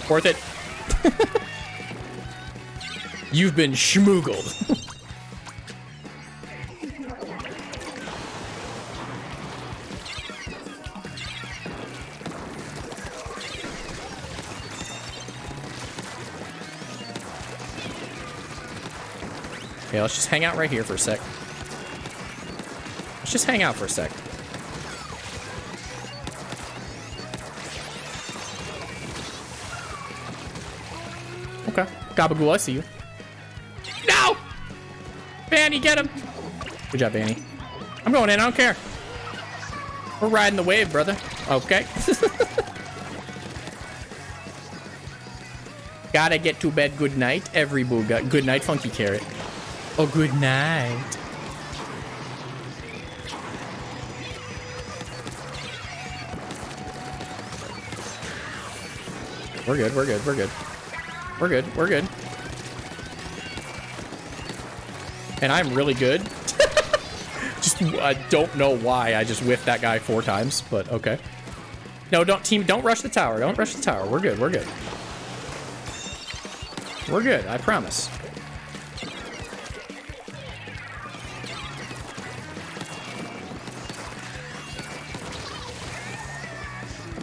Worth it. You've been schmoogled. Okay, let's just hang out right here for a sec. Let's just hang out for a sec. Okay. Gabagool, I see you. No! Vanny, get him! Good job, Vanny. I'm going in, I don't care. We're riding the wave, brother. Okay. Gotta get to bed. Good night, every booga. Good night, Funky Carrot. Oh, good night. We're good, we're good, we're good. We're good, we're good. And I'm really good. Just, I don't know why I just whiffed that guy 4 times, but okay. No, don't rush the tower. Don't rush the tower. We're good, we're good. We're good, I promise.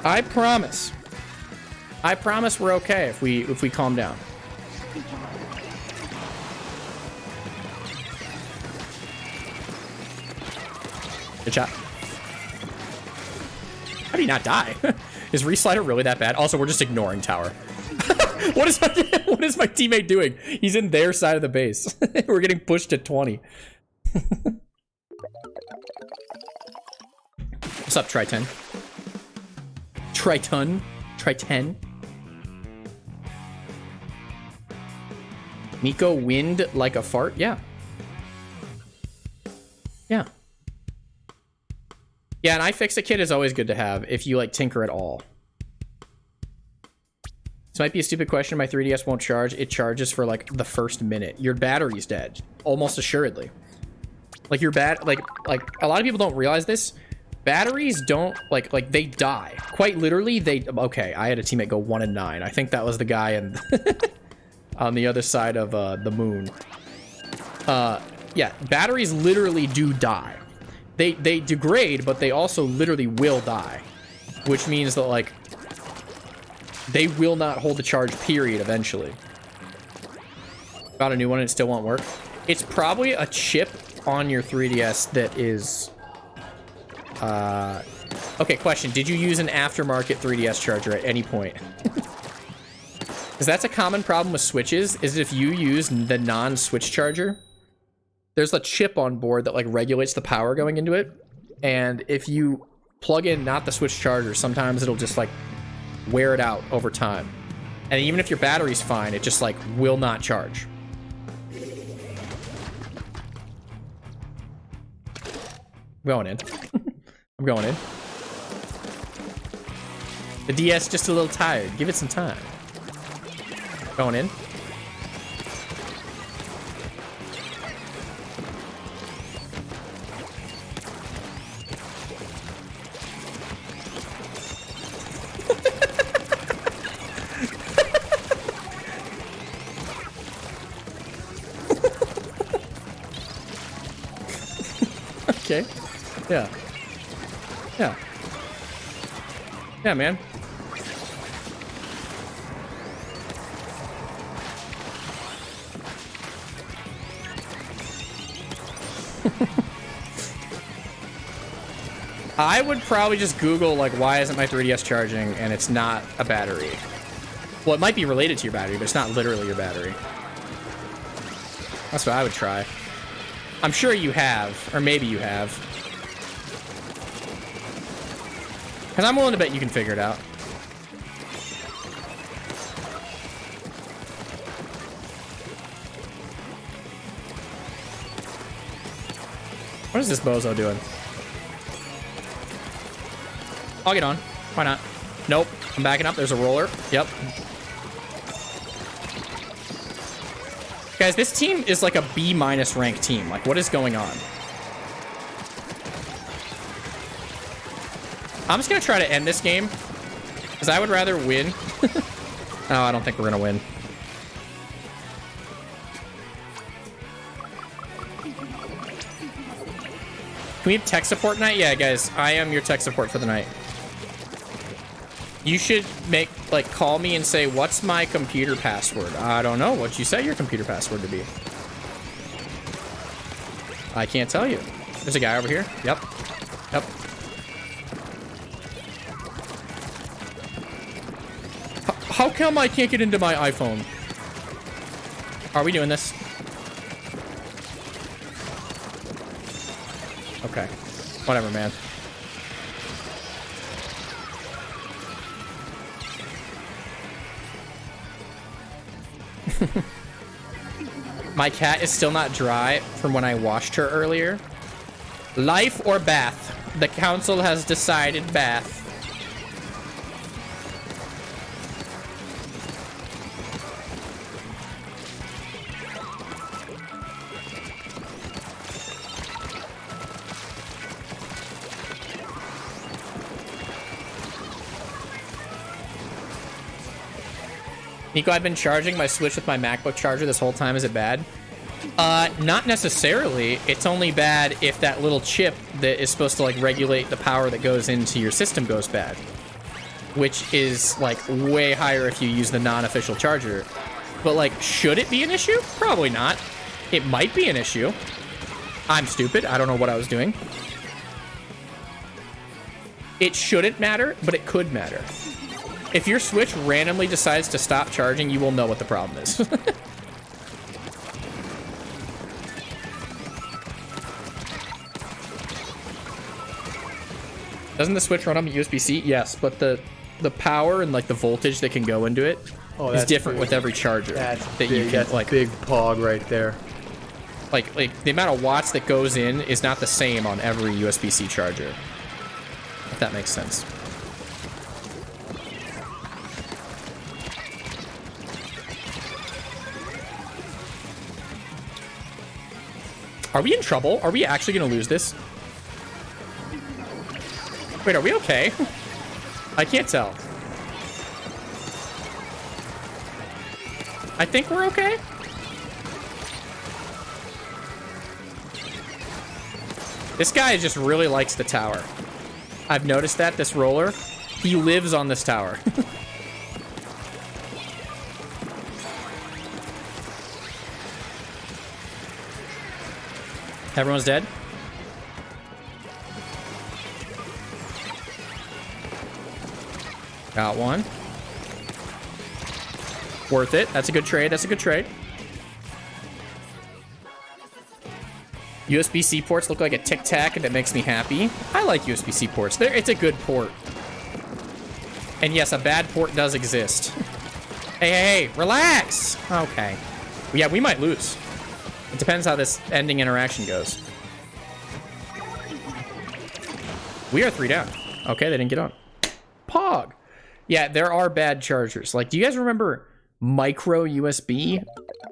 I promise. I promise we're okay if we calm down. Good shot. How do you not die? Is Reslider really that bad? Also, we're just ignoring tower. what is my teammate doing? He's in their side of the base. We're getting pushed to 20. What's up, Triton? Triton. Nico wind like a fart? Yeah. Yeah. Yeah, an iFixit kit is always good to have if you like tinker at all. This might be a stupid question. My 3DS won't charge. It charges for like the first minute. Your battery's dead, almost assuredly. Like your like a lot of people don't realize this. Batteries don't like they die. Quite literally, they. Okay, I had a teammate go 1 and 9. I think that was the guy in on the other side of the moon. Yeah, batteries literally do die. They degrade, but they also literally will die, which means that like they will not hold the charge. Period. Eventually. Got a new one and it still won't work. It's probably a chip on your 3DS that is. Okay, question. Did you use an aftermarket 3DS charger at any point? Because that's a common problem with Switches, is if you use the non-Switch charger, there's a chip on board that like regulates the power going into it. And if you plug in not the Switch charger, sometimes it'll just like wear it out over time. And even if your battery's fine, it just like will not charge. I'm going in. I'm going in. The DS just a little tired. Give it some time. Going in. Okay. Yeah. Yeah. Yeah, man. I would probably just Google, like, why isn't my 3DS charging, and it's not a battery. Well, it might be related to your battery, but it's not literally your battery. That's what I would try. I'm sure you have, or maybe you have. Because I'm willing to bet you can figure it out. What is this bozo doing? I'll get on. Why not? Nope. I'm backing up. There's a roller. Yep. Guys, this team is like a B- ranked team. Like, what is going on? I'm just going to try to end this game. Because I would rather win. Oh, I don't think we're going to win. Can we have tech support night? Yeah, guys. I am your tech support for the night. You should call me and say, what's my computer password? I don't know what you set your computer password to be. I can't tell you. There's a guy over here. Yep. Yep. How come I can't get into my iPhone? Are we doing this? Okay. Whatever, man. My cat is still not dry from when I washed her earlier. Life or bath? The council has decided bath. Nico, I've been charging my Switch with my MacBook charger this whole time. Is it bad? Not necessarily. It's only bad if that little chip that is supposed to like regulate the power that goes into your system goes bad, which is like way higher if you use the non-official charger. But like, should it be an issue? Probably not. It might be an issue. I'm stupid. I don't know what I was doing. It shouldn't matter, but it could matter. If your Switch randomly decides to stop charging, you will know what the problem is. Doesn't the Switch run on USB-C? Yes, but the power and like the voltage that can go into it is different with every charger. That's that big. you can That's like big pog right there. Like the amount of watts that goes in is not the same on every USB-C charger. If that makes sense. Are we in trouble? Are we actually gonna lose this? Wait, are we okay? I can't tell. I think we're okay. This guy just really likes the tower. I've noticed that, this roller. He lives on this tower. Everyone's dead? Got one. Worth it. That's a good trade. That's a good trade. USB-C ports look like a Tic Tac, and it makes me happy. I like USB-C ports. It's a good port. And yes, a bad port does exist. Hey, relax! Okay. Yeah, we might lose. It depends how this ending interaction goes. We are 3 down. Okay, they didn't get on. Pog! Yeah, there are bad chargers. Like, do you guys remember micro USB?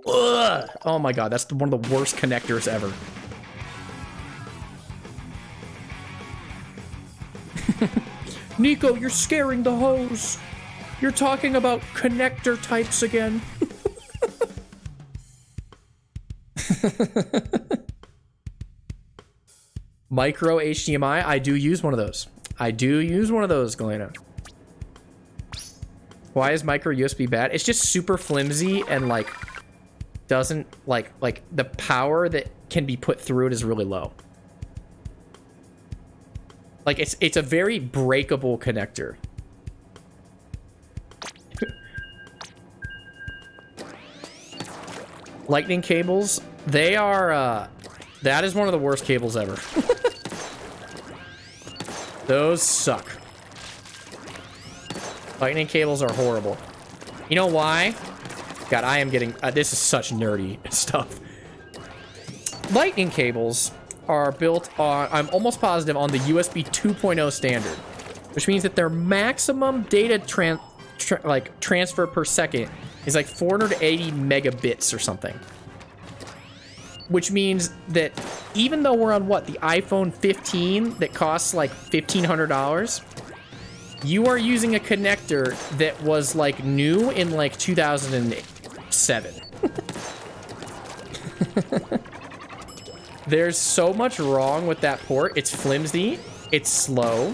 Ugh! Oh my god, that's one of the worst connectors ever. Nico, you're scaring the hose. You're talking about connector types again. Micro HDMI, I do use one of those. I do use one of those, Galena. Why is micro USB bad? It's just super flimsy and like doesn't like the power that can be put through it is really low. Like it's a very breakable connector. Lightning cables, they are that is one of the worst cables ever. Those suck. Lightning cables are horrible. You know why? God, I am getting this is such nerdy stuff. Lightning cables are built on, I'm almost positive, on the USB 2.0 standard, which means that their maximum data transfer per second is like 480 megabits or something. Which means that even though we're on what, the iPhone 15 that costs like $1,500, you are using a connector that was like new in like 2007. There's so much wrong with that port. It's flimsy. It's slow.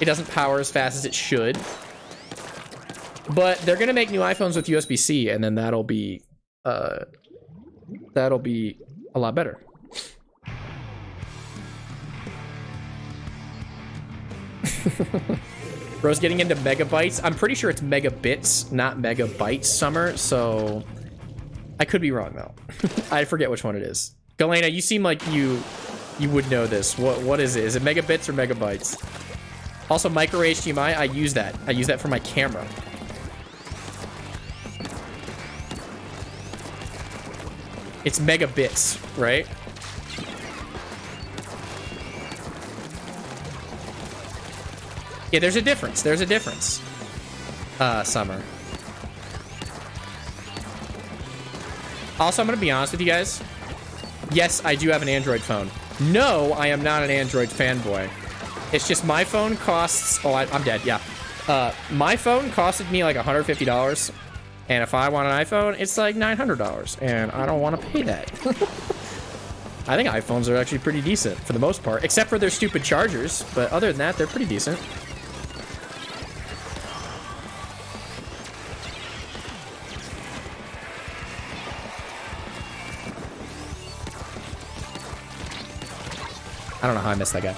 It doesn't power as fast as it should. But they're gonna make new iPhones with USB-C, and then that'll be a lot better. Bro's getting into megabytes. I'm pretty sure it's megabits, not megabytes, Summer, so I could be wrong though. I forget which one it is. Galena, you seem like you would know this. What is it? Is it megabits or megabytes? Also, micro HDMI, I use that. I use that for my camera. It's megabits, right? Yeah, there's a difference. There's a difference. Summer. Also, I'm gonna be honest with you guys. Yes, I do have an Android phone. No, I am not an Android fanboy. It's just my phone costs... Oh, I'm dead, yeah. My phone costed me like $150. And if I want an iPhone, it's like $900. And I don't want to pay that. I think iPhones are actually pretty decent for the most part. Except for their stupid chargers. But other than that, they're pretty decent. I don't know how I missed that guy.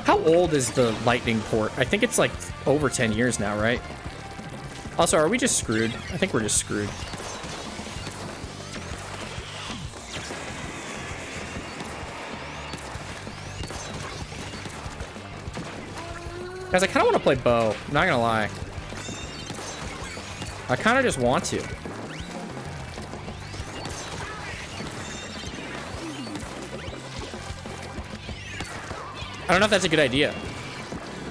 How old is the Lightning port? I think it's like over 10 years now, right? Also, are we just screwed? I think we're just screwed. Guys, I kind of want to play bow. I'm not gonna lie. I kind of just want to. I don't know if that's a good idea.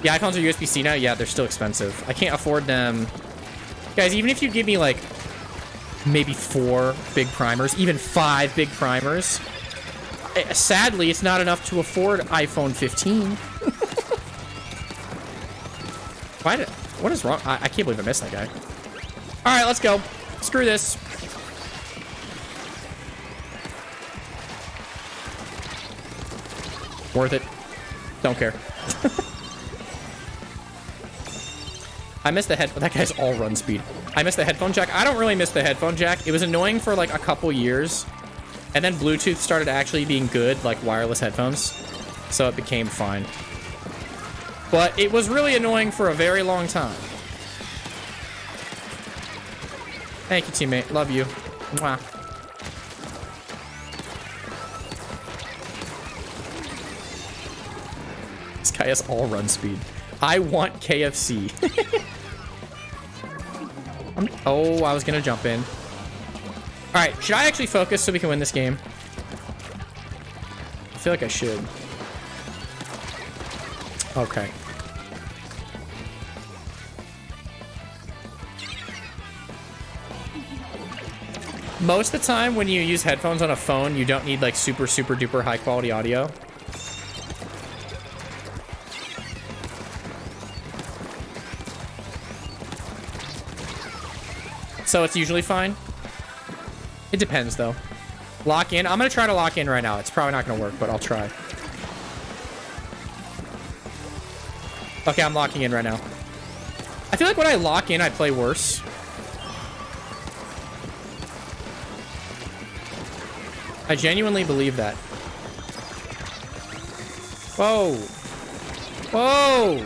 Yeah, iPhones are USB-C now. Yeah, they're still expensive. I can't afford them. Guys, even if you give me like maybe 4 big primers, even 5 big primers, sadly, it's not enough to afford iPhone 15. What is wrong? I can't believe I missed that guy. All right, let's go. Screw this. Worth it. Don't care. I missed the head. That guy's all run speed. I missed the headphone jack. I don't really miss the headphone jack. It was annoying for like a couple years. And then Bluetooth started actually being good, like wireless headphones. So it became fine. But it was really annoying for a very long time. Thank you, teammate. Love you. Mwah. This guy has all run speed. I want KFC. Oh, I was gonna jump in. All right, should I actually focus so we can win this game? I feel like I should. Okay. Most of the time when you use headphones on a phone, you don't need like super duper high quality audio. So it's usually fine. It depends though. Lock in. I'm gonna try to lock in right now. It's probably not gonna work, but I'll try. Okay, I'm locking in right now. I feel like when I lock in, I play worse. I genuinely believe that. Whoa. Whoa.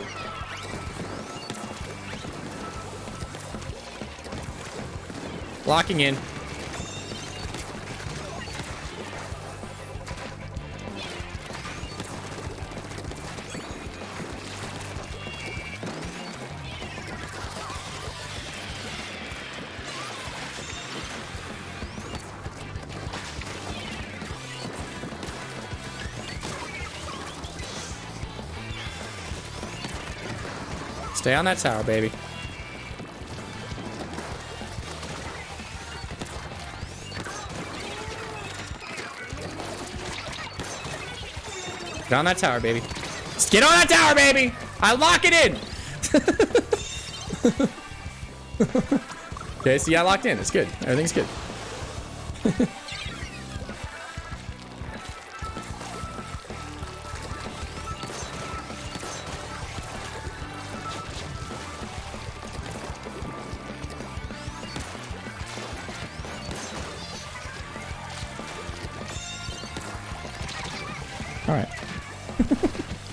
Locking in. Stay on that tower, baby. Get on that tower, baby. Just get on that tower, baby! I lock it in! Okay, see, I locked in. It's good. Everything's good. All right.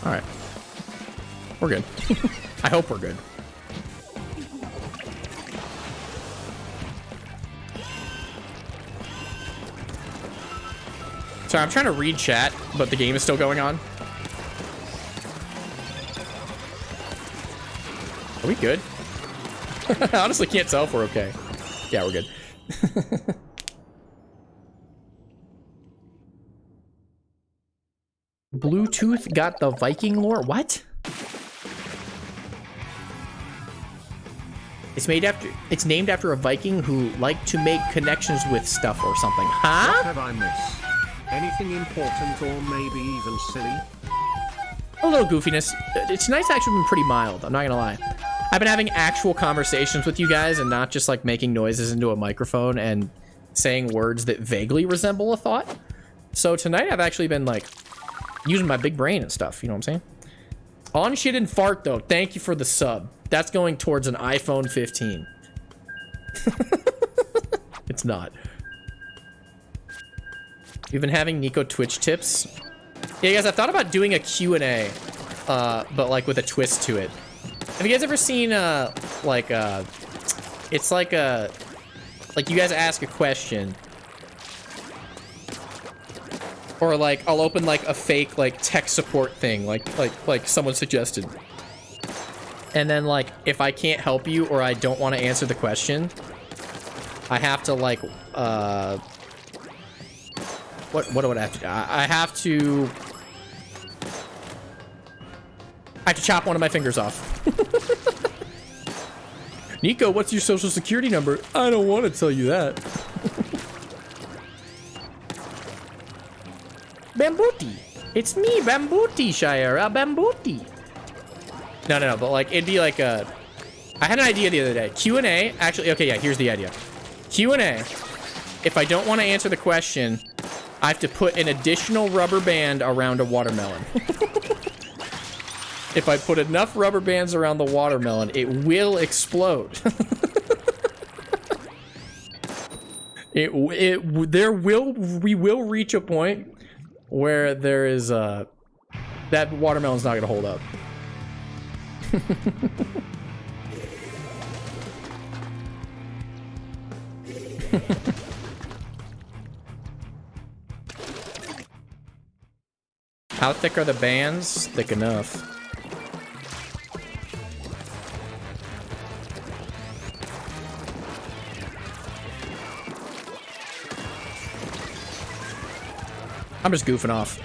All right. We're good. I hope we're good. Sorry, I'm trying to read chat, but the game is still going on. Are we good? I honestly can't tell if we're okay. Yeah, we're good. Bluetooth got the Viking lore? What? It's named after a Viking who liked to make connections with stuff or something. Huh? What have I missed? Anything important or maybe even silly? A little goofiness. Tonight's actually been pretty mild, I'm not gonna lie. I've been having actual conversations with you guys and not just like making noises into a microphone and saying words that vaguely resemble a thought. So tonight I've actually been like using my big brain and stuff, you know what I'm saying? On shit and fart though, thank you for the sub. That's going towards an iPhone 15. It's not. We've been having Nico Twitch tips. Yeah, guys, I thought about doing a Q&A, but like with a twist to it. Have you guys ever seen, it's like you guys ask a question. Or like, I'll open like a fake like tech support thing, like someone suggested. And then like, if I can't help you or I don't want to answer the question, I have to like, what do I have to do? I have to chop one of my fingers off. Nico, what's your social security number? I don't want to tell you that. Bambooti. It's me, Bambooti, Shire. Bambooti. No, but like, it'd be like a... I had an idea the other day. Q&A, actually, okay, yeah, here's the idea. Q&A, if I don't want to answer the question, I have to put an additional rubber band around a watermelon. If I put enough rubber bands around the watermelon, it will explode. We will reach a point where there is that watermelon's not gonna hold up. How thick are the bands? Thick enough. I'm just goofing off.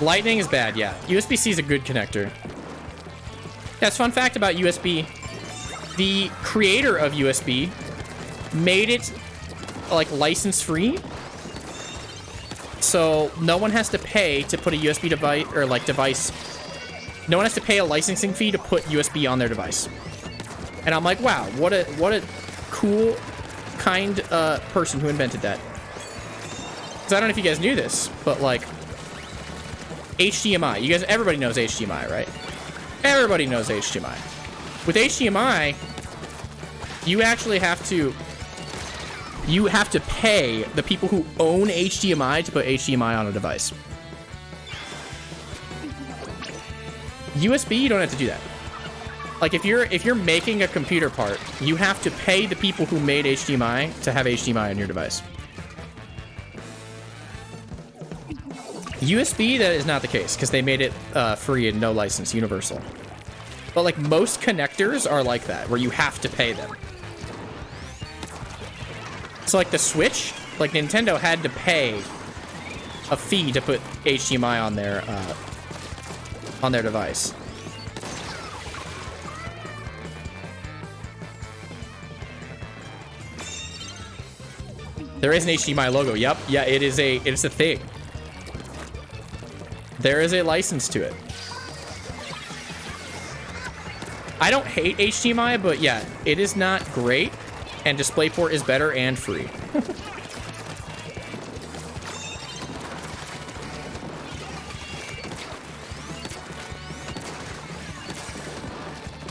Lightning is bad, yeah. USB-C is a good connector. That's fun fact about USB. The creator of USB made it like license free. So no one has to pay to put a USB device or like device. No one has to pay a licensing fee to put USB on their device. And I'm like, wow, what a cool, kind person who invented that. Because I don't know if you guys knew this, but like HDMI, you guys, everybody knows HDMI, right? Everybody knows HDMI. With HDMI, you actually have to pay the people who own HDMI to put HDMI on a device. USB, you don't have to do that. Like if you're making a computer part, you have to pay the people who made HDMI to have HDMI on your device. USB, that is not the case because they made it free and no license, universal. But like most connectors are like that, where you have to pay them. So like the Switch, like Nintendo had to pay a fee to put HDMI on their device. There is an HDMI logo. Yep. Yeah, it is a thing. There is a license to it. I don't hate HDMI, but yeah, it is not great, and DisplayPort is better and free.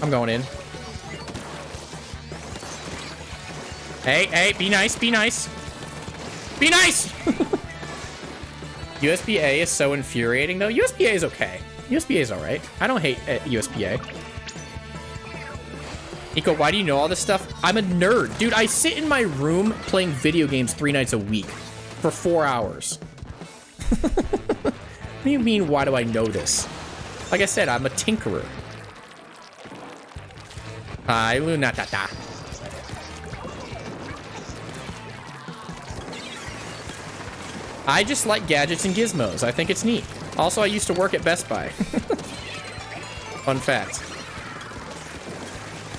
I'm going in. Hey, be nice, be nice. Be nice! USB-A is so infuriating, though. USB-A is okay. USB-A is alright. I don't hate USB-A. Nico, why do you know all this stuff? I'm a nerd. Dude, I sit in my room playing video games 3 nights a week for 4 hours. What do you mean, why do I know this? Like I said, I'm a tinkerer. Hi, Lunatata. I just like gadgets and gizmos. I think it's neat. Also, I used to work at Best Buy. Fun fact.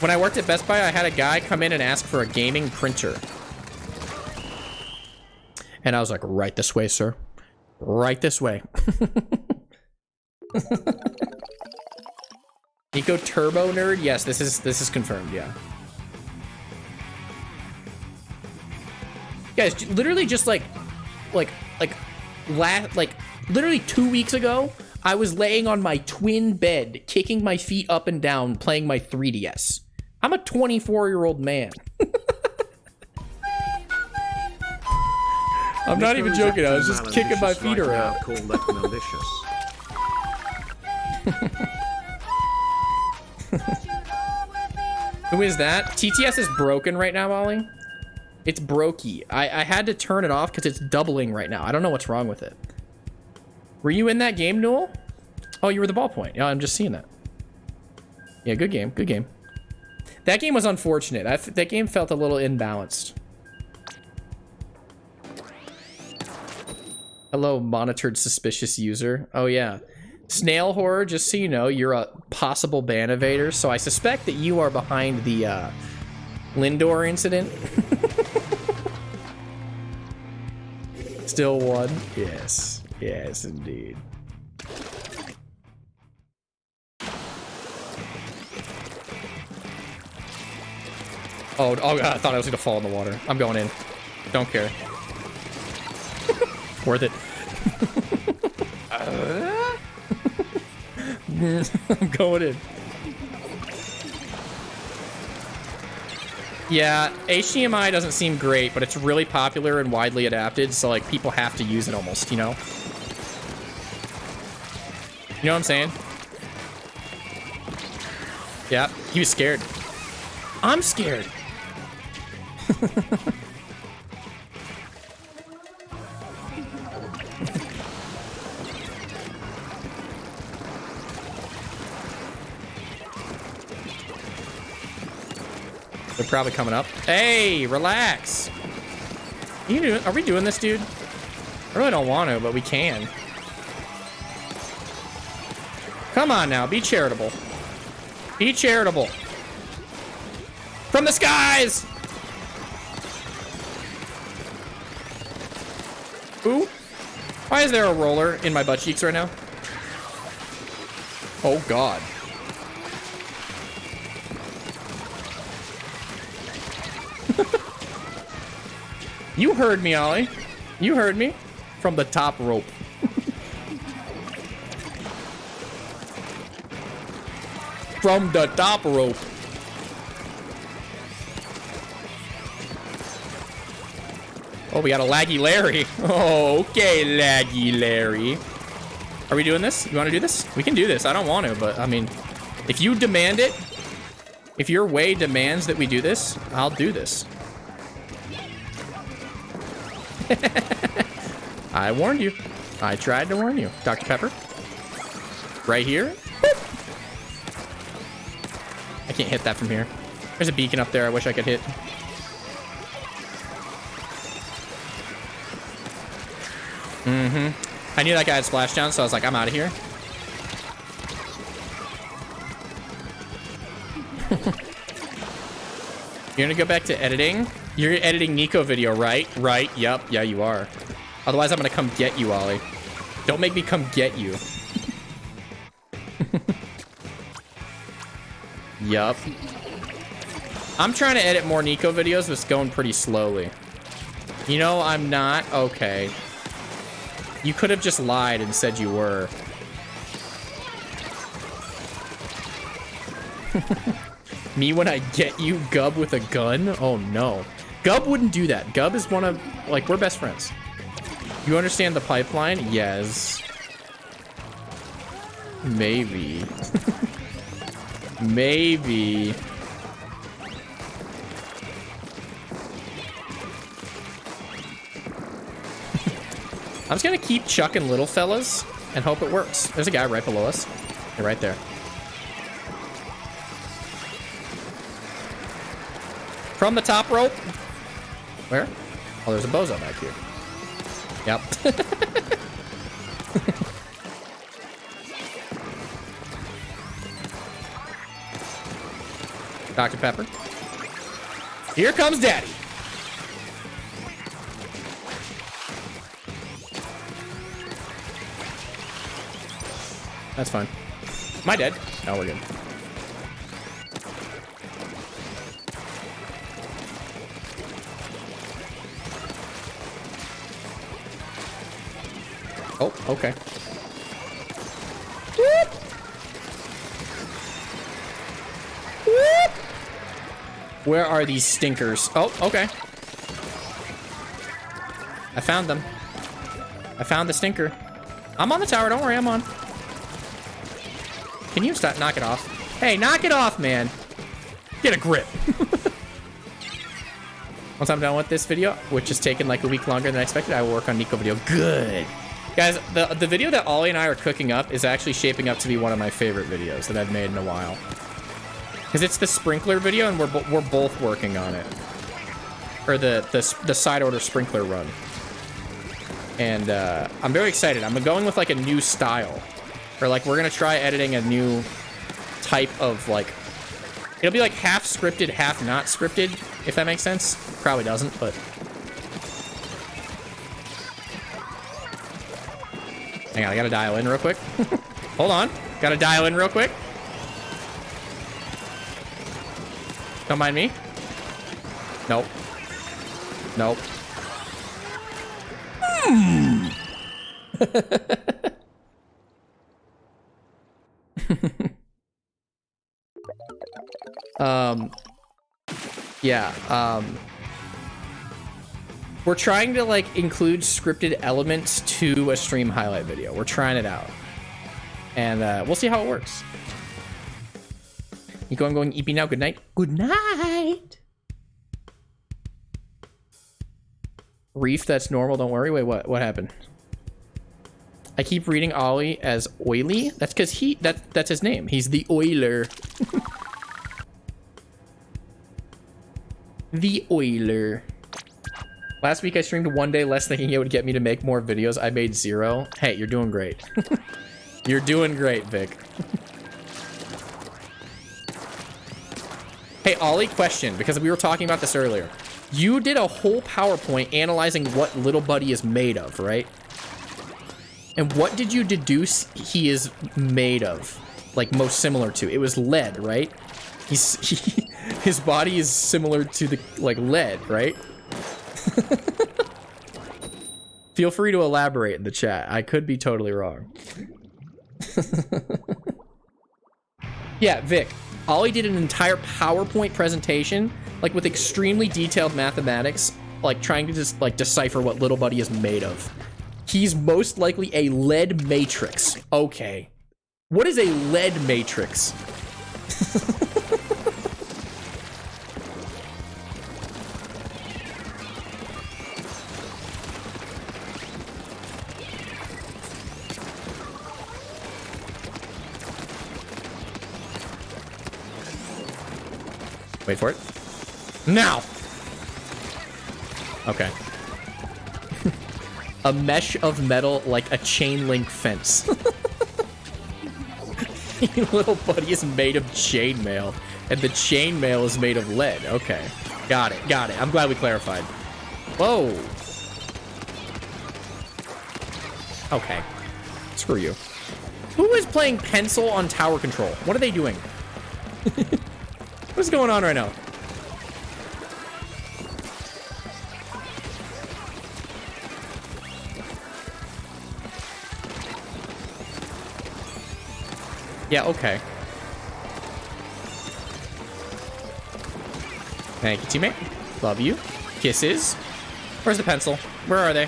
When I worked at Best Buy, I had a guy come in and ask for a gaming printer. And I was like, right this way, sir. Right this way. Eco Turbo Nerd? Yes, this is confirmed, yeah. Guys, literally just literally 2 weeks ago, I was laying on my twin bed, kicking my feet up and down, playing my 3DS. I'm a 24-year-old man. I'm not even joking. I was just kicking my feet around. Call that malicious. Who is that? TTS is broken right now, Ollie. It's brokey. I had to turn it off because it's doubling right now. I don't know what's wrong with it. Were you in that game, Newell? Oh, you were the ballpoint. Yeah, I'm just seeing that. Yeah, good game. Good game. That game was unfortunate. That game felt a little imbalanced. Hello, monitored suspicious user. Oh, yeah. Snail Horror, just so you know, you're a possible ban evader, so I suspect that you are behind the Lindor incident. Still one? Yes. Yes, indeed. Oh God, I thought I was gonna fall in the water. I'm going in. Don't care. Worth it. I'm going in. Yeah, HDMI doesn't seem great, but it's really popular and widely adapted, so like people have to use it almost, you know? You know what I'm saying? Yeah, he was scared. I'm scared. They're probably coming up. Hey, relax. Are we doing this, dude? I really don't want to, but we can. Come on now, be charitable. Be charitable. From the skies! Ooh. Why is there a roller in my butt cheeks right now? Oh, God. You heard me, Ollie. You heard me. From the top rope. From the top rope. Oh, we got a laggy Larry. Oh, okay, laggy Larry. Are we doing this? You want to do this? We can do this. I don't want to, but I mean, if you demand it, if your way demands that we do this, I'll do this. I warned you. I tried to warn you. Dr. Pepper. Right here. I can't hit that from here. There's a beacon up there I wish I could hit. I knew that guy had splashdown, so I was like, I'm out of here. You're gonna go back to editing? You're editing Nico video, right? Right, yep, yeah, you are. Otherwise, I'm gonna come get you, Ollie. Don't make me come get you. Yup. I'm trying to edit more Nico videos, but it's going pretty slowly. You know, I'm not? Okay. You could have just lied and said you were. Me when I get you, Gub with a gun? Oh no. Gub wouldn't do that. Gub is one of, like, we're best friends. You understand the pipeline? Yes. Maybe. Maybe. I'm just gonna keep chucking little fellas and hope it works. There's a guy right below us. You're right there. From the top rope. Where? Oh, there's a bozo back here. Yep. Dr. Pepper. Here comes Daddy. That's fine. Am I dead? No, we're good. Oh, okay. Whoop. Whoop. Where are these stinkers? Oh, okay. I found them. I found the stinker. I'm on the tower. Don't worry, I'm on. Can you stop? Knock it off. Hey, knock it off, man. Get a grip. Once I'm done with this video, which has taken like a week longer than I expected, I will work on Nico video. Good. Guys, the video that Ollie and I are cooking up is actually shaping up to be one of my favorite videos that I've made in a while. Because it's the sprinkler video, and we're both working on it. Or the side order sprinkler run. And I'm very excited. I'm going with like a new style. Or like we're gonna try editing a new type of like, it'll be like half scripted, half not scripted, if that makes sense. Probably doesn't, but. Hang on, I gotta dial in real quick. Hold on, gotta dial in real quick. Don't mind me. Nope. Nope. Yeah, we're trying to like include scripted elements to a stream highlight video. We're trying it out, and we'll see how it works. You going EP now. Good night. Good night. Reef, that's normal. Don't worry. Wait, what happened? I keep reading Ollie as Oily. That's because that's his name. He's the Oiler. The Oiler. Last week I streamed one day less thinking it would get me to make more videos. I made 0. Hey, you're doing great. You're doing great, Vic. Hey, Ollie, question, because we were talking about this earlier. You did a whole PowerPoint analyzing what Little Buddy is made of, right? And what did you deduce he is made of? Like, most similar to? It was lead, right? His body is similar to the, like, lead, right? Feel free to elaborate in the chat. I could be totally wrong. Yeah, Vic. Ollie did an entire PowerPoint presentation, like, with extremely detailed mathematics, like, trying to just, like, decipher what Little Buddy is made of. He's most likely a lead matrix. Okay. What is a lead matrix? Wait for it. Now! Okay. A mesh of metal like a chain link fence. Your little buddy is made of chainmail, and the chainmail is made of lead. Okay, got it, got it. I'm glad we clarified. Whoa. Okay, screw you. Who is playing pencil on tower control? What are they doing? What's going on right now? Yeah, okay. Thank you, teammate. Love you. Kisses. Where's the pencil? Where are they?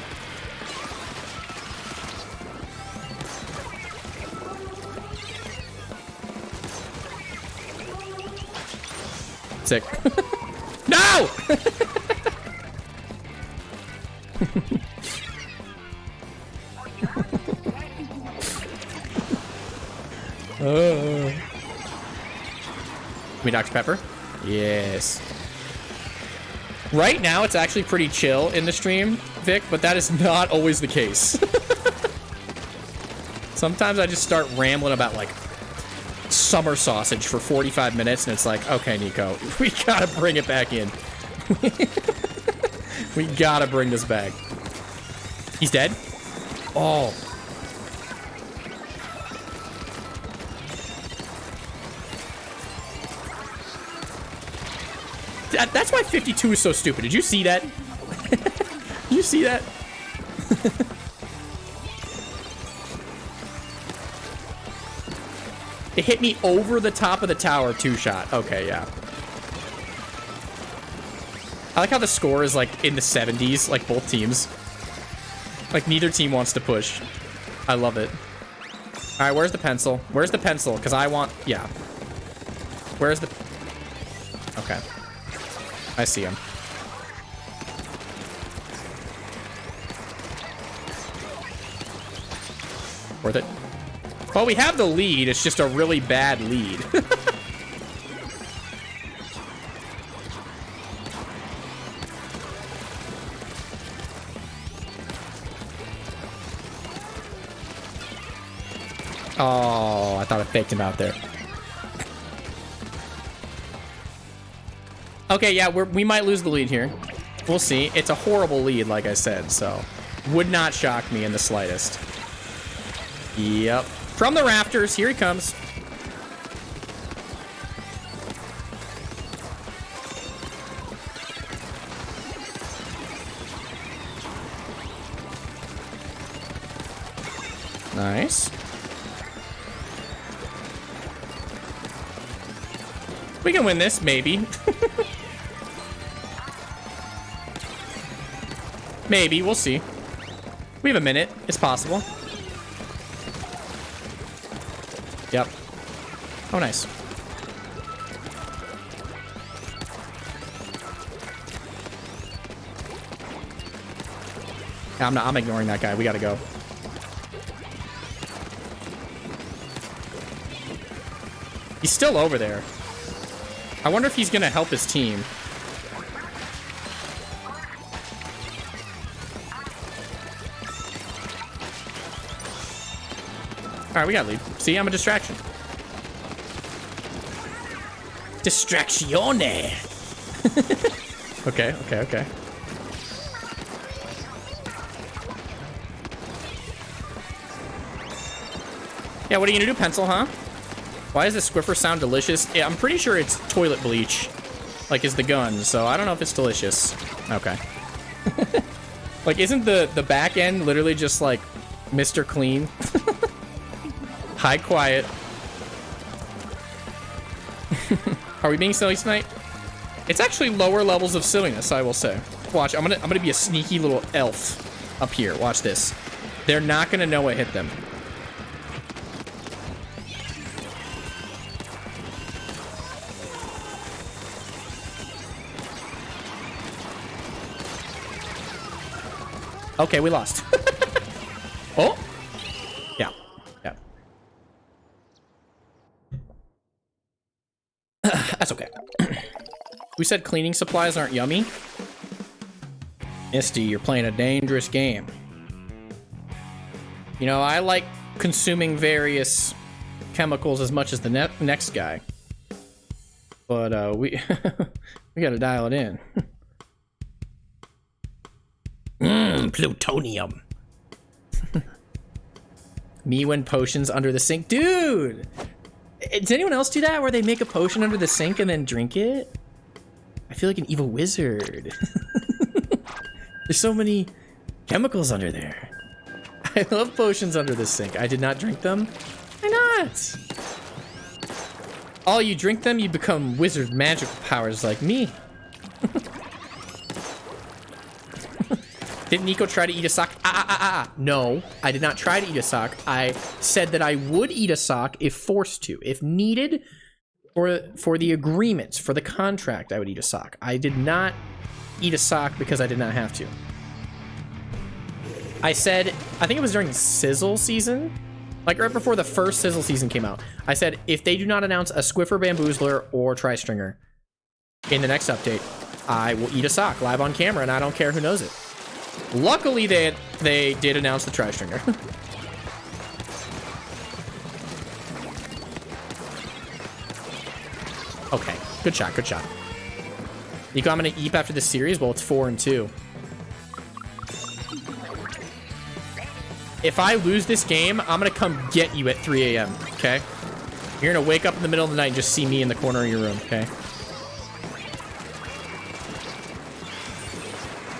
Sick. No! Give me Dr. Pepper. Yes. Right now, it's actually pretty chill in the stream, Vic, but that is not always the case. Sometimes I just start rambling about, like, summer sausage for 45 minutes, and it's like, okay, Nico, we gotta bring it back in. We gotta bring this back. He's dead? Oh. That's why 52 is so stupid. Did you see that? Did you see that? It hit me over the top of the tower, 2-shot. Okay, yeah. I like how the score is like in the 70s, like both teams. Like neither team wants to push. I love it. All right, where's the pencil? Where's the pencil? Because I want, yeah. Where's the, okay. I see him. Worth it. Well, we have the lead. It's just a really bad lead. Oh, I thought I faked him out there. Okay, yeah, we might lose the lead here. We'll see. It's a horrible lead, like I said, so would not shock me in the slightest. Yep. From the rafters, here he comes. Nice. We can win this, maybe. Maybe, we'll see. We have a minute. It's possible. Yep. Oh, nice. I'm ignoring that guy. We gotta go. He's still over there. I wonder if he's gonna help his team. All right, we got lead. See, I'm a distraction. Distractione. Okay, okay, okay. Yeah, what are you gonna do, pencil, huh? Why does the squiffer sound delicious? Yeah, I'm pretty sure it's toilet bleach, like is the gun, so I don't know if it's delicious. Okay. Like, isn't the back end literally just like Mr. Clean? High quiet. Are we being silly tonight? It's actually lower levels of silliness, I will say. Watch, I'm gonna be a sneaky little elf up here. Watch this. They're not gonna know what hit them. Okay, we lost. Oh. Yeah. Yeah. That's okay. We said cleaning supplies aren't yummy. Misty, you're playing a dangerous game. You know, I like consuming various chemicals as much as the next guy. But we we gotta dial it in. Plutonium. Me when potions under the sink. Dude! Does anyone else do that where they make a potion under the sink and then drink it? I feel like an evil wizard. There's so many chemicals under there. I love potions under the sink. I did not drink them. Why not? Oh, you drink them, you become wizard magical powers like me. Did Nico try to eat a sock? No, I did not try to eat a sock. I said that I would eat a sock if forced to. If needed, for the agreement, for the contract, I would eat a sock. I did not eat a sock because I did not have to. I said, I think it was during Sizzle season, like right before the first Sizzle season came out. I said, if they do not announce a Squiffer Bamboozler or Tri-Stringer in the next update, I will eat a sock live on camera, and I don't care who knows it. Luckily, they did announce the Tri-Stringer. Okay, good shot, good shot. Nico, I'm gonna eep after this series. Well, it's 4-2. If I lose this game, I'm gonna come get you at 3 a.m., okay? You're gonna wake up in the middle of the night and just see me in the corner of your room, okay?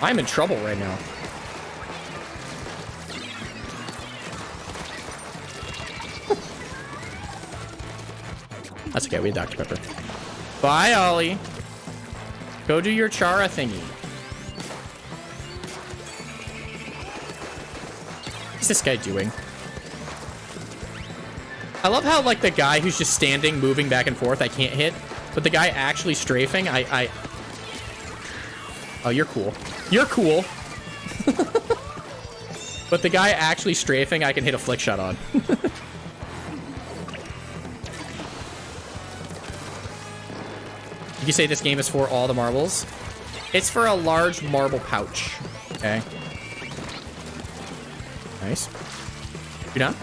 I'm in trouble right now. That's okay, we had Dr. Pepper. Bye, Ollie. Go do your Chara thingy. What's this guy doing? I love how, like, the guy who's just standing, moving back and forth, I can't hit. But the guy actually strafing, Oh, you're cool. You're cool. But the guy actually strafing, I can hit a flick shot on. You say this game is for all the marbles? It's for a large marble pouch. Okay. Nice. You done?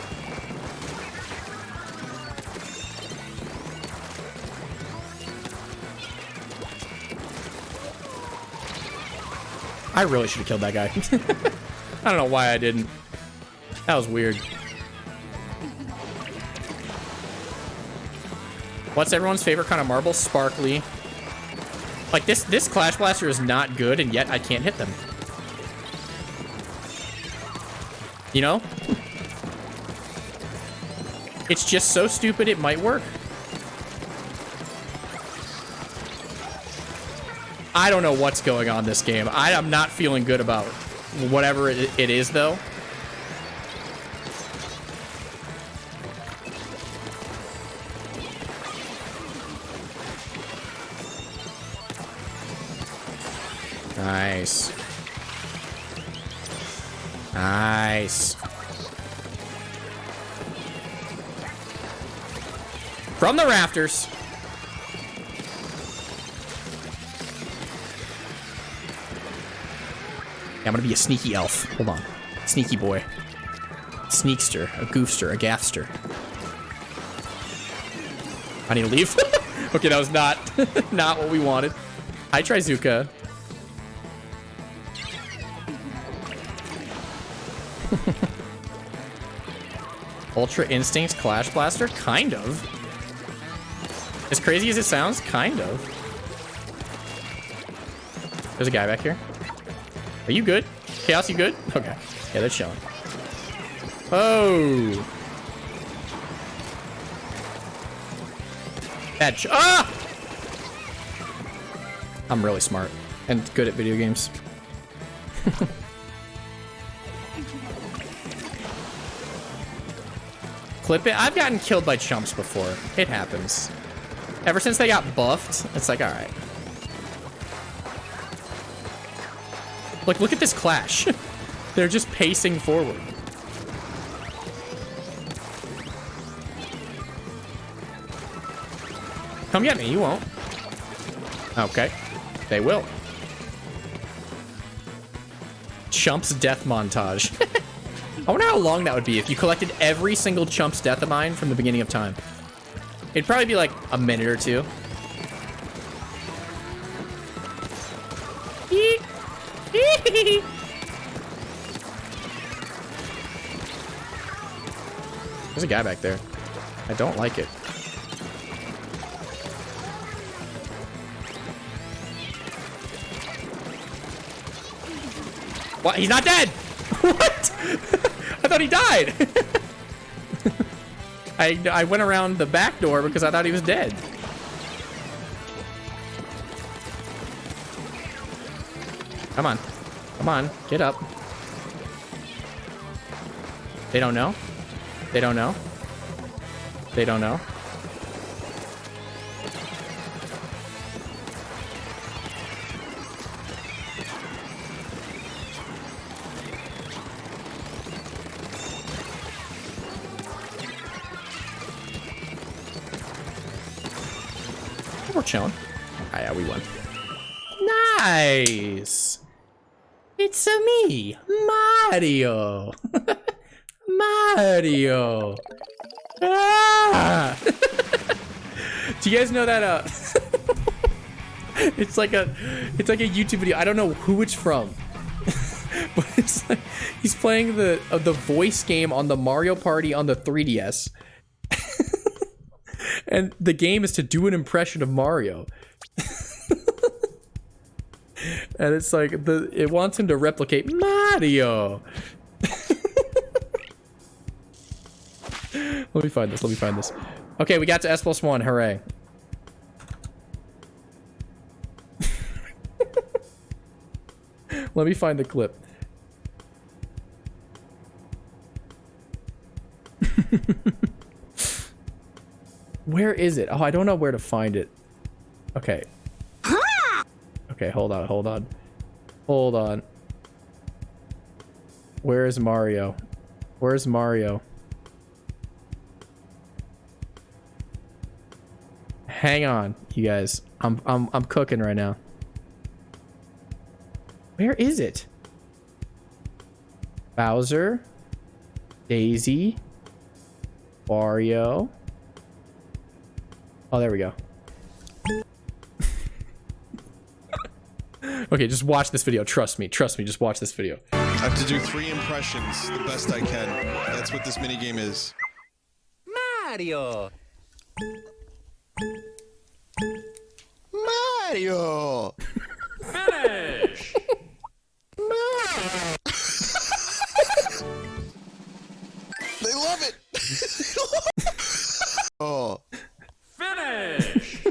I really should have killed that guy. I don't know why I didn't. That was weird. What's everyone's favorite kind of marble? Sparkly. Like, this Clash Blaster is not good, and yet I can't hit them. You know? It's just so stupid it might work. I don't know what's going on this game. I'm not feeling good about whatever it is, though. Nice. Nice. From the rafters. I'm gonna be a sneaky elf. Hold on. Sneaky boy. Sneakster. A goofster. A gaffster. I need to leave. Okay, that was not not what we wanted. Hi, Trizuka. Ultra Instincts Clash Blaster? Kind of. As crazy as it sounds, kind of. There's a guy back here. Are you good? Chaos, you good? Okay. Yeah, they're chilling. Oh! Bad ah! I'm really smart and good at video games. Clip it. I've gotten killed by chumps before. It happens. Ever since they got buffed, it's like, alright. Look at this clash. They're just pacing forward. Come get me, you won't. Okay. They will. Chump's death montage. I wonder how long that would be if you collected every single Chump's Death of Mine from the beginning of time. It'd probably be like a minute or two. There's a guy back there. I don't like it. What? He's not dead! What? I thought he died! I went around the back door because I thought he was dead. Come on. Come on. Get up. They don't know? They don't know? They don't know? We're chilling. Ah, yeah, we won. Nice. It's me, Mario. Mario. Ah. Do you guys know that? It's like a YouTube video. I don't know who it's from, but it's like he's playing the voice game on the Mario Party on the 3DS. And the game is to do an impression of Mario. And it's like it wants him to replicate Mario. Let me find this. Let me find this. Okay, we got to S+1. Hooray. Let me find the clip. Where is it? Oh, I don't know where to find it. Okay. Okay, hold on, hold on. Hold on. Where is Mario? Where's Mario? Hang on, you guys. I'm cooking right now. Where is it? Bowser, Daisy, Wario. Oh, there we go. Okay, just watch this video. Trust me, just watch this video. I have to do 3 impressions the best I can. That's what this minigame is. Mario! Mario! Finish! They love it! Oh. Finish!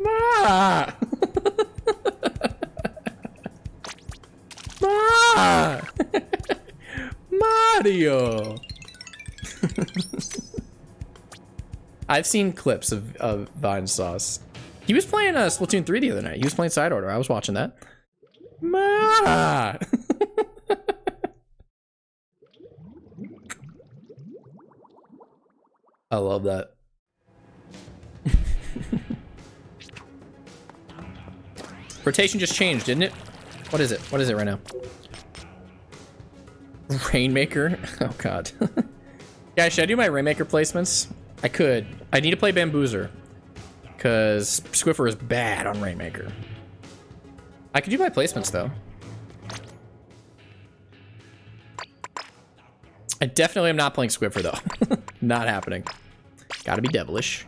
Ma! Ma! Mario! I've seen clips of Vine Sauce. He was playing Splatoon 3 the other night. He was playing Side Order. I was watching that. Ma! I love that. Rotation just changed, didn't it? What is it? What is it right now? Rainmaker? Oh god. Guys, should I do my Rainmaker placements? I could. I need to play Bamboozer. Because Squiffer is bad on Rainmaker. I could do my placements though. I definitely am not playing Squiffer though. Not happening. Gotta be devilish.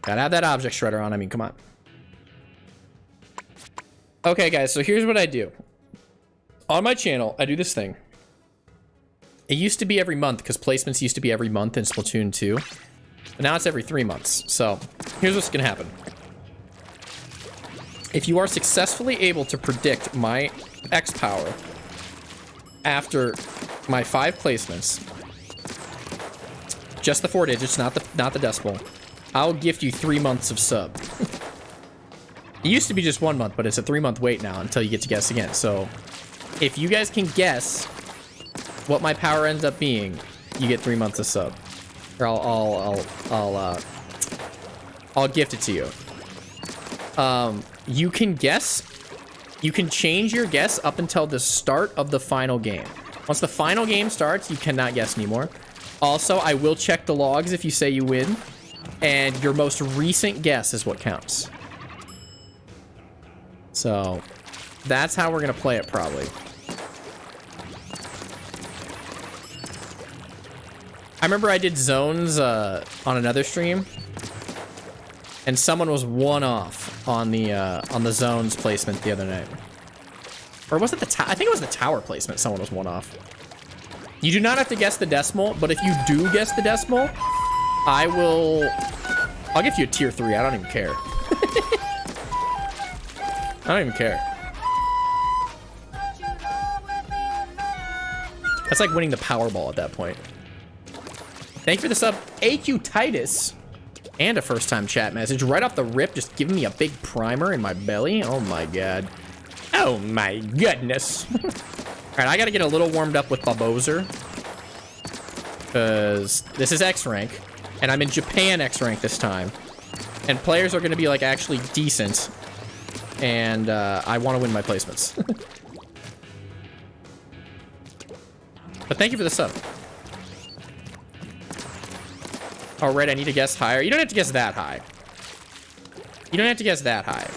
Gotta have that object shredder on. I mean, come on. Okay, guys, so here's what I do. On my channel, I do this thing. It used to be every month, because placements used to be every month in Splatoon 2. But now it's every 3 months. So, here's what's going to happen. If you are successfully able to predict my X power after my 5 placements, just the 4 digits, not the decimal, I'll gift you 3 months of sub. It used to be just 1 month, but it's a 3-month wait now until you get to guess again. So, if you guys can guess what my power ends up being, you get 3 months of sub. Or I'll gift it to you. You can guess. You can change your guess up until the start of the final game. Once the final game starts, you cannot guess anymore. Also, I will check the logs if you say you win. And your most recent guess is what counts. So, that's how we're going to play it, probably. I remember I did zones on another stream. And someone was one off on the zones placement the other night. Or was it the I think it was the tower placement someone was one off. You do not have to guess the decimal, but if you do guess the decimal, I'll give you a tier 3. I don't even care. I don't even care. That's like winning the Powerball at that point. Thank you for the sub, AQ Titus. And a first-time chat message. Right off the rip, just giving me a big primer in my belly. Oh my god. Oh my goodness. Alright, I gotta get a little warmed up with Babozer. Because this is X rank. And I'm in Japan X rank this time. And players are gonna be like actually decent. And I want to win my placements. But thank you for the sub. Oh, right, I need to guess higher. You don't have to guess that high. You don't have to guess that high.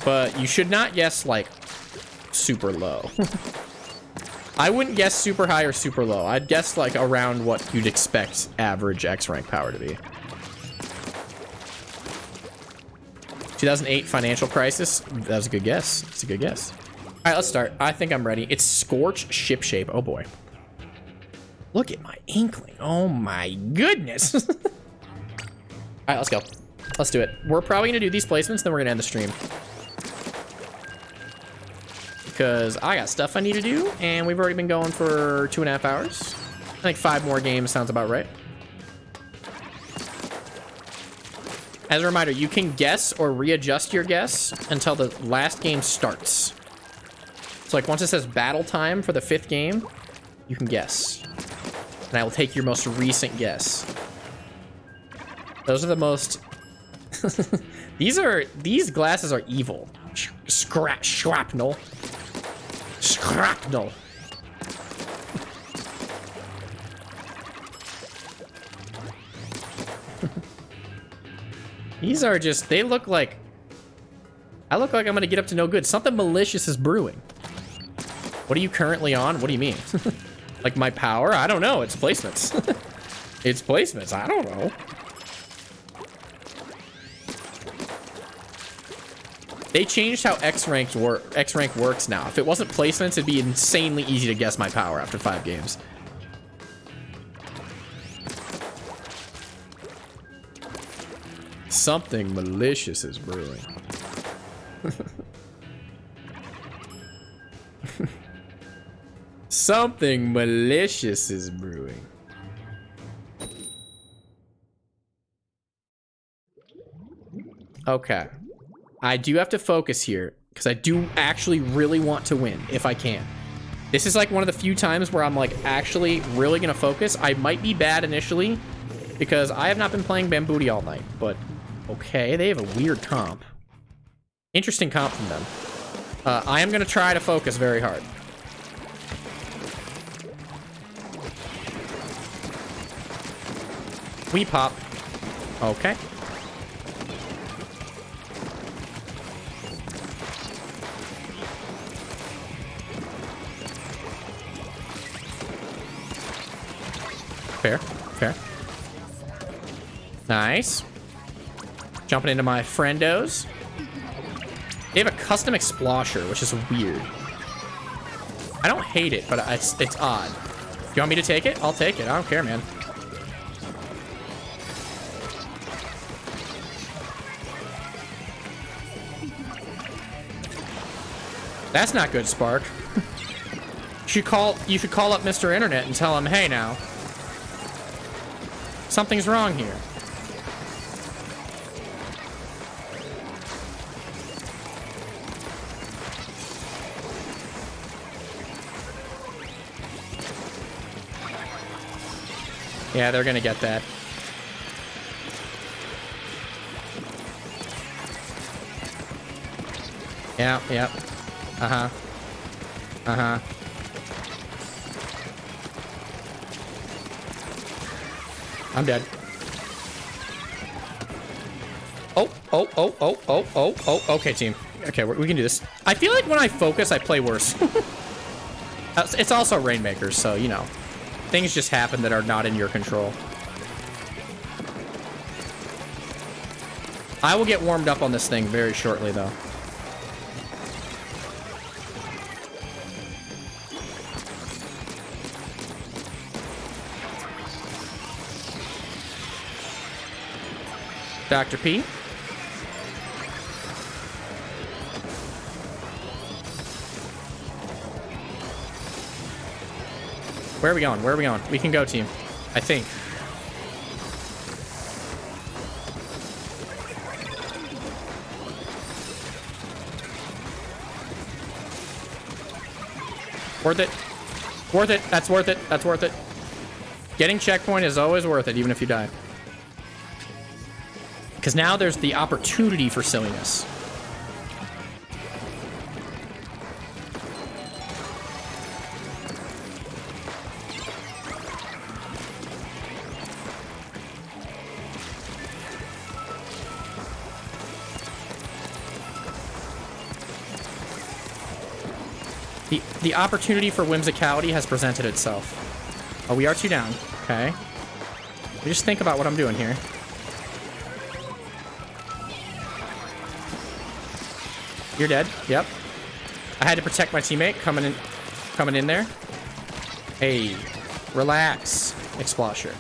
But you should not guess, like, super low. I wouldn't guess super high or super low. I'd guess, like, around what you'd expect average X rank power to be. 2008 financial crisis. That was a good guess. It's a good guess. All right, let's start. I think I'm ready. It's Scorch Ship Shape. Oh, boy. Look at my inkling. Oh my goodness. All right, let's go. Let's do it. We're probably gonna do these placements, then we're gonna end the stream. Because I got stuff I need to do, and we've already been going for 2.5 hours. I think 5 more games sounds about right. As a reminder, you can guess or readjust your guess until the last game starts. So like once it says battle time for the 5th game, you can guess. And I will take your most recent guess. Those are the most... These glasses are evil. Shrapnel. Shrapnel. These are just... They look like... I look like I'm gonna get up to no good. Something malicious is brewing. What are you currently on? What do you mean? Like my power? I don't know. It's placements. It's placements. I don't know. They changed how X rank works now. If it wasn't placements, it'd be insanely easy to guess my power after 5 games. Something malicious is brewing. Something malicious is brewing. Okay. I do have to focus here because I do actually really want to win if I can. This is like one of the few times where I'm like actually really gonna focus. I might be bad initially because I have not been playing Bambooty all night, but okay, they have a weird comp. Interesting comp from them. I am gonna try to focus very hard. We pop. Okay. Fair, fair. Nice. Jumping into my friendos. They have a custom explosher, which is weird. I don't hate it, but it's odd. You want me to take it? I'll take it. I don't care, man. That's not good, Spark. You should call up Mr. Internet and tell him, hey now, something's wrong here. Yeah, they're gonna get that. Yeah, yep. Uh-huh. Uh-huh. I'm dead. Oh, oh, oh, oh, oh, oh, oh. Okay, team. Okay, we can do this. I feel like when I focus, I play worse. It's also Rainmakers, so, you know. Things just happen that are not in your control. I will get warmed up on this thing very shortly, though. Dr. P. Where are we going? Where are we going? We can go, team. I think. Worth it. Worth it. That's worth it. That's worth it. Getting checkpoint is always worth it, even if you die. Because now there's the opportunity for silliness. The opportunity for whimsicality has presented itself. Oh, we are 2 down. Okay. Let me just think about what I'm doing here. You're dead. Yep. I had to protect my teammate coming in there. Hey, relax, Explosher.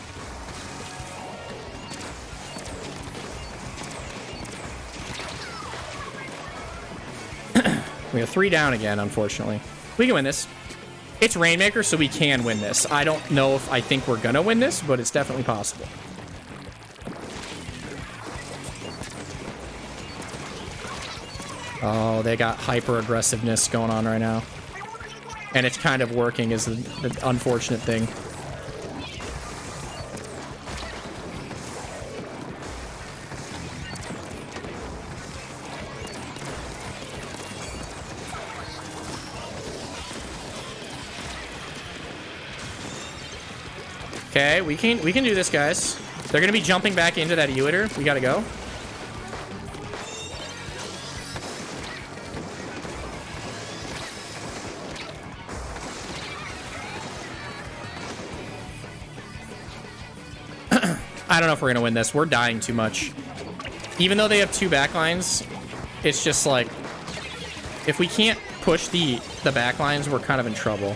We have 3 down again, unfortunately. We can win this. It's Rainmaker, so we can win this. I don't know if I think we're gonna win this, but it's definitely possible. Oh, they got hyper aggressiveness going on right now. And it's kind of working is the unfortunate thing. Okay, we can do this, guys. They're gonna be jumping back into that Ewitter. We gotta go. I don't know if we're gonna win this. We're dying too much. Even though they have 2 backlines, it's just like if we can't push the backlines, we're kind of in trouble.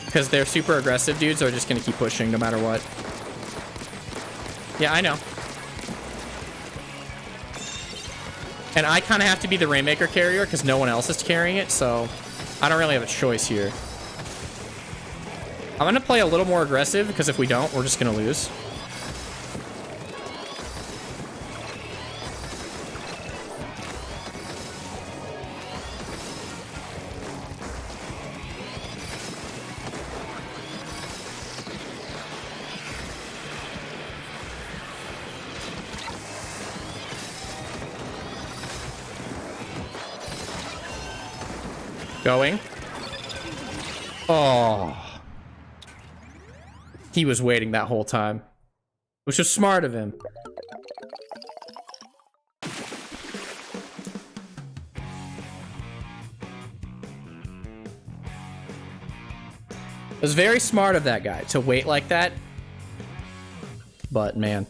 Because they're super aggressive dudes are just gonna keep pushing no matter what. Yeah, I know. And I kind of have to be the Rainmaker carrier because no one else is carrying it, so I don't really have a choice here. I'm gonna play a little more aggressive because if we don't, we're just gonna lose. Going. Oh. He was waiting that whole time. Which was smart of him. It was very smart of that guy to wait like that. But, man.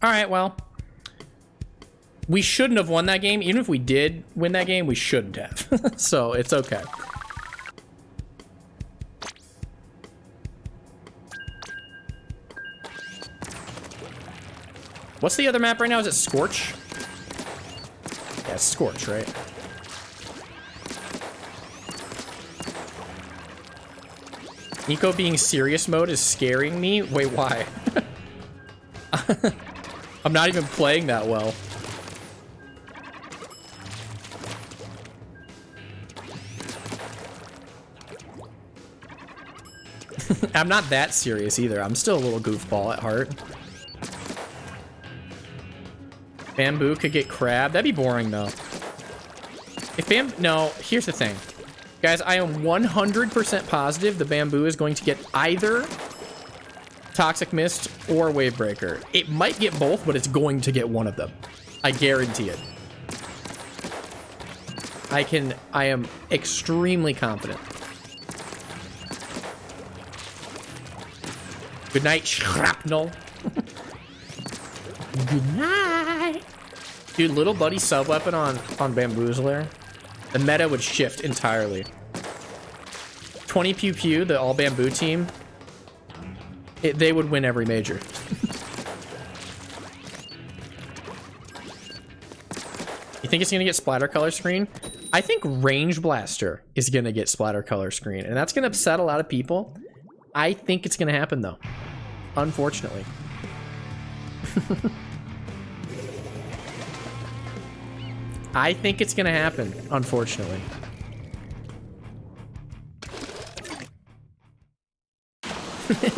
Alright, well. We shouldn't have won that game. Even if we did win that game, we shouldn't have. So, it's okay. What's the other map right now? Is it Scorch? Yeah, it's Scorch, right? Nico being serious mode is scaring me. Wait, why? I'm not even playing that well. I'm not that serious either. I'm still a little goofball at heart. Bamboo could get crab. That'd be boring, though. No, here's the thing. Guys, I am 100% positive the bamboo is going to get either Toxic Mist or Wave Breaker. It might get both, but it's going to get one of them. I guarantee it. I am extremely confident. Good night, Shrapnel. Good night. Dude, little buddy sub weapon on Bamboozler. The meta would shift entirely. 20 pew pew, the all bamboo team. They would win every major. You think it's gonna get splatter color screen? I think Range Blaster is gonna get splatter color screen, and that's gonna upset a lot of people. I think it's gonna happen though, unfortunately. I think it's gonna happen, unfortunately.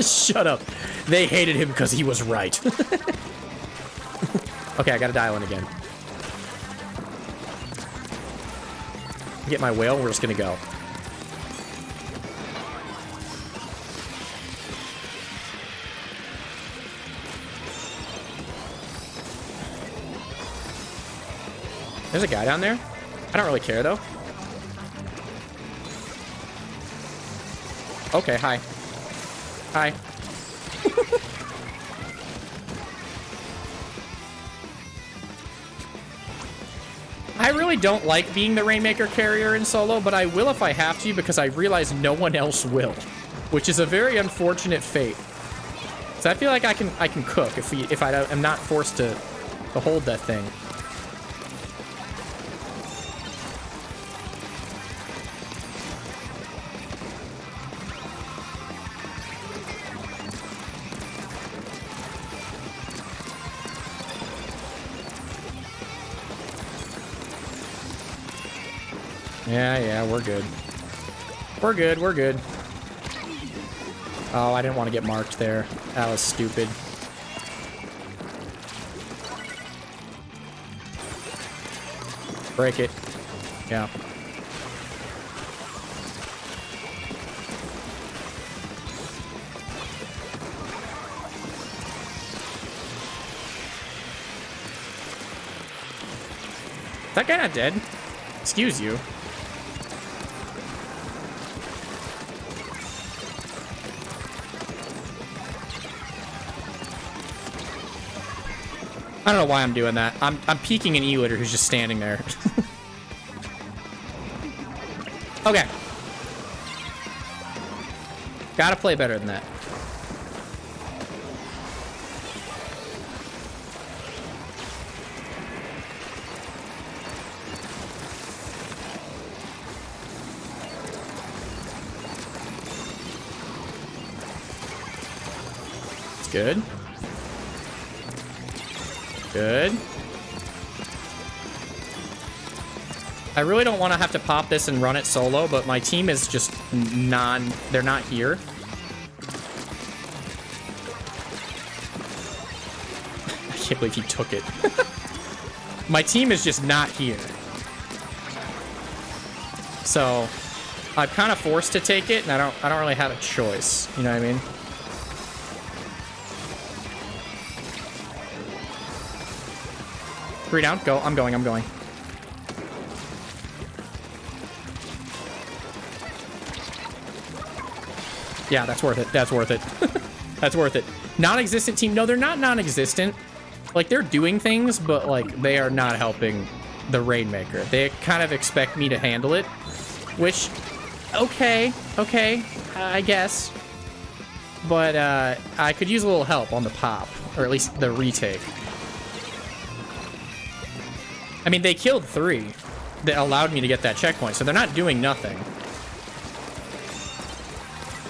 Shut up. They hated him because he was right. Okay, I gotta dial in again. Get my whale, we're just gonna go. There's a guy down there. I don't really care though. Okay, hi. Hi. I really don't like being the Rainmaker carrier in solo, but I will if I have to because I realize no one else will, which is a very unfortunate fate. So I feel like I can cook if I am not forced to hold that thing. Yeah, we're good. We're good, we're good. Oh, I didn't want to get marked there. That was stupid. Break it. Yeah. Is that guy not dead? Excuse you. I don't know why I'm doing that. I'm peeking an E-litter who's just standing there. Okay. Gotta play better than that. It's good. Good. I really don't want to have to pop this and run it solo, but my team is just they're not here. I can't believe he took it. My team is just not here. So I'm kind of forced to take it, and I don't really have a choice. You know what I mean? Three down. Go. I'm going. Yeah, that's worth it. That's worth it. That's worth it. Non-existent team. No, they're not non-existent. Like, they're doing things, but, like, they are not helping the Rainmaker. They kind of expect me to handle it, which, okay, I guess. But, I could use a little help on the pop, or at least the retake. I mean, they killed 3 that allowed me to get that checkpoint, so they're not doing nothing.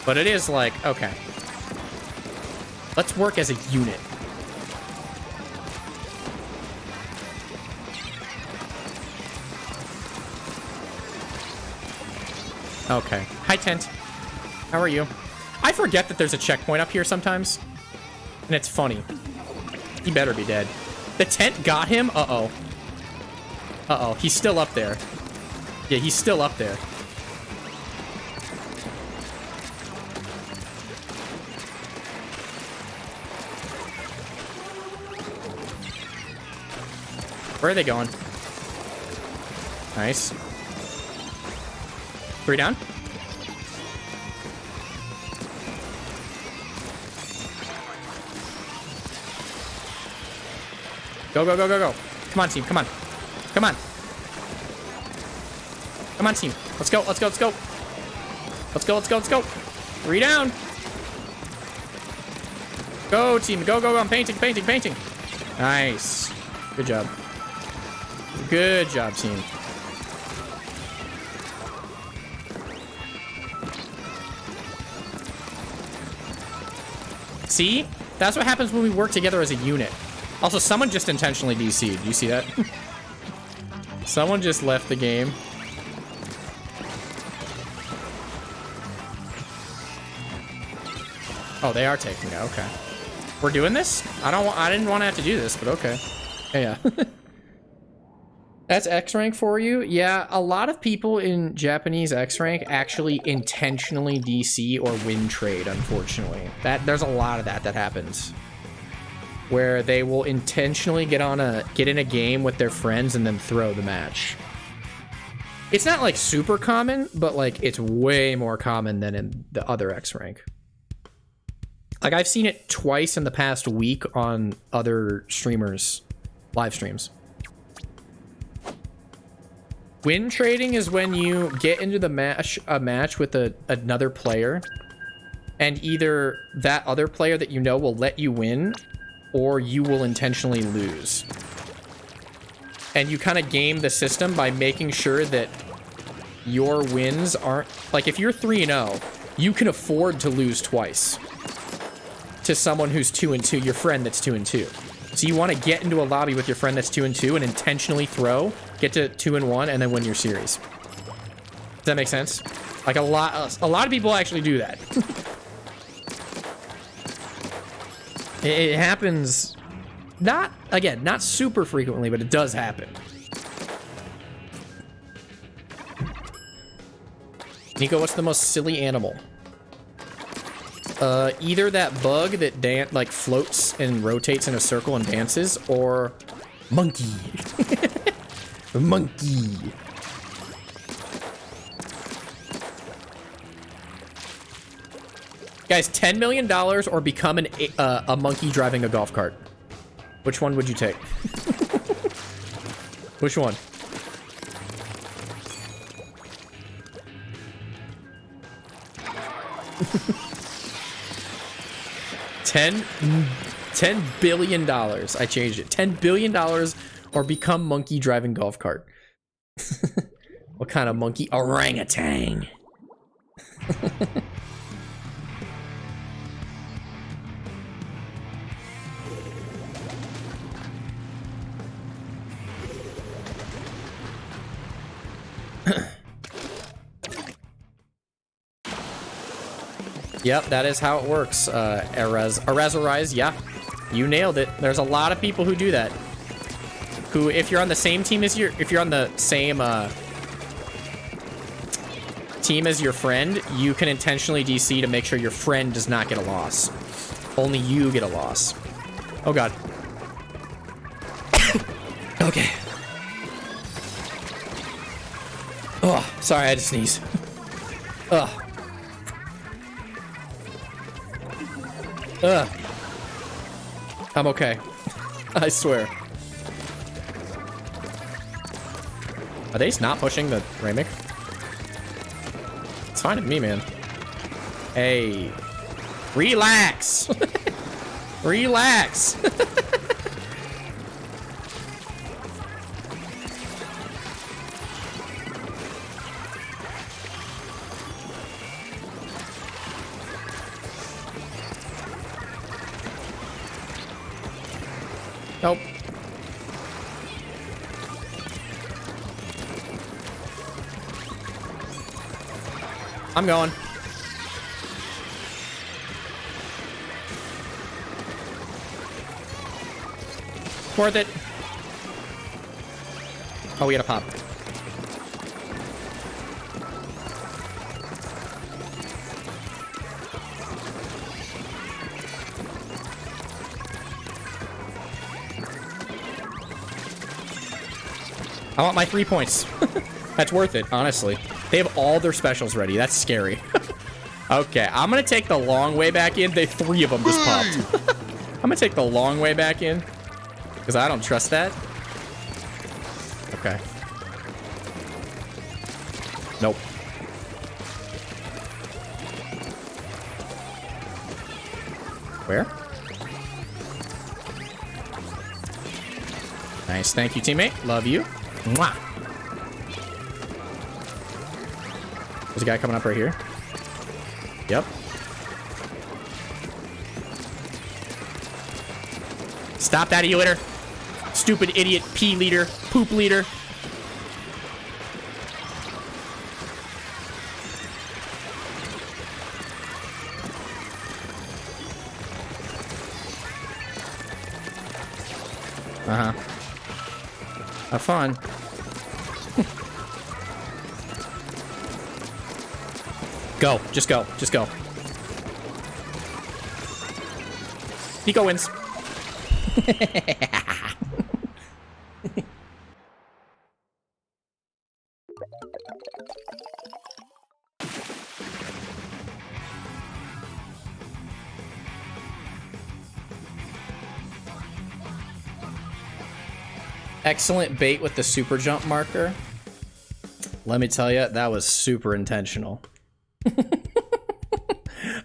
But it is like, okay. Let's work as a unit. Okay. Hi, Tent. How are you? I forget that there's a checkpoint up here sometimes. And it's funny. He better be dead. The tent got him? Uh-oh. Uh-oh, he's still up there. Yeah, he's still up there. Where are they going? Nice. 3 down. Go, go, go, go, go. Come on, team. Come on. Come on. Come on, team. Let's go, let's go, let's go. Let's go, let's go, let's go. 3 down. Go, team. Go, go, go. I'm painting, painting, painting. Nice. Good job. Good job, team. See? That's what happens when we work together as a unit. Also, someone just intentionally DC'd. Do you see that? Someone just left the game. Oh, they are taking it. Okay. We're doing this? I didn't want to have to do this, but okay. Yeah. That's X rank for you? Yeah, a lot of people in Japanese X rank actually intentionally DC or win trade, unfortunately. There's a lot of that happens. Where they will intentionally get in a game with their friends and then throw the match. It's not like super common, but like it's way more common than in the other X rank. Like I've seen it twice in the past week on other streamers' live streams. Win trading is when you get into a match with another player, and either that other player that you know will let you win, or you will intentionally lose. And you kind of game the system by making sure that your wins aren't... Like, if you're 3-0, you can afford to lose twice to someone who's 2-2, your friend that's 2-2. So you want to get into a lobby with your friend that's 2-2 and intentionally throw, get to 2-1, and then win your series. Does that make sense? Like, a lot of people actually do that. It happens, not super frequently, but it does happen. Nico, what's the most silly animal? Either that bug that like floats and rotates in a circle and dances, or monkey. Monkey. Guys, $10 million or become a monkey driving a golf cart. Which one would you take? Which one? $10 billion. I changed it. $10 billion or become monkey driving golf cart. What kind of monkey? Orangutan. Yep, that is how it works, Erez, yeah. You nailed it. There's a lot of people who do that. Who, if you're on the same team as if you're on the same, team as your friend, you can intentionally DC to make sure your friend does not get a loss. Only you get a loss. Oh, God. Okay. Oh, sorry, I had to sneeze. Ugh. Ugh. I'm okay. I swear. Are they not pushing the Ramic? It's fine with me, man. Hey. Relax! Relax! Nope. I'm going. Worth it. Oh, we got a pop. I want my 3 points. That's worth it, honestly. They have all their specials ready. That's scary. Okay, I'm gonna take the long way back in. 3 of them just popped. I'm gonna take the long way back in because I don't trust that. Okay. Nope. Where? Nice. Thank you, teammate. Love you. Mwah. There's a guy coming up right here. Yep. Stop that, you litter. Stupid idiot pee leader. Poop leader. Uh-huh. Have fun. Go. Just go. Just go. Nico wins. Excellent bait with the super jump marker. Let me tell you, that was super intentional.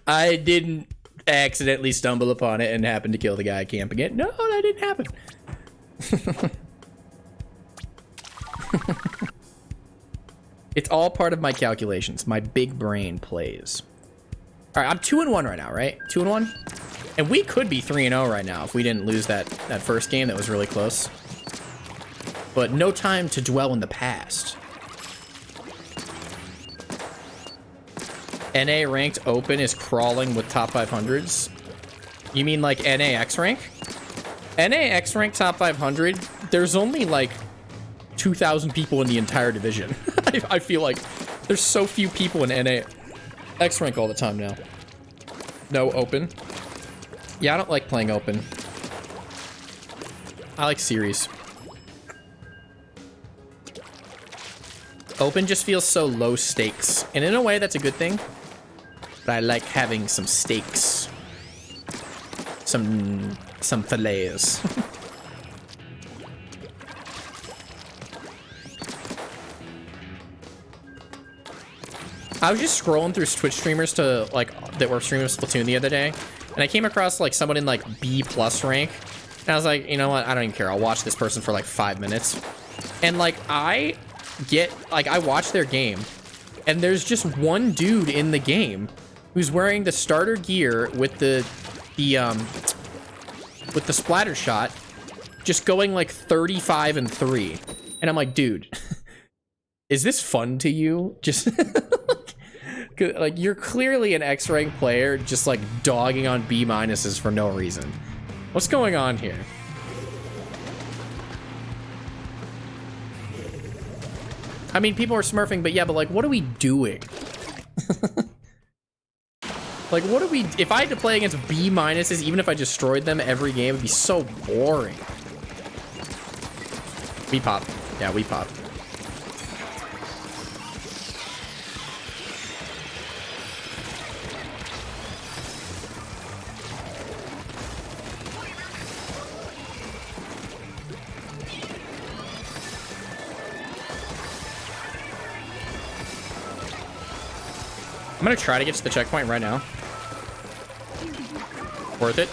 I didn't accidentally stumble upon it and happen to kill the guy camping it. No, that didn't happen. It's all part of my calculations. My big brain plays. All right, I'm 2-1 right now, right? 2-1? And we could be 3-0 right now if we didn't lose that first game that was really close. But no time to dwell in the past. NA ranked open is crawling with top 500s. You mean like NA X rank? NA X rank top 500, there's only like 2,000 people in the entire division. I feel like there's so few people in NA X rank all the time now. No open. Yeah, I don't like playing open. I like series. Open just feels so low stakes. And in a way, that's a good thing. But I like having some stakes. Some fillets. I was just scrolling through Twitch streamers to like that were streaming Splatoon the other day. And I came across like someone in like B+ rank. And I was like, you know what? I don't even care. I'll watch this person for like 5 minutes. And like I watch their game and there's just one dude in the game who's wearing the starter gear with the splatter shot, just going like 35-3. And I'm like, dude, is this fun to you? Just like you're clearly an X rank player, just like dogging on B- for no reason. What's going on here? I mean, people are smurfing, but yeah, but like, what are we doing? Like, what are we... If I had to play against B-, even if I destroyed them every game, it'd be so boring. We pop. Yeah, we pop. I'm gonna try to get to the checkpoint right now. Worth it.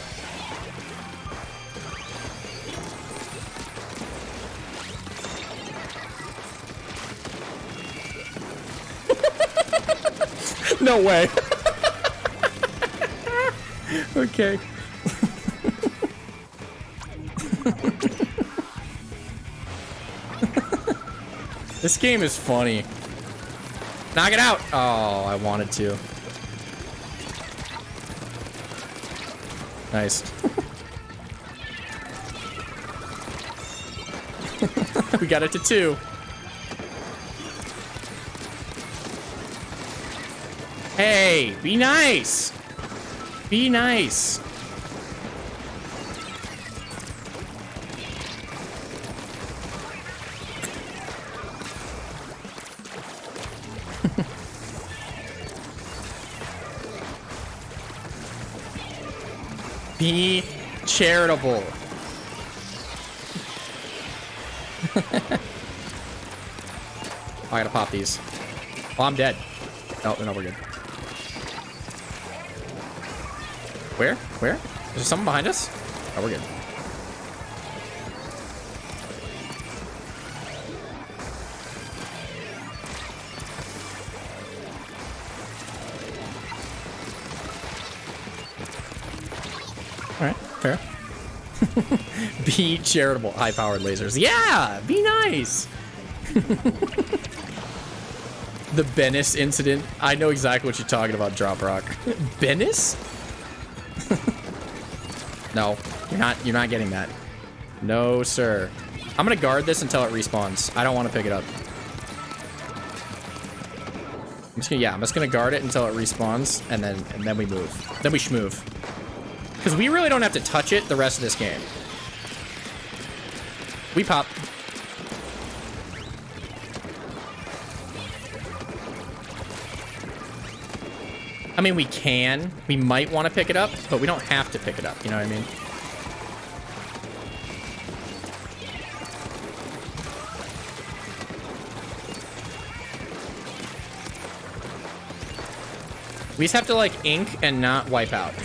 No way. Okay. This game is funny. Knock it out! Oh, I wanted to. Nice. We got it to 2. Hey, be nice. Be nice. Be charitable. I gotta pop these. Oh, I'm dead. Oh, no, we're good. Where? Where? Is there someone behind us? Oh, we're good. All right, fair. Be charitable. High-powered lasers. Yeah, be nice. The Bennis incident. I know exactly what you're talking about, Drop Rock. Bennis? No, you're not getting that. No, sir. I'm gonna guard this until it respawns. I don't want to pick it up. I'm just gonna guard it until it respawns, and then we move. Then we schmove. Because we really don't have to touch it the rest of this game. We pop. I mean, we can. We might want to pick it up, but we don't have to pick it up. You know what I mean? We just have to, like, ink and not wipe out.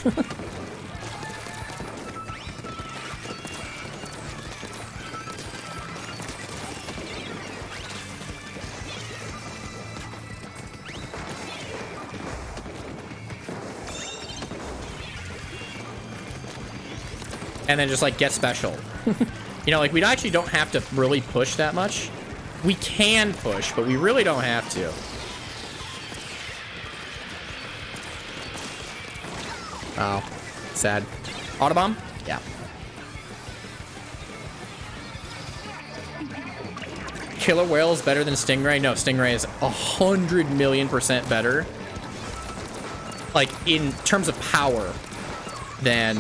And then just, like, get special. You know, like, we actually don't have to really push that much. We can push, but we really don't have to. Oh, sad. Autobomb? Yeah. Killer Whale is better than Stingray? No, Stingray is 100,000,000% better. Like, in terms of power than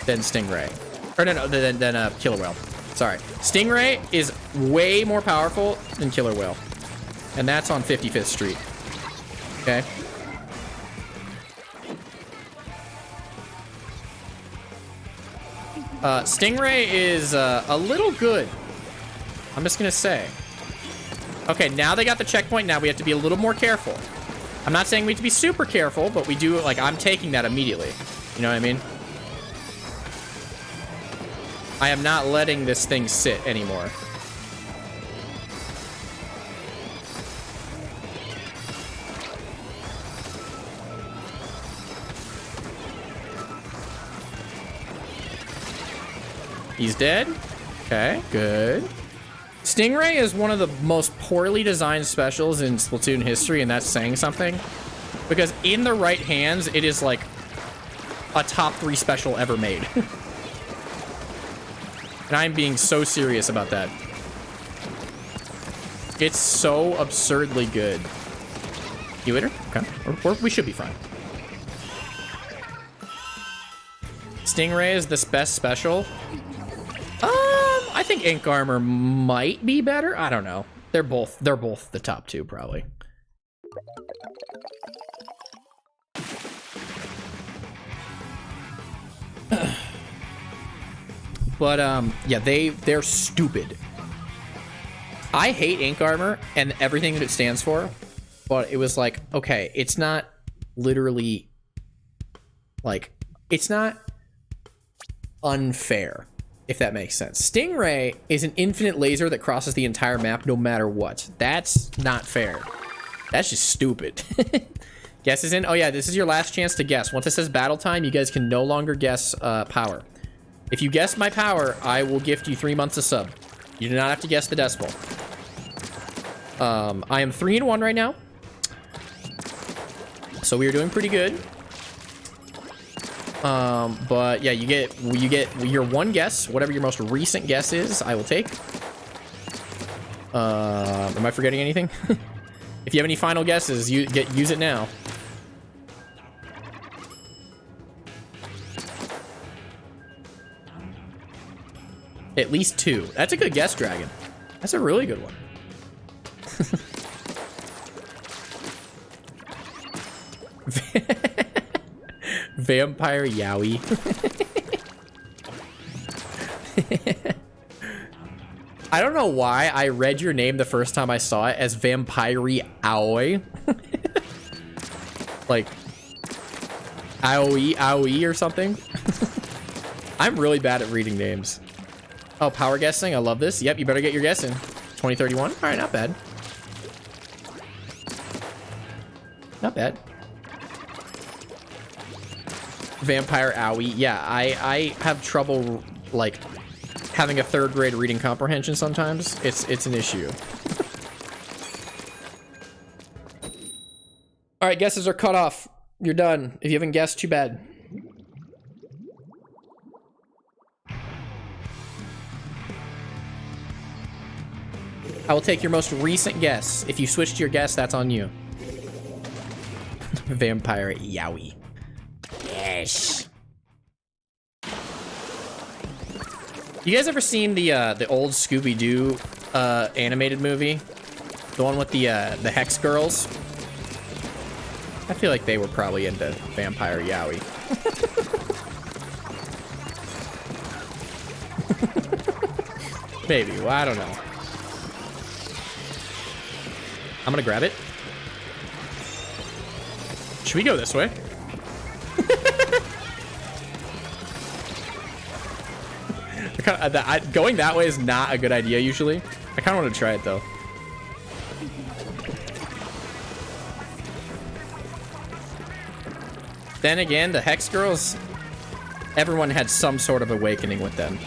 Stingray. Or no, than Killer Whale. Sorry. Stingray is way more powerful than Killer Whale. And that's on 55th Street. Okay? Stingray is a little good. I'm just gonna say. Okay, now they got the checkpoint. Now we have to be a little more careful. I'm not saying we have to be super careful, but we do, like, I'm taking that immediately. You know what I mean? I am not letting this thing sit anymore. He's dead. Okay, good. Stingray is one of the most poorly designed specials in Splatoon history, and that's saying something. Because in the right hands, it is like a top 3 special ever made. And I'm being so serious about that. It's so absurdly good. You hit her? Okay. We should be fine. Stingray is the best special. I think Ink Armor might be better. I don't know. They're both the top 2 probably. But yeah, they're stupid. I hate Ink Armor and everything that it stands for, but it was like, okay, it's not literally like, it's not unfair, if that makes sense. Stingray is an infinite laser that crosses the entire map no matter what. That's not fair. That's just stupid. Guess is in. Oh yeah, this is your last chance to guess. Once it says battle time, you guys can no longer guess power. If you guess my power, I will gift you 3 months of sub. You do not have to guess the decimal. I am 3-1 right now. So we are doing pretty good. But yeah, you get your one guess, whatever your most recent guess is, I will take. Am I forgetting anything? If you have any final guesses, use it now. At least 2. That's a good guess, Dragon. That's a really good one. Vampire Yowie. I don't know why I read your name the first time I saw it as Vampire Aoi. Like Aoi or something. I'm really bad at reading names. Oh, power guessing. I love this. Yep, you better get your guess in. 2031. All right, not bad. Not bad. Vampire Owie. Yeah, I have trouble, like, having a 3rd grade reading comprehension sometimes. It's an issue. All right, guesses are cut off. You're done. If you haven't guessed, too bad. I will take your most recent guess. If you switched your guess, that's on you. Vampire Yowie. Yes. You guys ever seen the old Scooby-Doo animated movie? The one with the Hex Girls? I feel like they were probably into Vampire Yowie. Maybe. Well, I don't know. I'm gonna grab it. Should we go this way? Going that way is not a good idea usually. I kind of want to try it though. Then again, the Hex Girls, everyone had some sort of awakening with them.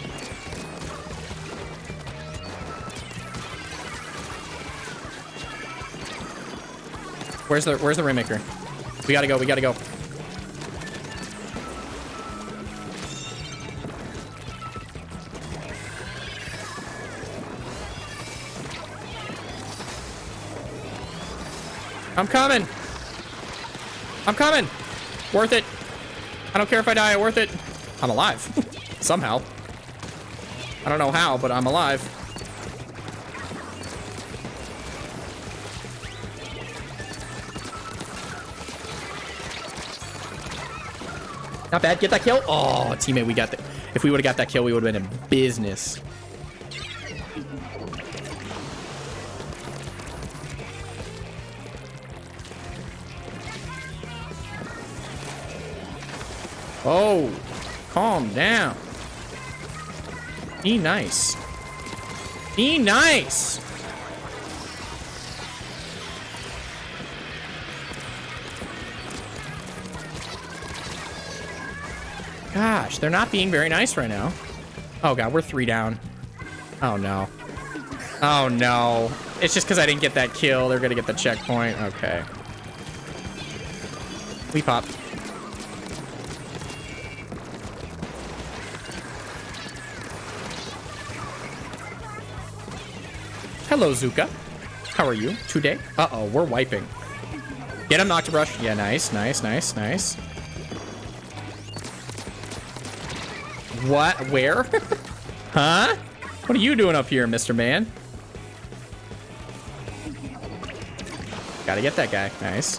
Where's the Rainmaker? We gotta go, we gotta go. I'm coming. I'm coming. Worth it. I don't care if I die, worth it. I'm alive. Somehow. I don't know how, but I'm alive. Not bad. Get that kill. Oh, teammate, we got that. If we would have got that kill, we would have been in business. Oh, calm down. Be nice. Be nice. Gosh, they're not being very nice right now. Oh god, we're 3 down. Oh no. Oh no. It's just because I didn't get that kill. They're gonna get the checkpoint. Okay. We pop. Hello, Zuka. How are you today? Uh-oh, we're wiping. Get him, Noctibrush. Yeah, nice, nice, nice, nice. What? Where? Huh? What are you doing up here, Mr. Man? Gotta get that guy. Nice.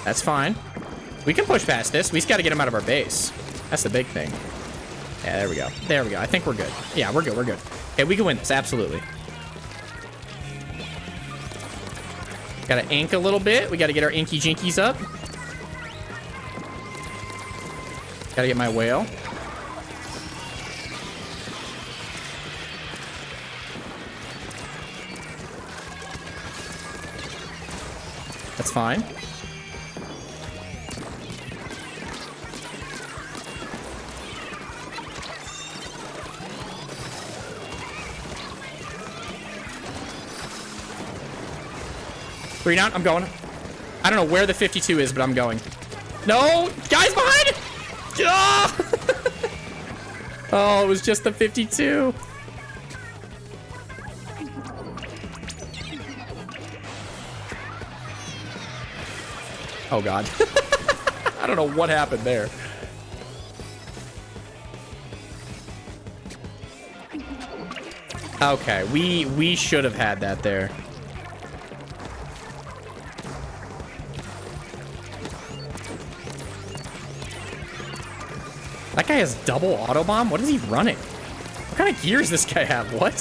That's fine. We can push past this. We just gotta get him out of our base. That's the big thing. Yeah, there we go. There we go. I think we're good. Yeah, we're good. We're good. Okay, we can win this. Absolutely. Gotta ink a little bit. We gotta get our inky jinkies up. Gotta get my whale. That's fine. Three down. I'm going. I don't know where the 52 is, but I'm going. No! Guys behind! Oh! Oh, it was just the 52. Oh, God. I don't know what happened there. Okay, we should have had that there. That guy has double autobomb? What is he running? What kind of gears does this guy have? What?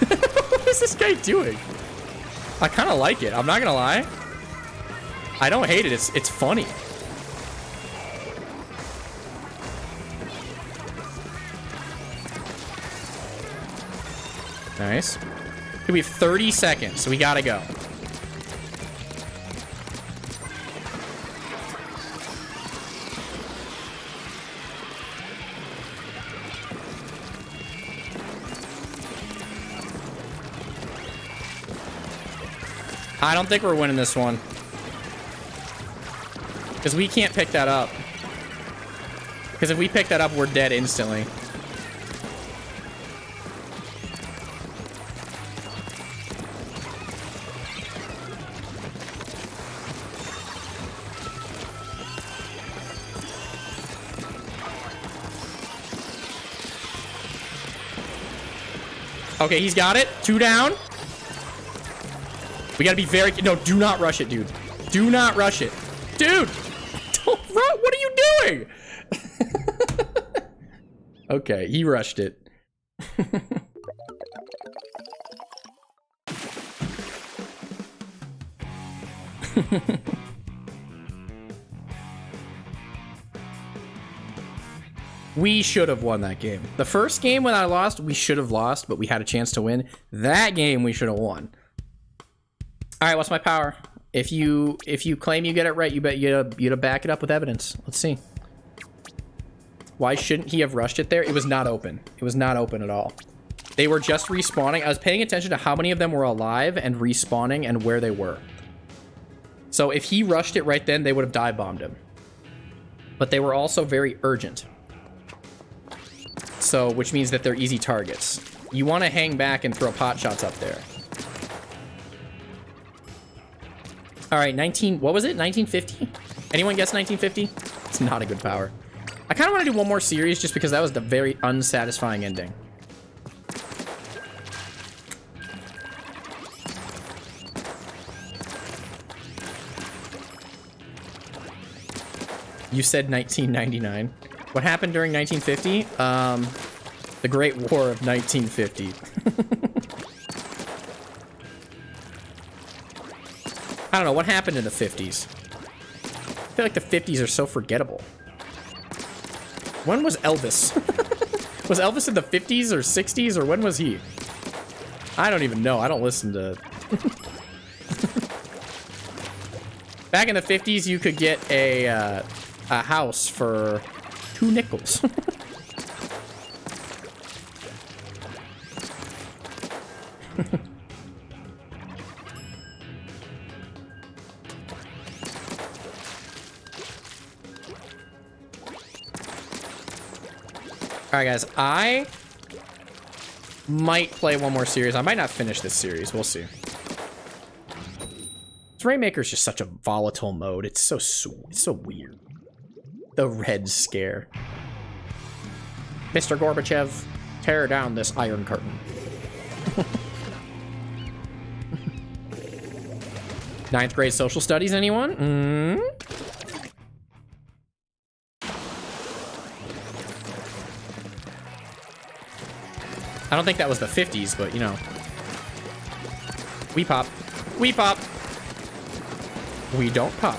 What is this guy doing? I kind of like it. I'm not gonna lie. I don't hate it. It's funny. Nice. Okay, we have 30 seconds, so we gotta go. I don't think we're winning this one. Because we can't pick that up. Because if we pick that up, we're dead instantly. Okay, he's got it. 2 down. We gotta be very... No, do not rush it, dude. Do not rush it. Dude! Don't run! What are you doing? Okay, he rushed it. We should have won that game. The first game when I lost, we should have lost, but we had a chance to win. That game, we should have won. All right, what's my power? If you claim you get it right, you bet you gotta back it up with evidence. Let's see. Why shouldn't he have rushed it there? It was not open. It was not open at all. They were just respawning. I was paying attention to how many of them were alive and respawning and where they were. So if he rushed it right then, they would have dive bombed him. But they were also very urgent. So, which means that they're easy targets. You want to hang back and throw pot shots up there. All right, what was it? 1950? Anyone guess 1950? It's not a good power. I kind of want to do one more series just because that was the very unsatisfying ending. You said 1999. What happened during 1950? The Great War of 1950. I don't know, what happened in the 50s? I feel like the 50s are so forgettable. When was Elvis? Was Elvis in the 50s or 60s, or when was he? I don't even know. I don't listen to... Back in the 50s, you could get a house for 2 nickels. All right, guys, I might play one more series. I might not finish this series. We'll see. This Rainmaker is just such a volatile mode. It's so weird. The Red Scare. Mr. Gorbachev, tear down this iron curtain. Ninth grade social studies, anyone? I don't think that was the 50s, but, you know. We pop. We pop. We don't pop.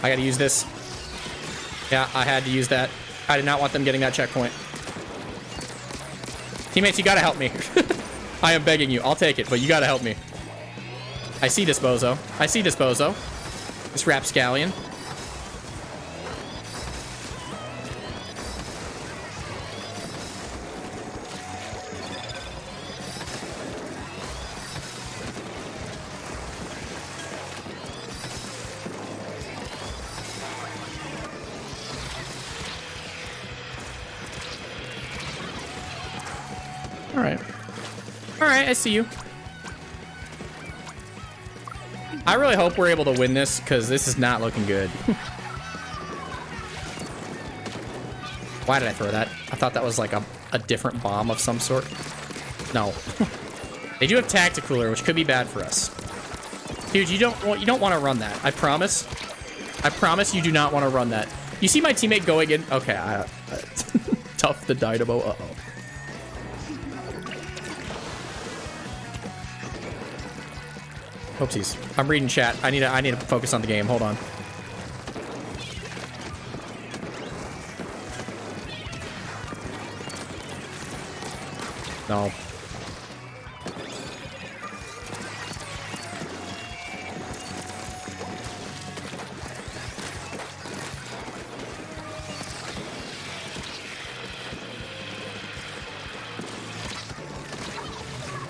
I gotta use this. Yeah, I had to use that. I did not want them getting that checkpoint. Teammates, you gotta help me. I am begging you. I'll take it, but you gotta help me. I see this bozo. I see this bozo. This rapscallion. All right. All right, I see you. I really hope we're able to win this, because this is not looking good. Why did I throw that? I thought that was like a different bomb of some sort. No. They do have Tacticooler, which could be bad for us. Dude, you don't want to run that. I promise. I promise you do not want to run that. You see my teammate going in? Okay, tough the Dynamo. Uh-oh. Oopsies. I'm reading chat. I need to focus on the game. Hold on. No.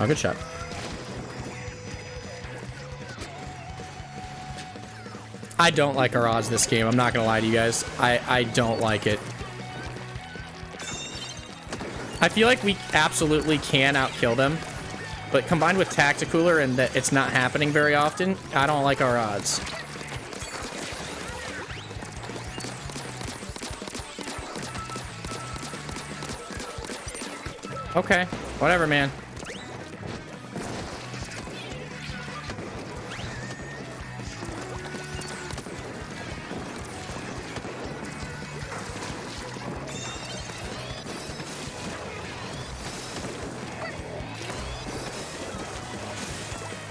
Oh, good shot. I don't like our odds this game. I'm not gonna lie to you guys. I don't like it. I feel like we absolutely can outkill them, but combined with Tacticooler and that it's not happening very often, I don't like our odds. Okay, whatever, man.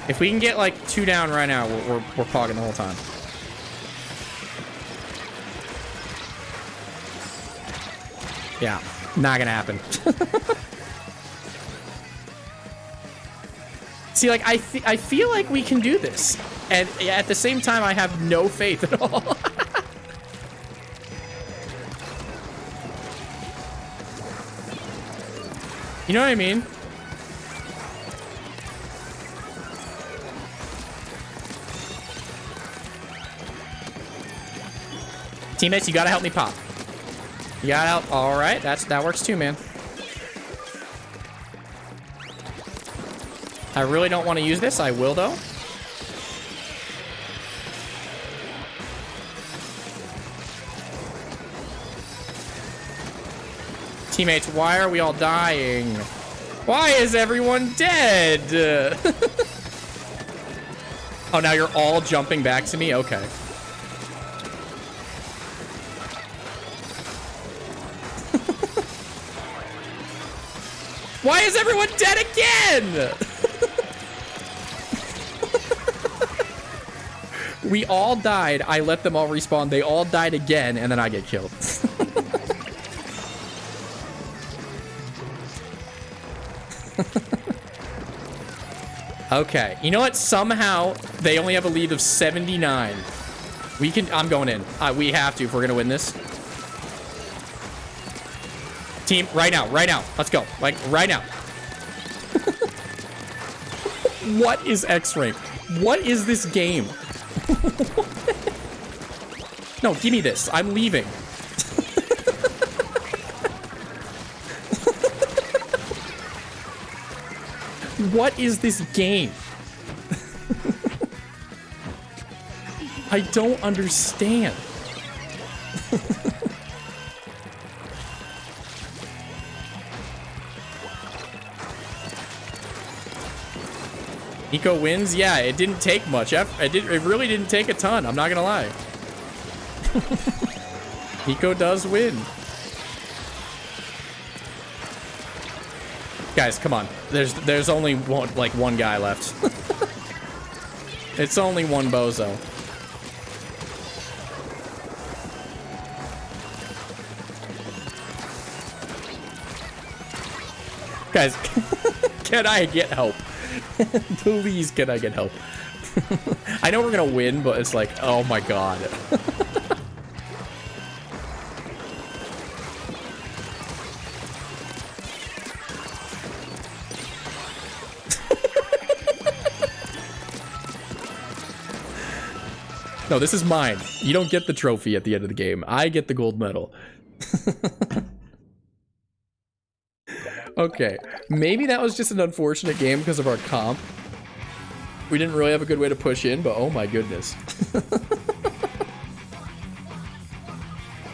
If we can get like 2 down right now, we're pogging the whole time. Yeah, not gonna happen. See, like I feel like we can do this, and at the same time, I have no faith at all. You know what I mean? Teammates, you gotta help me pop. You gotta help. All right, that works too, man. I really don't want to use this. I will though. Teammates, why are we all dying? Why is everyone dead? Oh, now you're all jumping back to me? Okay. Why is everyone dead again? We all died. I let them all respawn. They all died again, and then I get killed. Okay. You know what? Somehow, they only have a lead of 79. We can... I'm going in. We have to if we're going to win this. Team, right now. Let's go. Like, right now. What is X-Rank? What is this game? No, give me this. I'm leaving. What is this game? I don't understand. Nico wins? Yeah, it didn't take much. It really didn't take a ton. I'm not gonna lie. Nico does win. Guys, come on. There's only one guy left. It's only one bozo. Guys, can I get help? Please, can I get help? I know we're gonna win, but it's like, oh my god. No, this is mine. You don't get the trophy at the end of the game. I get the gold medal. Okay, maybe that was just an unfortunate game because of our comp. We didn't really have a good way to push in, but oh my goodness.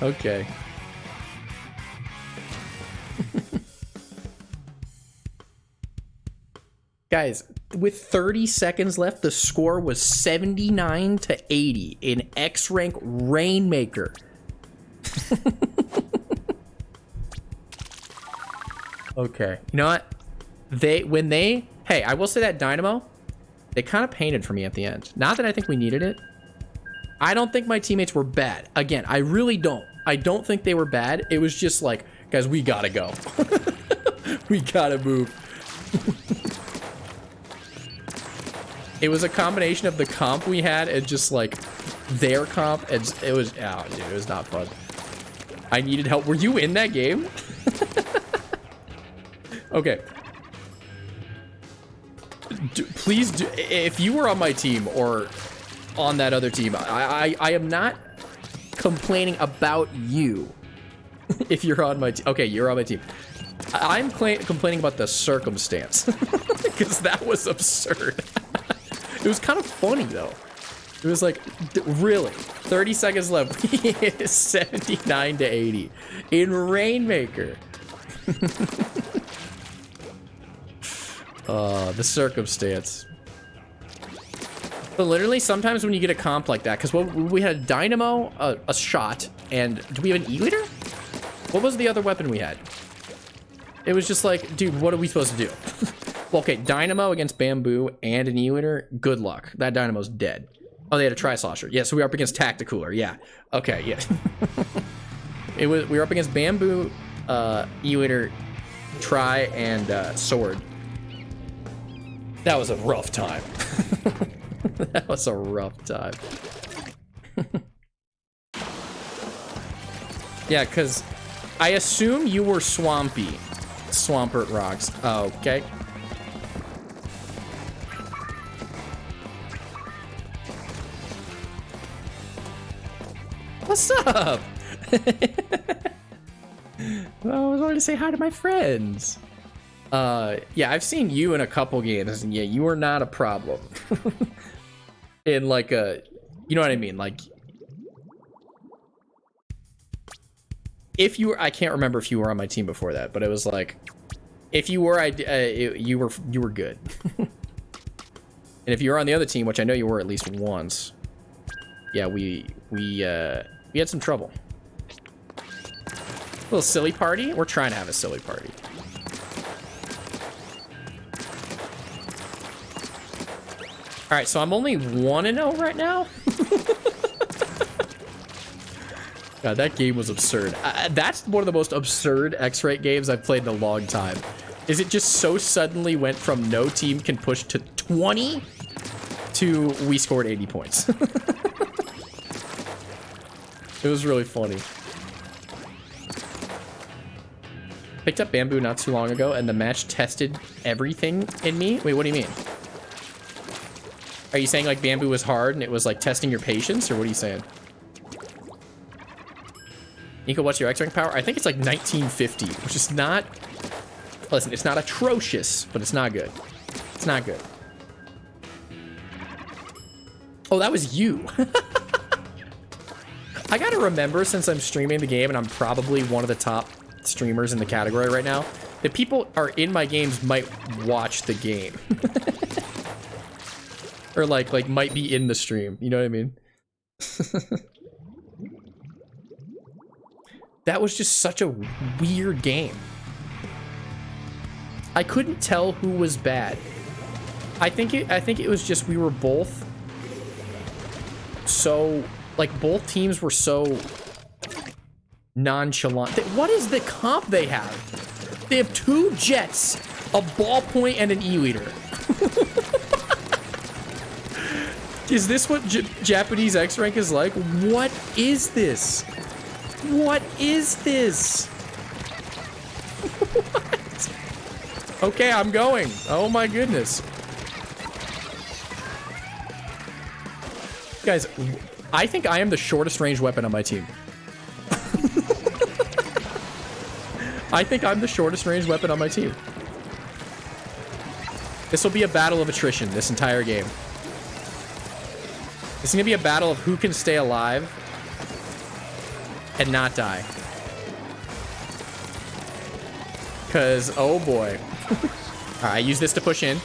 Okay. Guys, with 30 seconds left, the score was 79 to 80 in X-Rank Rainmaker. Okay. You know what? Hey, I will say that Dynamo, they kind of painted for me at the end. Not that I think we needed it. I don't think my teammates were bad. Again, I really don't. I don't think they were bad. It was just like, guys, we gotta go. We gotta move. It was a combination of the comp we had and just like their comp. And it was, oh, dude, it was not fun. I needed help. Were you in that game? Okay. Please do, if you were on my team or on that other team, I am not complaining about you. If you're on my team. Okay, you're on my team. I'm complaining about the circumstance. Because that was absurd. It was kind of funny, though. It was like, really? 30 seconds left. 79 to 80 in Rainmaker. The circumstance. But literally, sometimes when you get a comp like that, because we had a Dynamo, a shot, and do we have an E-liter? What was the other weapon we had? It was just like, dude, what are we supposed to do? Well, okay, Dynamo against Bamboo and an E-liter, good luck. That Dynamo's dead. Oh, they had a Tri-Slosher. Yeah, so we were up against Tacticooler. Yeah. Okay, yeah. We were up against Bamboo, E-liter, Tri, and Sword. That was a rough time. That was a rough time. Yeah, because I assume you were Swampy. Swampert Rocks. Oh, okay. What's up? Well, I was wanting to say hi to my friends. Yeah, I've seen you in a couple games, and yeah, you are not a problem. In like a, you know what I mean? Like, if you were, I can't remember if you were on my team before that, but it was like, if you were, you were good. And if you were on the other team, which I know you were at least once, yeah, we had some trouble. A little silly party. We're trying to have a silly party. All right, so I'm only 1-0 right now. God, that game was absurd. That's one of the most absurd X-Rate games I've played in a long time. Is it just so suddenly went from no team can push to 20 to we scored 80 points. It was really funny. Picked up Bamboo not too long ago, and the match tested everything in me. Wait, what do you mean? Are you saying like Bamboo was hard and it was like testing your patience, or what are you saying? Nico, what's your X-Rank power? I think it's like 1950, which is not... Listen, it's not atrocious, but it's not good. It's not good. Oh, that was you. I gotta remember, since I'm streaming the game and I'm probably one of the top streamers in the category right now, that people are in my games might watch the game. Or like might be in the stream. You know what I mean? That was just such a weird game. I couldn't tell who was bad. I think it was just we were both so, like, both teams were so nonchalant. What is the comp they have? They have 2 jets, a ballpoint, and an E-liter. Is this what Japanese X-Rank is like? What is this? What is this? What? Okay, I'm going. Oh my goodness. Guys, I think I am the shortest range weapon on my team. I think I'm the shortest range weapon on my team. This will be a battle of attrition this entire game. It's gonna be a battle of who can stay alive and not die. Cause, oh boy. Alright, use this to push in.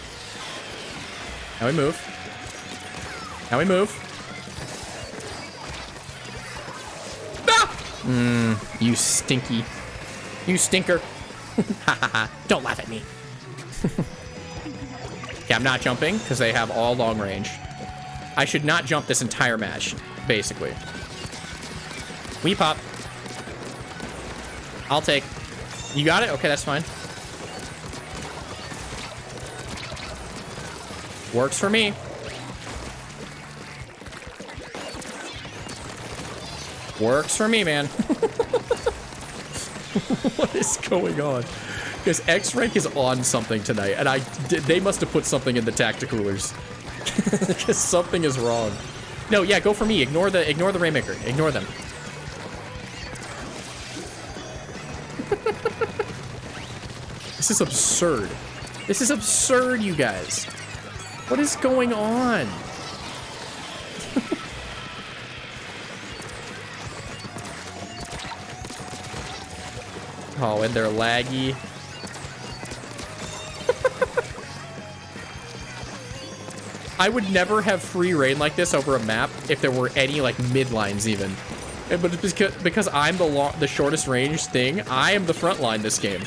Now we move. Now we move. Ah! You stinky. You stinker. Ha ha ha. Don't laugh at me. Okay, I'm not jumping because they have all long range. I should not jump this entire match, basically. We pop. I'll take. You got it? Okay, that's fine. Works for me. Works for me, man. What is going on? Because X rank is on something tonight, and they must have put something in the tacticoolers. Because something is wrong. No, yeah, go for me. Ignore the Rainmaker. Ignore them. This is absurd. This is absurd, you guys. What is going on? Oh, and they're laggy. I would never have free reign like this over a map if there were any like mid lines even. But it's because I'm the shortest range thing, I am the front line this game.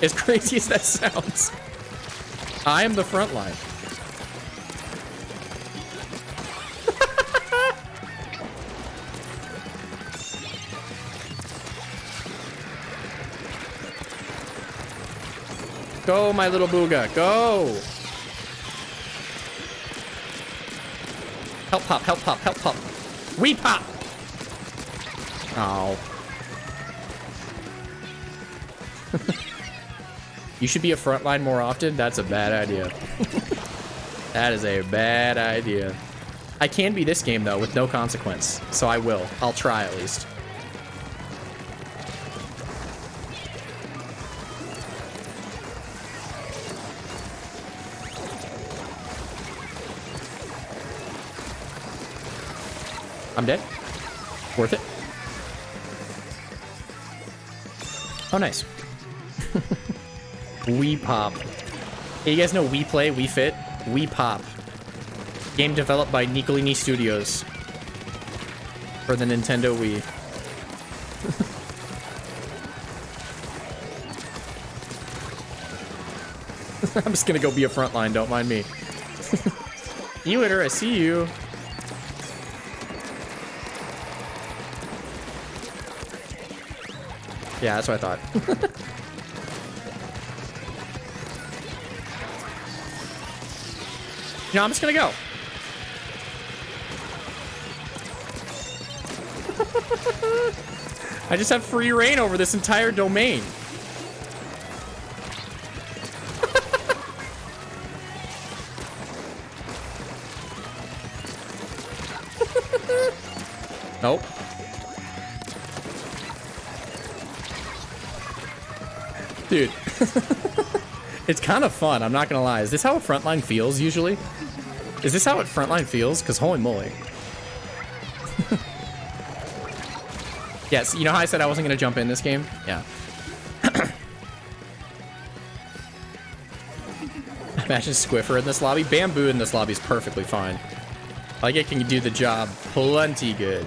As crazy as that sounds. I am the front line. Go, my little booga, go! Help pop, help pop, help pop. We pop! Oh. You should be a frontline more often? That's a bad idea. That is a bad idea. I can be this game, though, with no consequence. So I will. I'll try, at least. I'm dead. Worth it. Oh, nice. We pop. Hey, you guys know We Play, We Fit? We Pop. Game developed by Nicolini Studios for the Nintendo Wii. I'm just gonna go be a frontline, don't mind me. E-Litter, I see you. Yeah, that's what I thought. No, I'm just gonna go. I just have free reign over this entire domain. Nope. Dude. It's kind of fun, I'm not gonna lie. Is this how a frontline feels usually? Is this how a frontline feels? Because holy moly. Yes, you know how I said I wasn't gonna jump in this game? Yeah. Imagine Squiffer in this lobby. Bamboo in this lobby is perfectly fine. Like it can do the job plenty good.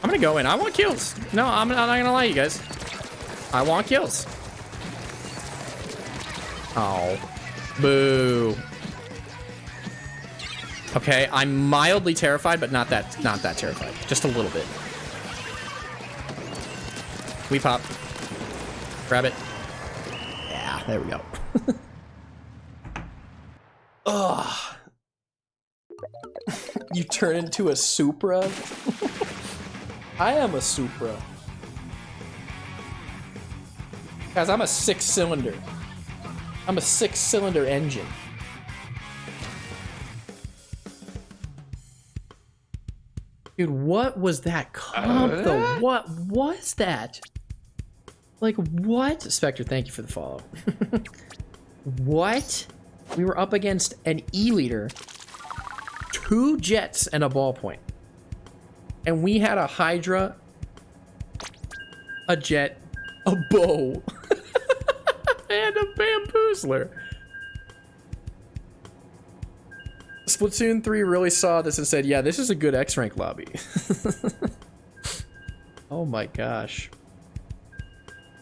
I'm gonna go in. I want kills. No, I'm not gonna lie, you guys. I want kills. Oh. Boo. Okay, I'm mildly terrified, but not that terrified. Just a little bit. We pop. Grab it. Yeah, there we go. Ugh. You turn into a Supra? I am a Supra. Guys, I'm a 6-cylinder. I'm a 6-cylinder engine. Dude, what was that comp though? What was that? Like, what? Spectre, thank you for the follow. What? We were up against an E-liter, 2 jets, and a ballpoint. And we had a Hydra, a jet, a bow, and a bamboozler. Splatoon 3 really saw this and said, yeah, this is a good X-Rank lobby. Oh my gosh.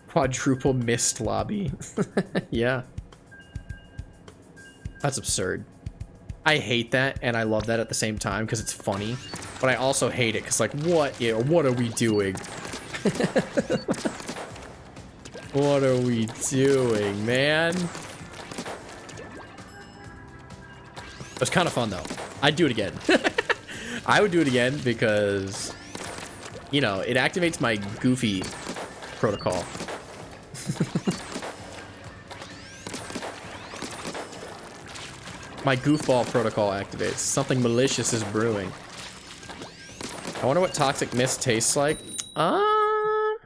Quadruple mist lobby. Yeah. That's absurd. I hate that and I love that at the same time because it's funny. But I also hate it because, like, what? Yeah, what are we doing? What are we doing, man? It was kind of fun, though. I'd do it again. I would do it again because, you know, it activates my goofy protocol. My goofball protocol activates. Something malicious is brewing. I wonder what toxic mist tastes like. I'm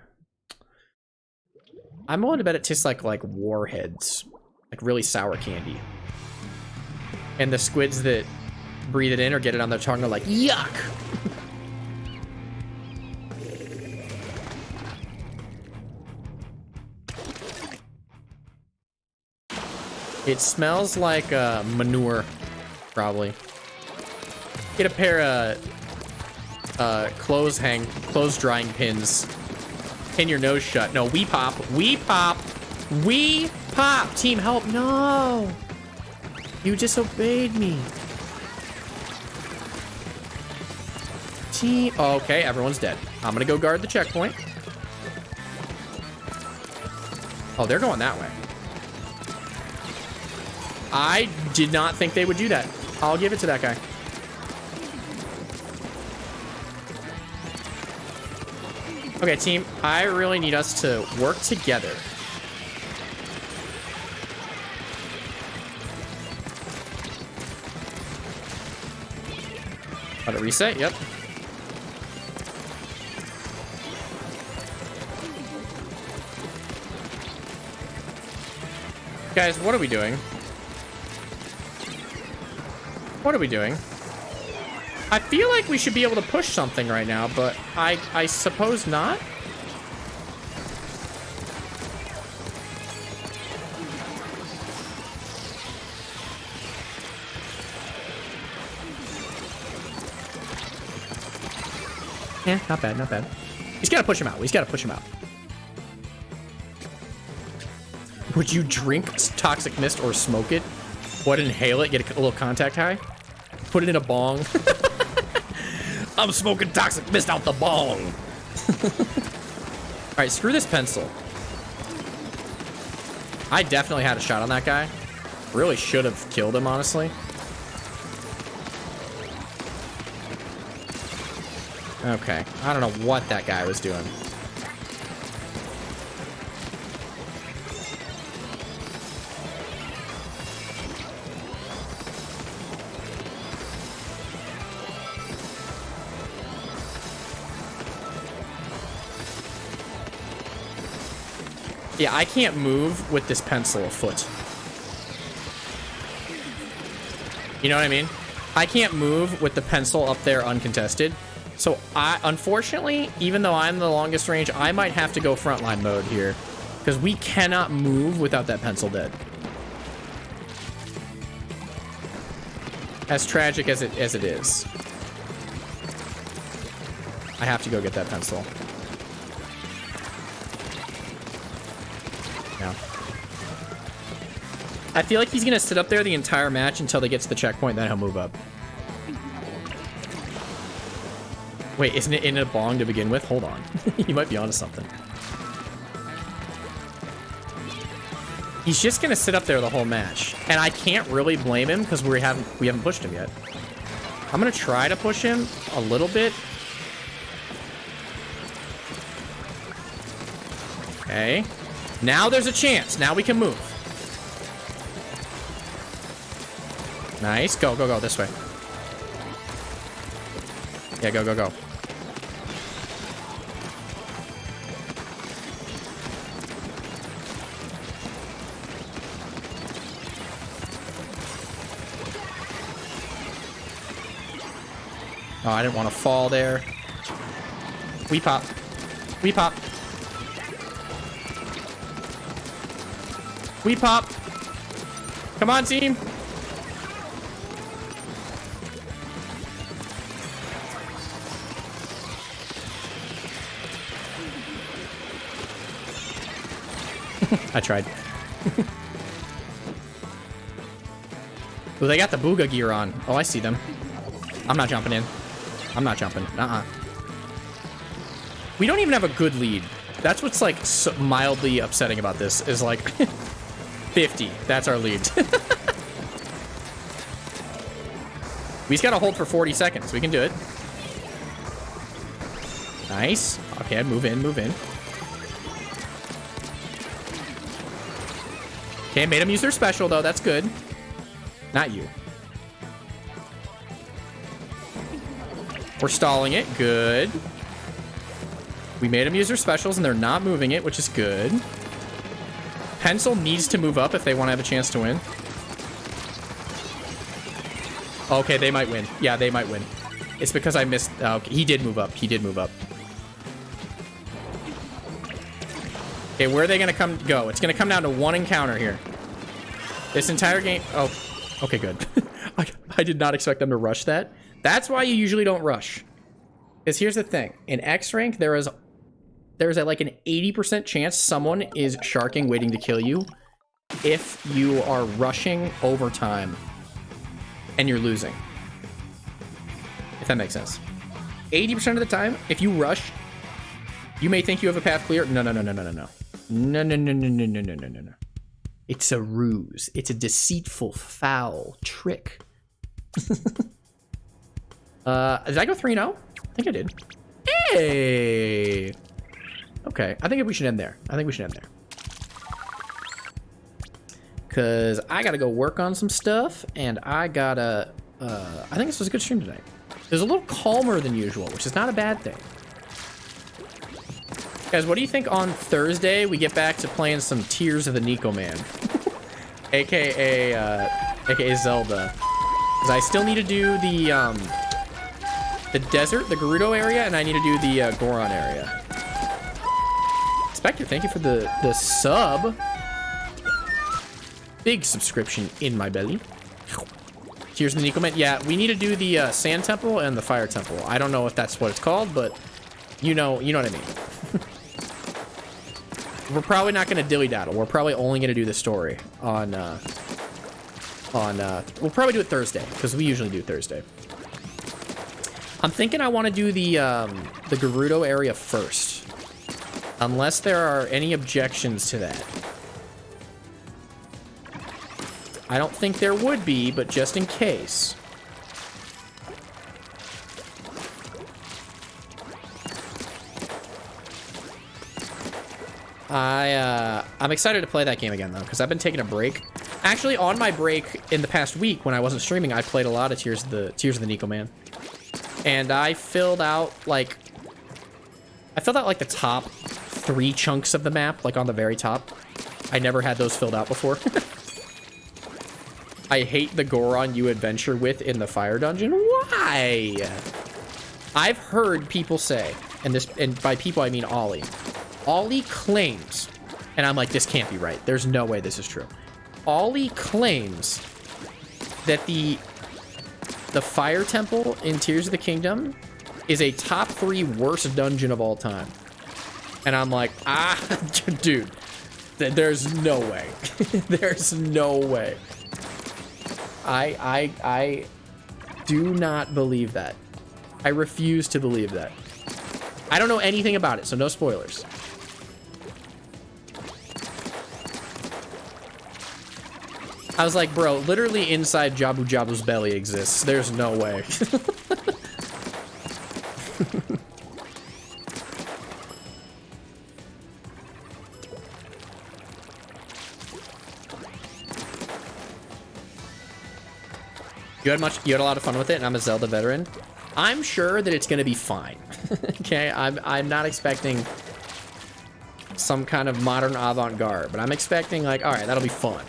willing to bet it tastes like warheads. Like really sour candy. And the squids that breathe it in or get it on their tongue are like, yuck! It smells like manure, probably. Get a pair of clothes drying pins. Pin your nose shut. No, we pop. We pop. We pop. Team help. No. You disobeyed me. Team. Oh, okay, everyone's dead. I'm gonna go guard the checkpoint. Oh, they're going that way. I did not think they would do that. I'll give it to that guy. Okay, team, I really need us to work together. Let it reset, yep. Guys, what are we doing? What are we doing? I feel like we should be able to push something right now, but I suppose not. Yeah, not bad, not bad. He's gotta push him out. He's gotta push him out. Would you drink toxic mist or smoke it? What, inhale it, get a little contact high? Put it in a bong. I'm smoking toxic mist out the bong. All right, screw this pencil. I definitely had a shot on that guy. Really should have killed him, honestly. Okay, I don't know what that guy was doing. Yeah, I can't move with this pencil afoot. You know what I mean? I can't move with the pencil up there uncontested. So unfortunately, even though I'm the longest range, I might have to go frontline mode here because we cannot move without that pencil dead. As tragic as it is. I have to go get that pencil. Yeah. I feel like he's gonna sit up there the entire match until they get to the checkpoint, then he'll move up. Wait, isn't it in a bong to begin with? Hold on. You might be onto something. He's just gonna sit up there the whole match. And I can't really blame him because we haven't pushed him yet. I'm gonna try to push him a little bit. Okay. Now there's a chance. Now we can move. Nice. Go, go, go this way. Yeah, go, go, go. Oh, I didn't want to fall there. We pop. We pop. We pop. Come on, team. I tried. Oh, they got the booga gear on. Oh, I see them. I'm not jumping in. I'm not jumping. We don't even have a good lead. That's what's like so mildly upsetting about this is like 50. That's our lead. We just gotta hold for 40 seconds. We can do it. Nice. Okay, move in, move in. Okay, made them use their special though. That's good. Not you. We're stalling it. Good. We made them use their specials, and they're not moving it, which is good. Pencil needs to move up if they want to have a chance to win. Okay, they might win. Yeah, they might win. It's because I missed... Oh, okay. He did move up. He did move up. Okay, where are they going to go? It's going to come down to one encounter here. This entire game... Oh, okay, good. I did not expect them to rush that. That's why you usually don't rush. Because here's the thing. In X rank, there is like an 80% chance someone is sharking waiting to kill you if you are rushing overtime and you're losing. If that makes sense. 80% of the time, if you rush, you may think you have a path clear. No, no, no, no, no, no, no. No, no, no, no, no, no, no, no, no, no. It's a ruse. It's a deceitful, foul trick. Did I go 3-0? I think I did. Hey! Okay, I think we should end there. I think we should end there. Because I gotta go work on some stuff, and I gotta... I think this was a good stream tonight. It was a little calmer than usual, which is not a bad thing. Guys, what do you think on Thursday we get back to playing some Tears of the Nico Man? AKA Zelda. Because I still need to do the desert, the Gerudo area, and I need to do the Goron area. Spectre, thank you for the sub. Big subscription in my belly. Here's the Nico Man. Yeah, we need to do the Sand Temple and the Fire Temple. I don't know if that's what it's called, but you know what I mean. We're probably not going to dilly-daddle. We're probably only going to do the story on we'll probably do it Thursday, because we usually do Thursday. I'm thinking I want to do the Gerudo area first. Unless there are any objections to that. I don't think there would be, but just in case. I'm excited to play that game again, though, because I've been taking a break. Actually, on my break in the past week, when I wasn't streaming, I played a lot of Tears of the Nico Man. And I filled out, like the top 3 chunks of the map, like on the very top. I never had those filled out before. I hate the Goron you adventure with in the fire dungeon. Why? I've heard people say, and by people I mean Ollie. Ollie claims, and I'm like, this can't be right. There's no way this is true. Ollie claims that the Fire Temple in Tears of the Kingdom is a top 3 worst dungeon of all time. And I'm like, dude, there's no way. There's no way. I do not believe that. I refuse to believe that. I don't know anything about it, so no spoilers. I was like, bro, literally inside Jabu Jabu's belly exists. There's no way. You had a lot of fun with it, and I'm a Zelda veteran. I'm sure that it's gonna be fine. Okay, I'm not expecting some kind of modern avant-garde, but I'm expecting like, all right, that'll be fun.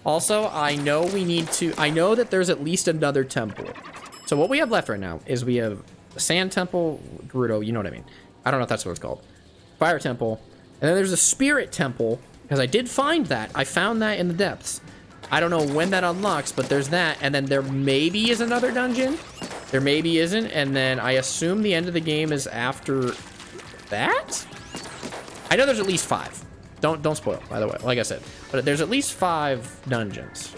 Also, I know that there's at least another temple. So what we have left right now is we have a sand temple, Gerudo, you know what I mean. I don't know if that's what it's called. Fire temple, and then there's a spirit temple, because I did find that. I found that in the depths. I don't know when that unlocks, but there's that, and then there maybe is another dungeon. There maybe isn't, and then I assume the end of the game is after that? I know there's at least 5. Don't spoil, by the way, like I said. But there's at least 5 dungeons.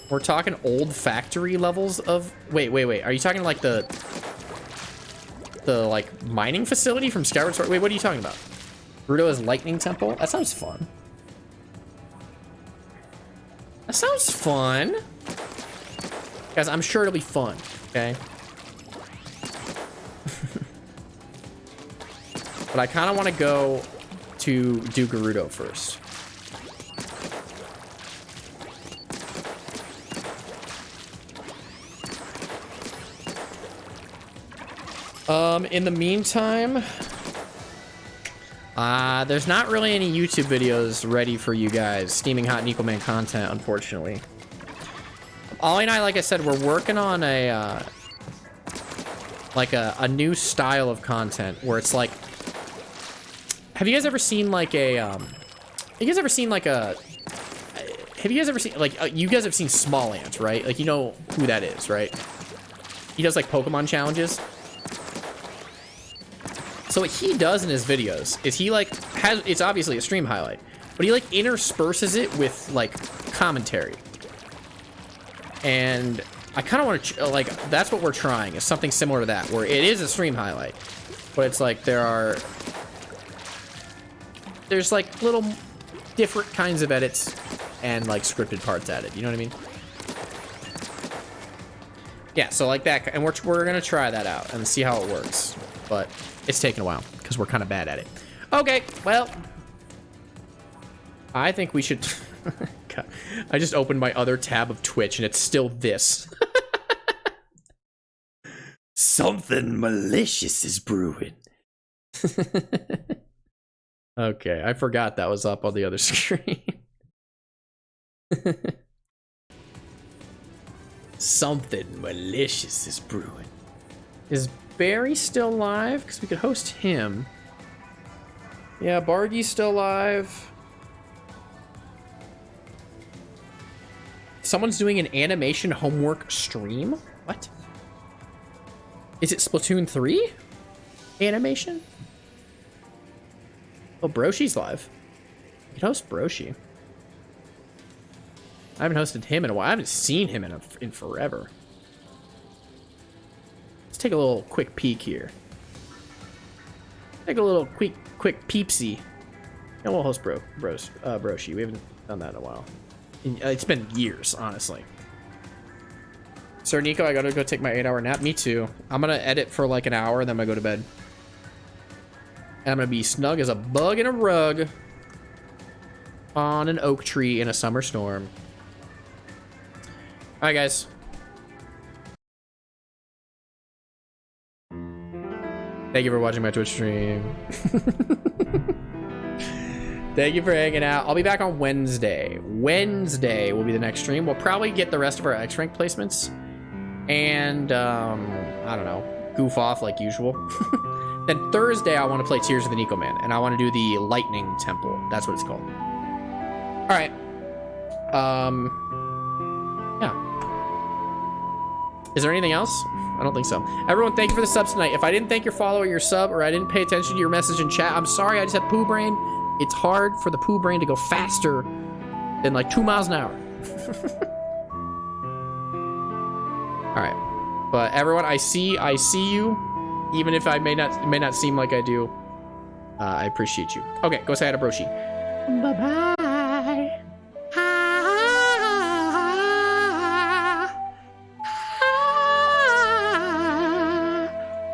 We're talking old factory levels of... Wait. Are you talking like the like mining facility from Skyward Sword? Wait, what are you talking about? Gerudo's Lightning Temple? That sounds fun. That sounds fun. Guys, I'm sure it'll be fun, okay? But I kind of want to go to do Gerudo first. In the meantime, there's not really any YouTube videos ready for you guys, steaming hot Nico-Man content, unfortunately. Ollie and I, like I said, we're working on a new style of content where it's like, have you guys ever seen like a, you guys have seen like you guys have seen Small Ant, right? Like, you know who that is, right? He does like Pokemon challenges. So what he does in his videos is he like it's obviously a stream highlight, but he like intersperses it with like commentary. And I kind of want to like, that's what we're trying, is something similar to that, where it is a stream highlight, but it's like there's like little different kinds of edits and like scripted parts added, you know what I mean? Yeah, so like that, and we're gonna try that out and see how it works, but it's taking a while because we're kind of bad at it. Okay, well, I think we should. God, I just opened my other tab of Twitch and it's still this. Something malicious is brewing. Okay, I forgot that was up on the other screen. Something malicious is brewing. Is Barry still live? Because we could host him. Yeah, Bargy's still live. Someone's doing an animation homework stream? What? Is it Splatoon 3? Animation? Oh, Broshi's live. You can host Broshi. I haven't hosted him in a while. I haven't seen him in forever. Let's take a little quick peek here. Take a little quick peepsy. And we'll host Broshi. We haven't done that in a while. It's been years, honestly. Sir Nico, I gotta go take my 8-hour nap. Me too. I'm gonna edit for like an hour, and then I'm gonna go to bed. And I'm gonna be snug as a bug in a rug on an oak tree in a summer storm. All right, guys. Thank you for watching my Twitch stream. Thank you for hanging out. I'll be back on Wednesday. Wednesday will be the next stream. We'll probably get the rest of our X-Rank placements. And, I don't know, goof off like usual. Then Thursday, I want to play Tears of the Nico-Man. And I want to do the Lightning Temple. That's what it's called. All right. Yeah. Is there anything else? I don't think so. Everyone, thank you for the subs tonight. If I didn't thank your follow or your sub, or I didn't pay attention to your message in chat, I'm sorry. I just had poo brain. It's hard for the poo brain to go faster than like 2 miles an hour. All right, but everyone, I see you, even if I may not seem like I do. I appreciate you. Okay, go say hi to Broshi. Bye bye.